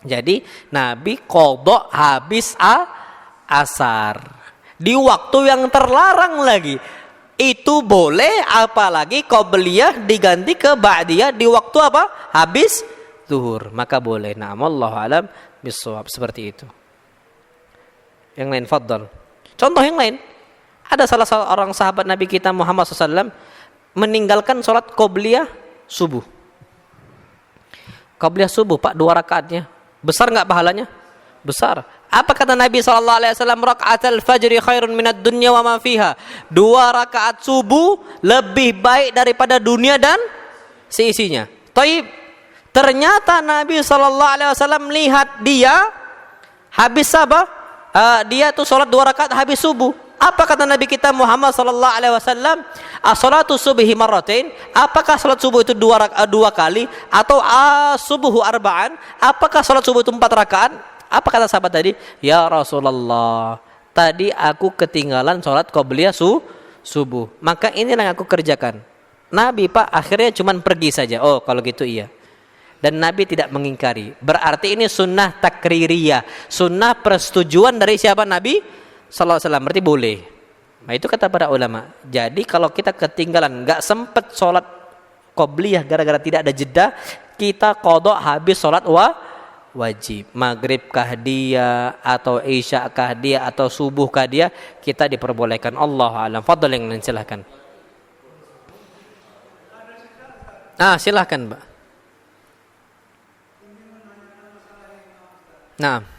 Jadi Nabi qadha habis asar di waktu yang terlarang lagi. Itu boleh, apalagi qobliyah diganti ke ba'diyah di waktu apa? Habis zuhur, maka boleh. Na'am, wallahu alam bissawab, seperti itu. Yang lain fadhal. Contoh yang lain, ada salah seorang sahabat Nabi kita Muhammad SAW meninggalkan sholat qobliyah subuh. Qobliyah subuh Pak, 2 rakaatnya. Besar enggak pahalanya? Besar. Apa kata Nabi SAW? Raka'atul fajri khairun minad dunya wa ma fiha. 2 rakaat subuh lebih baik daripada dunia dan seisinya. Taib. Ternyata Nabi SAW melihat dia habis apa? Dia tuh sholat 2 rakaat habis subuh. Apa kata Nabi kita Muhammad SAW? As-salatu subhi marratain. Apakah salat subuh itu 2 kali? Atau as-subuhu arba'an? Apakah salat subuh itu 4 rakaat? Apa kata sahabat tadi? Ya Rasulullah, tadi aku ketinggalan sholat qobliyah subuh. Maka inilah yang aku kerjakan. Nabi Pak akhirnya cuma pergi saja. Oh kalau gitu iya. Dan Nabi tidak mengingkari. Berarti ini sunnah takririyah, sunnah persetujuan dari siapa? Nabi sallallahu alaihi wasallam. Berarti boleh. Nah itu kata para ulama. Jadi kalau kita ketinggalan, nggak sempet sholat qobliyah gara-gara tidak ada jeda, kita qadha habis sholat wajib. Maghrib kah dia, atau isya kah dia, atau subuh kah dia, kita diperbolehkan. Allahu a'lam. Fadhal yang lain silahkan. Silahkan Mbak. Nah.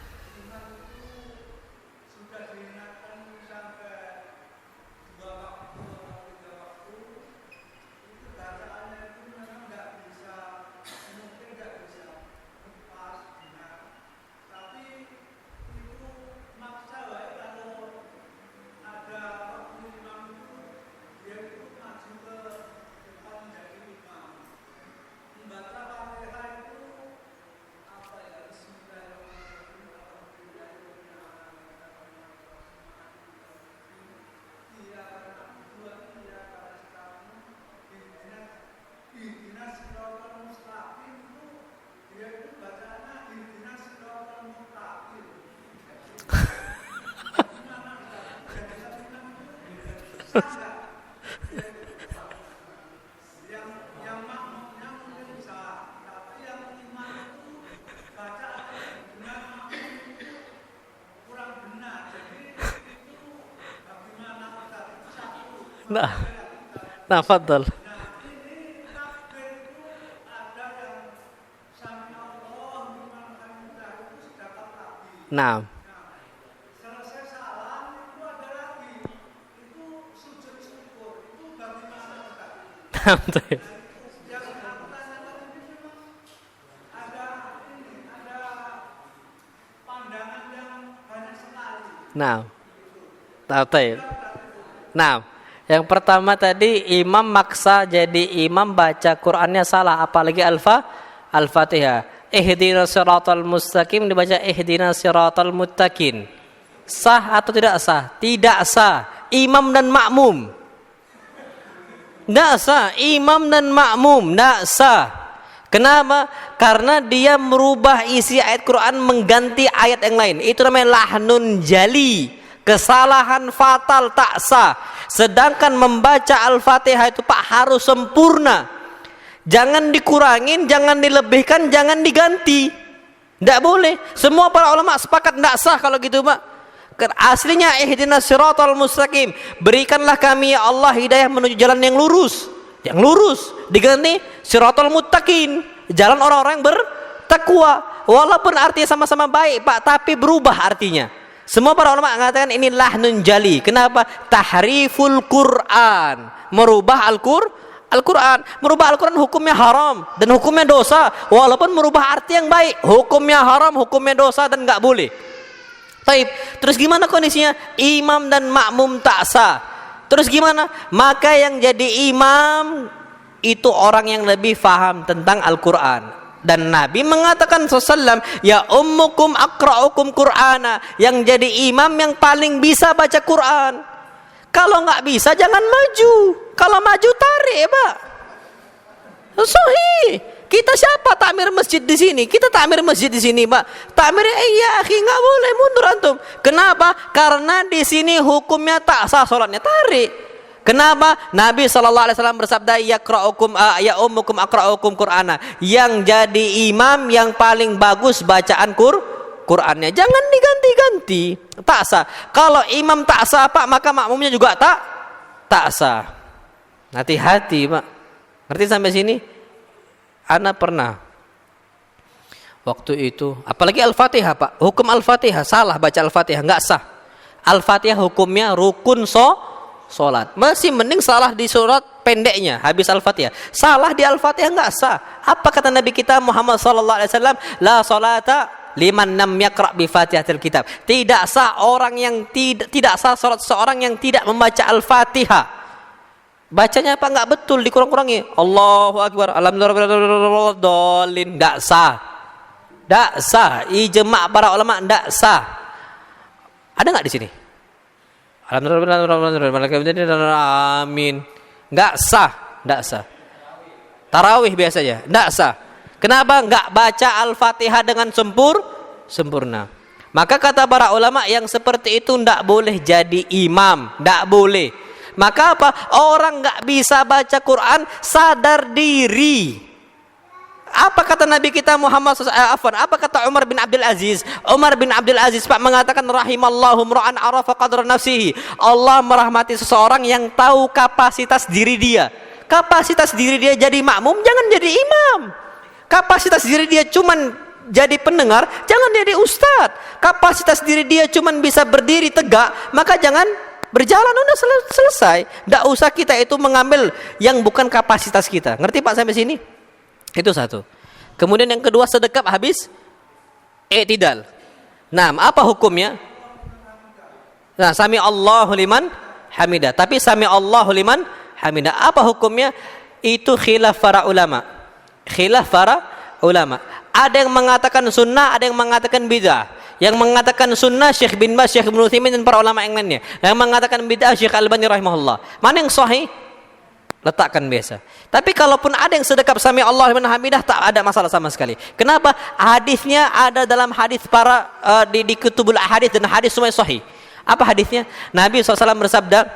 Nah, nah, fadal. Nah. Nah, tahu. Nah, yang pertama tadi imam maksa jadi imam baca Qur'annya salah, apalagi Al-Fatihah. Ihdinas siratal mustaqim dibaca ihdinas siratal muttaqin. Sah atau tidak sah? Tidak sah. Imam dan makmum. Tidak sah. Imam dan makmum tidak sah. Kenapa? Karena dia merubah isi ayat Quran mengganti ayat yang lain. Itu namanya lahnun jali, kesalahan fatal, tak sah. Sedangkan membaca Al-Fatihah itu Pak harus sempurna. Jangan dikurangin, jangan dilebihkan, jangan diganti. Tidak boleh. Semua para ulama sepakat tidak sah kalau gitu Pak. Aslinya ihdinas siratal mustaqim, berikanlah kami ya Allah hidayah menuju jalan yang lurus. Yang lurus diganti siratal muttaqin, jalan orang-orang yang bertakwa. Walaupun artinya sama-sama baik Pak, tapi berubah artinya. Semua para ulama mengatakan ini lahnun jali. Kenapa? Tahriful Quran, merubah Al-Quran. Merubah Al-Quran hukumnya haram dan hukumnya dosa. Walaupun merubah arti yang baik, hukumnya haram, hukumnya dosa dan nggak boleh. Taib. Terus gimana kondisinya? Imam dan makmum tak sah. Terus gimana? Maka yang jadi imam itu orang yang lebih faham tentang Al-Quran. Dan Nabi mengatakan SAW, ya ummukum akra'ukum Qur'ana, yang jadi imam yang paling bisa baca Quran. Kalau nggak bisa jangan maju. Kalau maju tarik Pak. Sahih. Kita siapa takmir masjid di sini? Kita takmir masjid di sini, Pak. Takmirnya iya, akhi, nggak boleh mundur antum. Kenapa? Karena di sini hukumnya tak sah salatnya, tarik. Kenapa? Nabi SAW bersabda, ya ummukum akra'ukum Qur'ana, yang jadi imam yang paling bagus bacaan Qur'annya. Jangan diganti-ganti. Tak sah. Kalau imam tak sah, Pak, maka makmumnya juga tak sah. Hati-hati, Pak. Ngerti sampai sini? Ana pernah waktu itu, apalagi Al-Fatihah Pak, hukum Al-Fatihah salah baca Al-Fatihah nggak sah. Al-Fatihah hukumnya rukun solat. Masih mending salah di surat pendeknya habis Al-Fatihah. Salah di Al-Fatihah nggak sah. Apa kata Nabi kita Muhammad SAW? La salata liman lam yaqra bi Fatihatil kitab. Tidak sah orang yang tidak sah salat seorang yang tidak membaca Al-Fatihah. Bacanya apa nggak betul, dikurang-kurangi. Allahu Akbar, alhamdulillah, nggak sah. Nggak sah. Ijma' para ulama nggak sah. Ada nggak di sini? Alhamdulillah, amin. Nggak sah, nggak sah. Tarawih biasanya, nggak sah. Kenapa? Nggak baca Al-Fatihah dengan sempurna. Maka kata para ulama yang seperti itu nggak boleh jadi imam, nggak boleh. Maka apa? Orang nggak bisa baca Quran sadar diri. Apa kata Nabi kita Muhammad SAW? Apa kata Umar bin Abdul Aziz? Umar bin Abdul Aziz Pak mengatakan rahimallahu mra'an arafa qadra nafsihi. Allah merahmati seseorang yang tahu kapasitas diri dia. Kapasitas diri dia jadi makmum, jangan jadi imam. Kapasitas diri dia cuman jadi pendengar, jangan jadi ustadz. Kapasitas diri dia cuman bisa berdiri tegak, maka jangan berjalan, udah selesai. Tidak usah kita itu mengambil yang bukan kapasitas kita. Ngerti Pak sampai sini? Itu satu. Kemudian yang kedua, sedekap habis i'tidal. Nah, apa hukumnya? Nah, sami Allahu liman hamidah. Tapi sami Allahu liman hamidah, apa hukumnya? Itu khilaf para ulama. Khilaf para ulama. Ada yang mengatakan sunnah, ada yang mengatakan bid'ah. Yang mengatakan sunnah Syekh bin Baz, Syekh Ibnu Utsaimin dan para ulama yang lainnya. Yang mengatakan bid'ah Syekh Al-Albani rahimahullah. Mana yang sahih? Letakkan biasa. Tapi kalaupun ada yang sedekap sami Allah liman hamidah, tak ada masalah sama sekali. Kenapa? Hadisnya ada dalam hadis para di kutubul hadis dan hadis semua sahih. Apa hadisnya? Nabi SAW bersabda,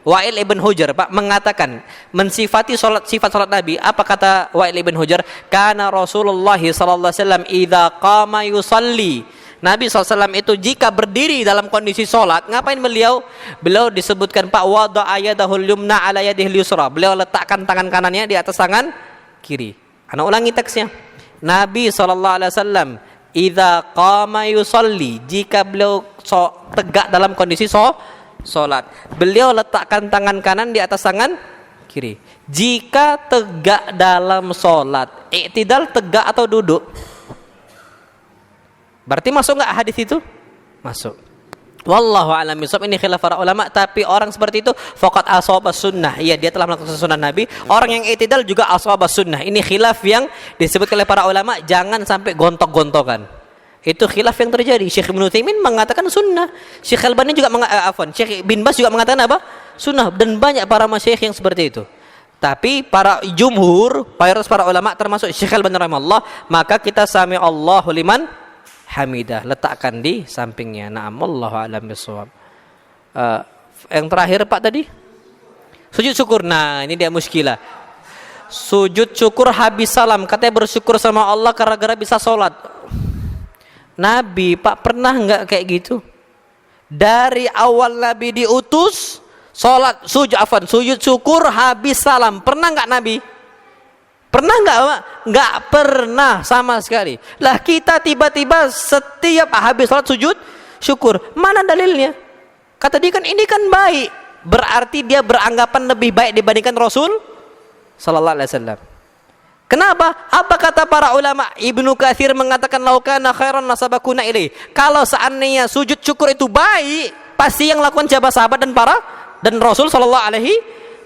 Wa'il ibn Hujr Pak mengatakan mensifati sifat salat Nabi. Apa kata Wa'il ibn Hujr? Kana Rasulullah sallallahu alaihi wasallam idza qama yusalli. Nabi SAW itu jika berdiri dalam kondisi sholat, ngapain beliau? Beliau disebutkan Pak wada'a yadahul yumna ala yadihil yusra. Beliau letakkan tangan kanannya di atas tangan kiri. Ana ulangi teksnya. Nabi SAW idza qama yusalli, jika beliau tegak dalam kondisi sholat, beliau letakkan tangan kanan di atas tangan kiri. Jika tegak dalam sholat, i'tidal tegak atau duduk? Berarti masuk nggak hadis itu? Masuk. Wallahu a'lam bishawab. Ini khilaf para ulama, tapi orang seperti itu faqad ashaba sunnah. Iya, dia telah melakukan sunnah Nabi. Orang yang i'tidal juga ashaba sunnah. Ini khilaf yang disebut oleh para ulama, jangan sampai gontok-gontokan. Itu khilaf yang terjadi. Syekh Ibnu Utsaimin mengatakan sunnah. Syekh Albani juga Syekh bin Bas juga mengatakan apa? Sunnah, dan banyak para masyayikh yang seperti itu. Tapi para jumhur, mayoritas para ulama termasuk Syekh Albani rahimahullah, maka kita sami Allahu liman hamidah, letakkan di sampingnya. Na'am, wallahu a'lam bishawab. Yang terakhir Pak tadi, sujud syukur. Nah, ini dia muskilah. Sujud syukur habis salam, katanya bersyukur sama Allah gara-gara bisa sholat. Nabi Pak pernah nggak kayak gitu? Dari awal Nabi diutus sholat sujud syukur habis salam, pernah nggak Nabi? Pernah nggak Pak? Nggak pernah sama sekali. Lah kita tiba-tiba setiap habis sholat sujud syukur. Mana dalilnya? Kata dia kan ini kan baik. Berarti dia beranggapan lebih baik dibandingkan Rasul sallallahu alaihi wasallam. Kenapa? Apa kata para ulama? Ibnu Katsir mengatakan laukana khairan nasabakuna ilaih. Kalau seandainya sujud syukur itu baik, pasti yang lakukan sahabat dan Rasul sallallahu alaihi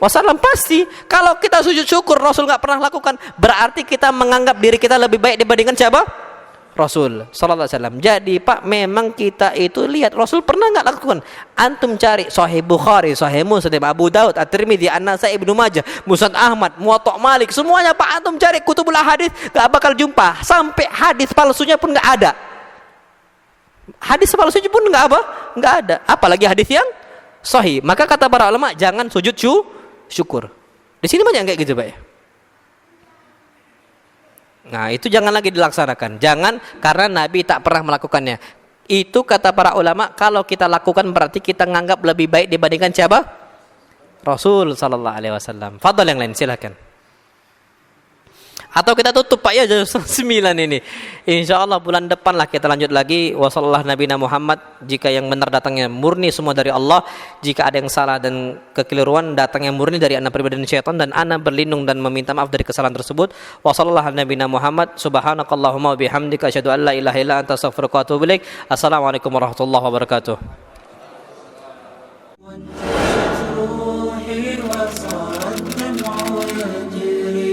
wasallam pasti. Kalau kita sujud syukur Rasul nggak pernah lakukan, berarti kita menganggap diri kita lebih baik dibandingkan siapa? Rasul sallallahu alaihi wasallam. Jadi Pak, memang kita itu lihat Rasul pernah nggak lakukan. Antum cari Sahih Bukhari, Sahih Muslim, Abu Daud, At-Tirmidzi, An-Nasai, Ibnu Majah, Musnad Ahmad, Muwatta Malik, semuanya Pak antum cari kutubul hadis nggak bakal jumpa. Sampai hadis palsunya pun nggak ada. Hadis palsunya pun nggak ada. Apalagi hadis yang sahih. Maka kata para ulama jangan sujud syukur. Di sini banyak kayak gitu Pak ya. Nah itu jangan lagi dilaksanakan. Jangan, karena Nabi tak pernah melakukannya. Itu kata para ulama, kalau kita lakukan berarti kita nganggap lebih baik dibandingkan siapa? Rasul sallallahu alaihi wasallam. Fadhal yang lain silakan. Atau kita tutup Pak ya jam 9 ini. Insyaallah bulan depan lah kita lanjut lagi. Wassallallahu nabiyana Muhammad. Jika yang benar datangnya murni semua dari Allah, jika ada yang salah dan kekeliruan datangnya murni dari ana pribadi dan syaitan, dan ana berlindung dan meminta maaf dari kesalahan tersebut. Wassallallahu nabiyana Muhammad. Subhanakallahumma bihamdika asyhadu an la ilaha illa anta astaghfiruka wa atubu ilaik. Assalamualaikum warahmatullahi wabarakatuh. روحي وصارت دمع يجري